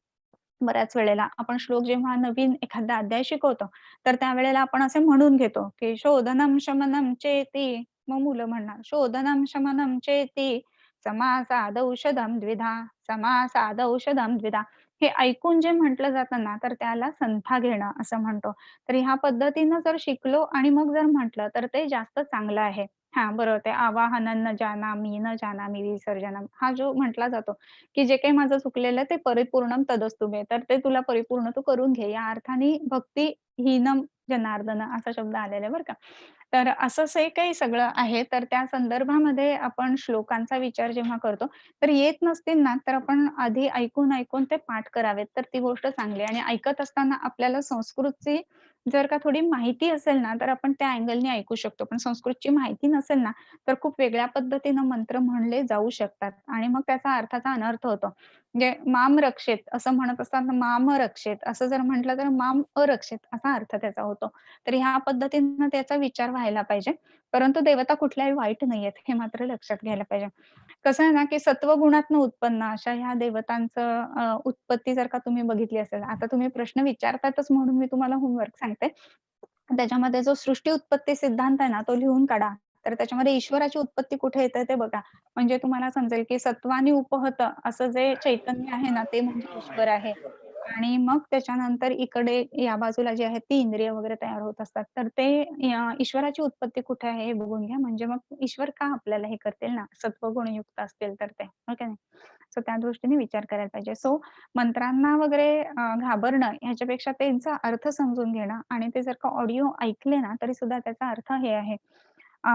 बऱ्याच वेळेला आपण श्लोक जेव्हा नवीन एखादा अध्याय शिकवतो, तर त्यावेळेला आपण असे म्हणून घेतो, की शोधनं शमनं चेती. मग मुलं म्हणणार, शोधनं शमनं चेती, समासादौषधं द्विधा, समासादौषधं द्विधा. हे ऐकून जे म्हटलं जातं ना, तर त्याला संथा घेणं असं म्हणतो. तर ह्या पद्धतीनं जर शिकलो आणि मग जर म्हटलं, तर ते जास्त चांगलं आहे. हां, बरोबर ते आवाहनं न जानामि, न जानामि विसर्जनम् हा जो म्हटला जातो, की जे काही माझं चुकलेलं आहे ते परिपूर्णम तदस्तु मे. तर ते तुला परिपूर्ण तू करून घे. या अर्थाने भक्तिहीनम जनार्दन असा शब्द आलेला आहे बरं का. तर असंच हे काही सगळं आहे. तर त्या संदर्भामध्ये आपण श्लोकांचा विचार जेव्हा करतो, तर येत नसतील ना, तर आपण आधी ऐकून ते पाठ करावेत. तर ती गोष्ट चांगली आहे आणि ऐकत असताना आपल्याला संस्कृतची जर का थोडी माहिती असेल ना, तर आपण त्या अँगलने ऐकू शकतो. पण संस्कृतची माहिती नसेल ना, तर खूप वेगळ्या पद्धतीनं मंत्र म्हणले जाऊ शकतात आणि मग त्याचा अर्थाचा अनर्थ होतो. म्हणजे माम रक्षेत असं म्हणत असताना माम रक्षेत असं जर म्हटलं तर माम अरक्षेत असा अर्थ त्याचा होतो. तर ह्या पद्धतीनं त्याचा विचार व्हायला पाहिजे. परंतु देवता कुठल्याही वाईट नाहीयेत हे मात्र लक्षात घ्यायला पाहिजे. कसं आहे ना, की सत्वगुणातनं उत्पन्न अशा ह्या देवतांचं उत्पत्ती जर का तुम्ही बघितली असेल, आता तुम्ही प्रश्न विचारतातच म्हणून मी तुम्हाला होमवर्क सांगते. त्याच्यामध्ये जो सृष्टी उत्पत्ती सिद्धांत आहे ना, तो लिहून काढा. तर त्याच्यामध्ये ईश्वराची उत्पत्ती कुठे येते ते बघा. म्हणजे तुम्हाला समजेल, की सत्वानी उपहत असं जे चैतन्य आहे ना, ते म्हणजे ईश्वर आहे. आणि मग त्याच्यानंतर इकडे या बाजूला जे आहेत ती इंद्रिय वगैरे तयार होत असतात. तर ते ईश्वराची उत्पत्ती कुठे आहे हे बघून घ्या. म्हणजे मग ईश्वर का आपल्याला हे करतील ना, सत्वगुणयुक्त असतील तर ते. हो की नाही? सो त्या दृष्टीने विचार करायला पाहिजे. सो मंत्रांना वगैरे घाबरणं ह्याच्यापेक्षा त्यांचा अर्थ समजून घेणं आणि ते जर का ऑडिओ ऐकले ना, तरी सुद्धा त्याचा अर्थ हे आहे. अ,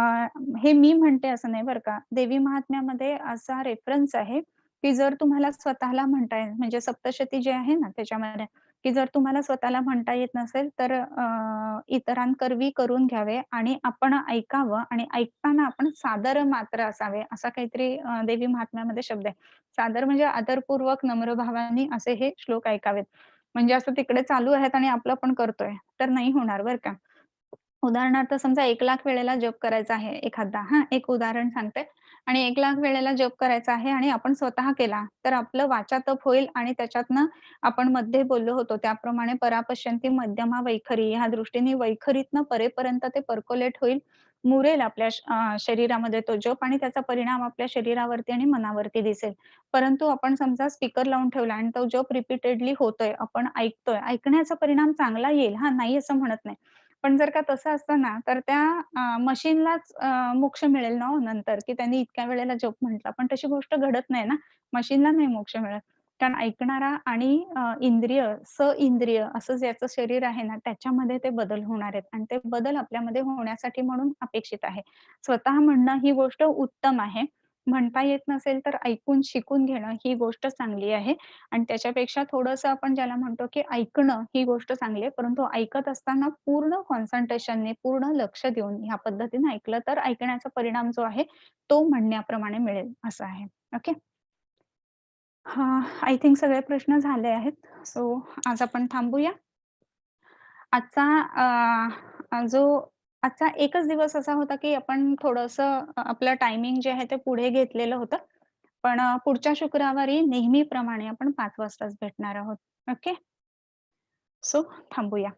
हे मी म्हणते असं नाही बरं का. देवी महात्म्यामध्ये असा रेफरन्स आहे, की जर तुम्हाला स्वतःला म्हणता येईल म्हणजे सप्तशती जे आहे ना त्याच्यामध्ये, की जर तुम्हाला स्वतःला म्हणता येत नसेल तर इतरांकरवी करून घ्यावे आणि आपण ऐकावं आणि ऐकताना आपण सादर मात्र असावे, असा काहीतरी देवी महात्म्यामध्ये शब्द आहे. सादर म्हणजे आदरपूर्वक, नम्र भावाने असे हे श्लोक ऐकावेत. म्हणजे असं तिकडे चालू आहेत आणि आपलं पण करतोय, तर नाही होणार बरं का. उदाहरणार्थ समजा 1,00,000 वेळेला जप करायचा आहे एखादा हां, एक उदाहरण सांगते आणि 1,00,000 वेळेला जप करायचा आहे आणि आपण स्वतः केला, तर आपलं वाचा तप होईल आणि त्याच्यातनं आपण मध्ये बोललो होतो त्याप्रमाणे परापश्यंती मध्यमा वैखरी ह्या दृष्टीने वैखरीतनं परेपर्यंत ते पर्कोलेट होईल. मुरेल आपल्या शरीरामध्ये तो जप आणि त्याचा परिणाम आपल्या शरीरावरती आणि मनावरती दिसेल. परंतु आपण समजा स्पीकर लावून ठेवला आणि तो जप रिपीटेडली होतोय, आपण ऐकतोय, ऐकण्याचा परिणाम चांगला येईल हां, नाही असं म्हणत नाही. पण जर का तसं असतं ना, तर त्या मशीनलाच मोक्ष मिळेल ना हो नंतर, की त्यांनी इतक्या वेळेला जप म्हटला. पण तशी गोष्ट घडत नाही ना. मशीनला नाही मोक्ष मिळत. कारण ऐकणारा आणि इंद्रिय असं ज्याचं शरीर आहे ना, त्याच्यामध्ये ते बदल होणार आहेत आणि ते बदल आपल्यामध्ये होण्यासाठी म्हणून अपेक्षित आहे. स्वतः म्हणणं ही गोष्ट उत्तम आहे. म्हणता येत नसेल तर ऐकून शिकून घेणं ही गोष्ट चांगली आहे. आणि त्याच्यापेक्षा थोडंसं आपण ज्याला म्हणतो, की ऐकणं ही गोष्ट चांगली आहे. परंतु ऐकत असताना पूर्ण कॉन्सन्ट्रेशनने, पूर्ण लक्ष देऊन ह्या पद्धतीने ऐकलं तर ऐकण्याचा परिणाम जो आहे, तो म्हणण्याप्रमाणे मिळेल असं आहे. ओके. हां, आय थिंक सगळे प्रश्न झाले आहेत. सो आज आपण थांबूया. आजचा जो आजचा एकच दिवस असा होता, की आपण थोडंसं आपलं टायमिंग जे आहे ते पुढे घेतलेलं होतं. पण पुढच्या शुक्रवारी नेहमीप्रमाणे आपण 5 वाजताच भेटणार आहोत. ओके. सो थांबूया.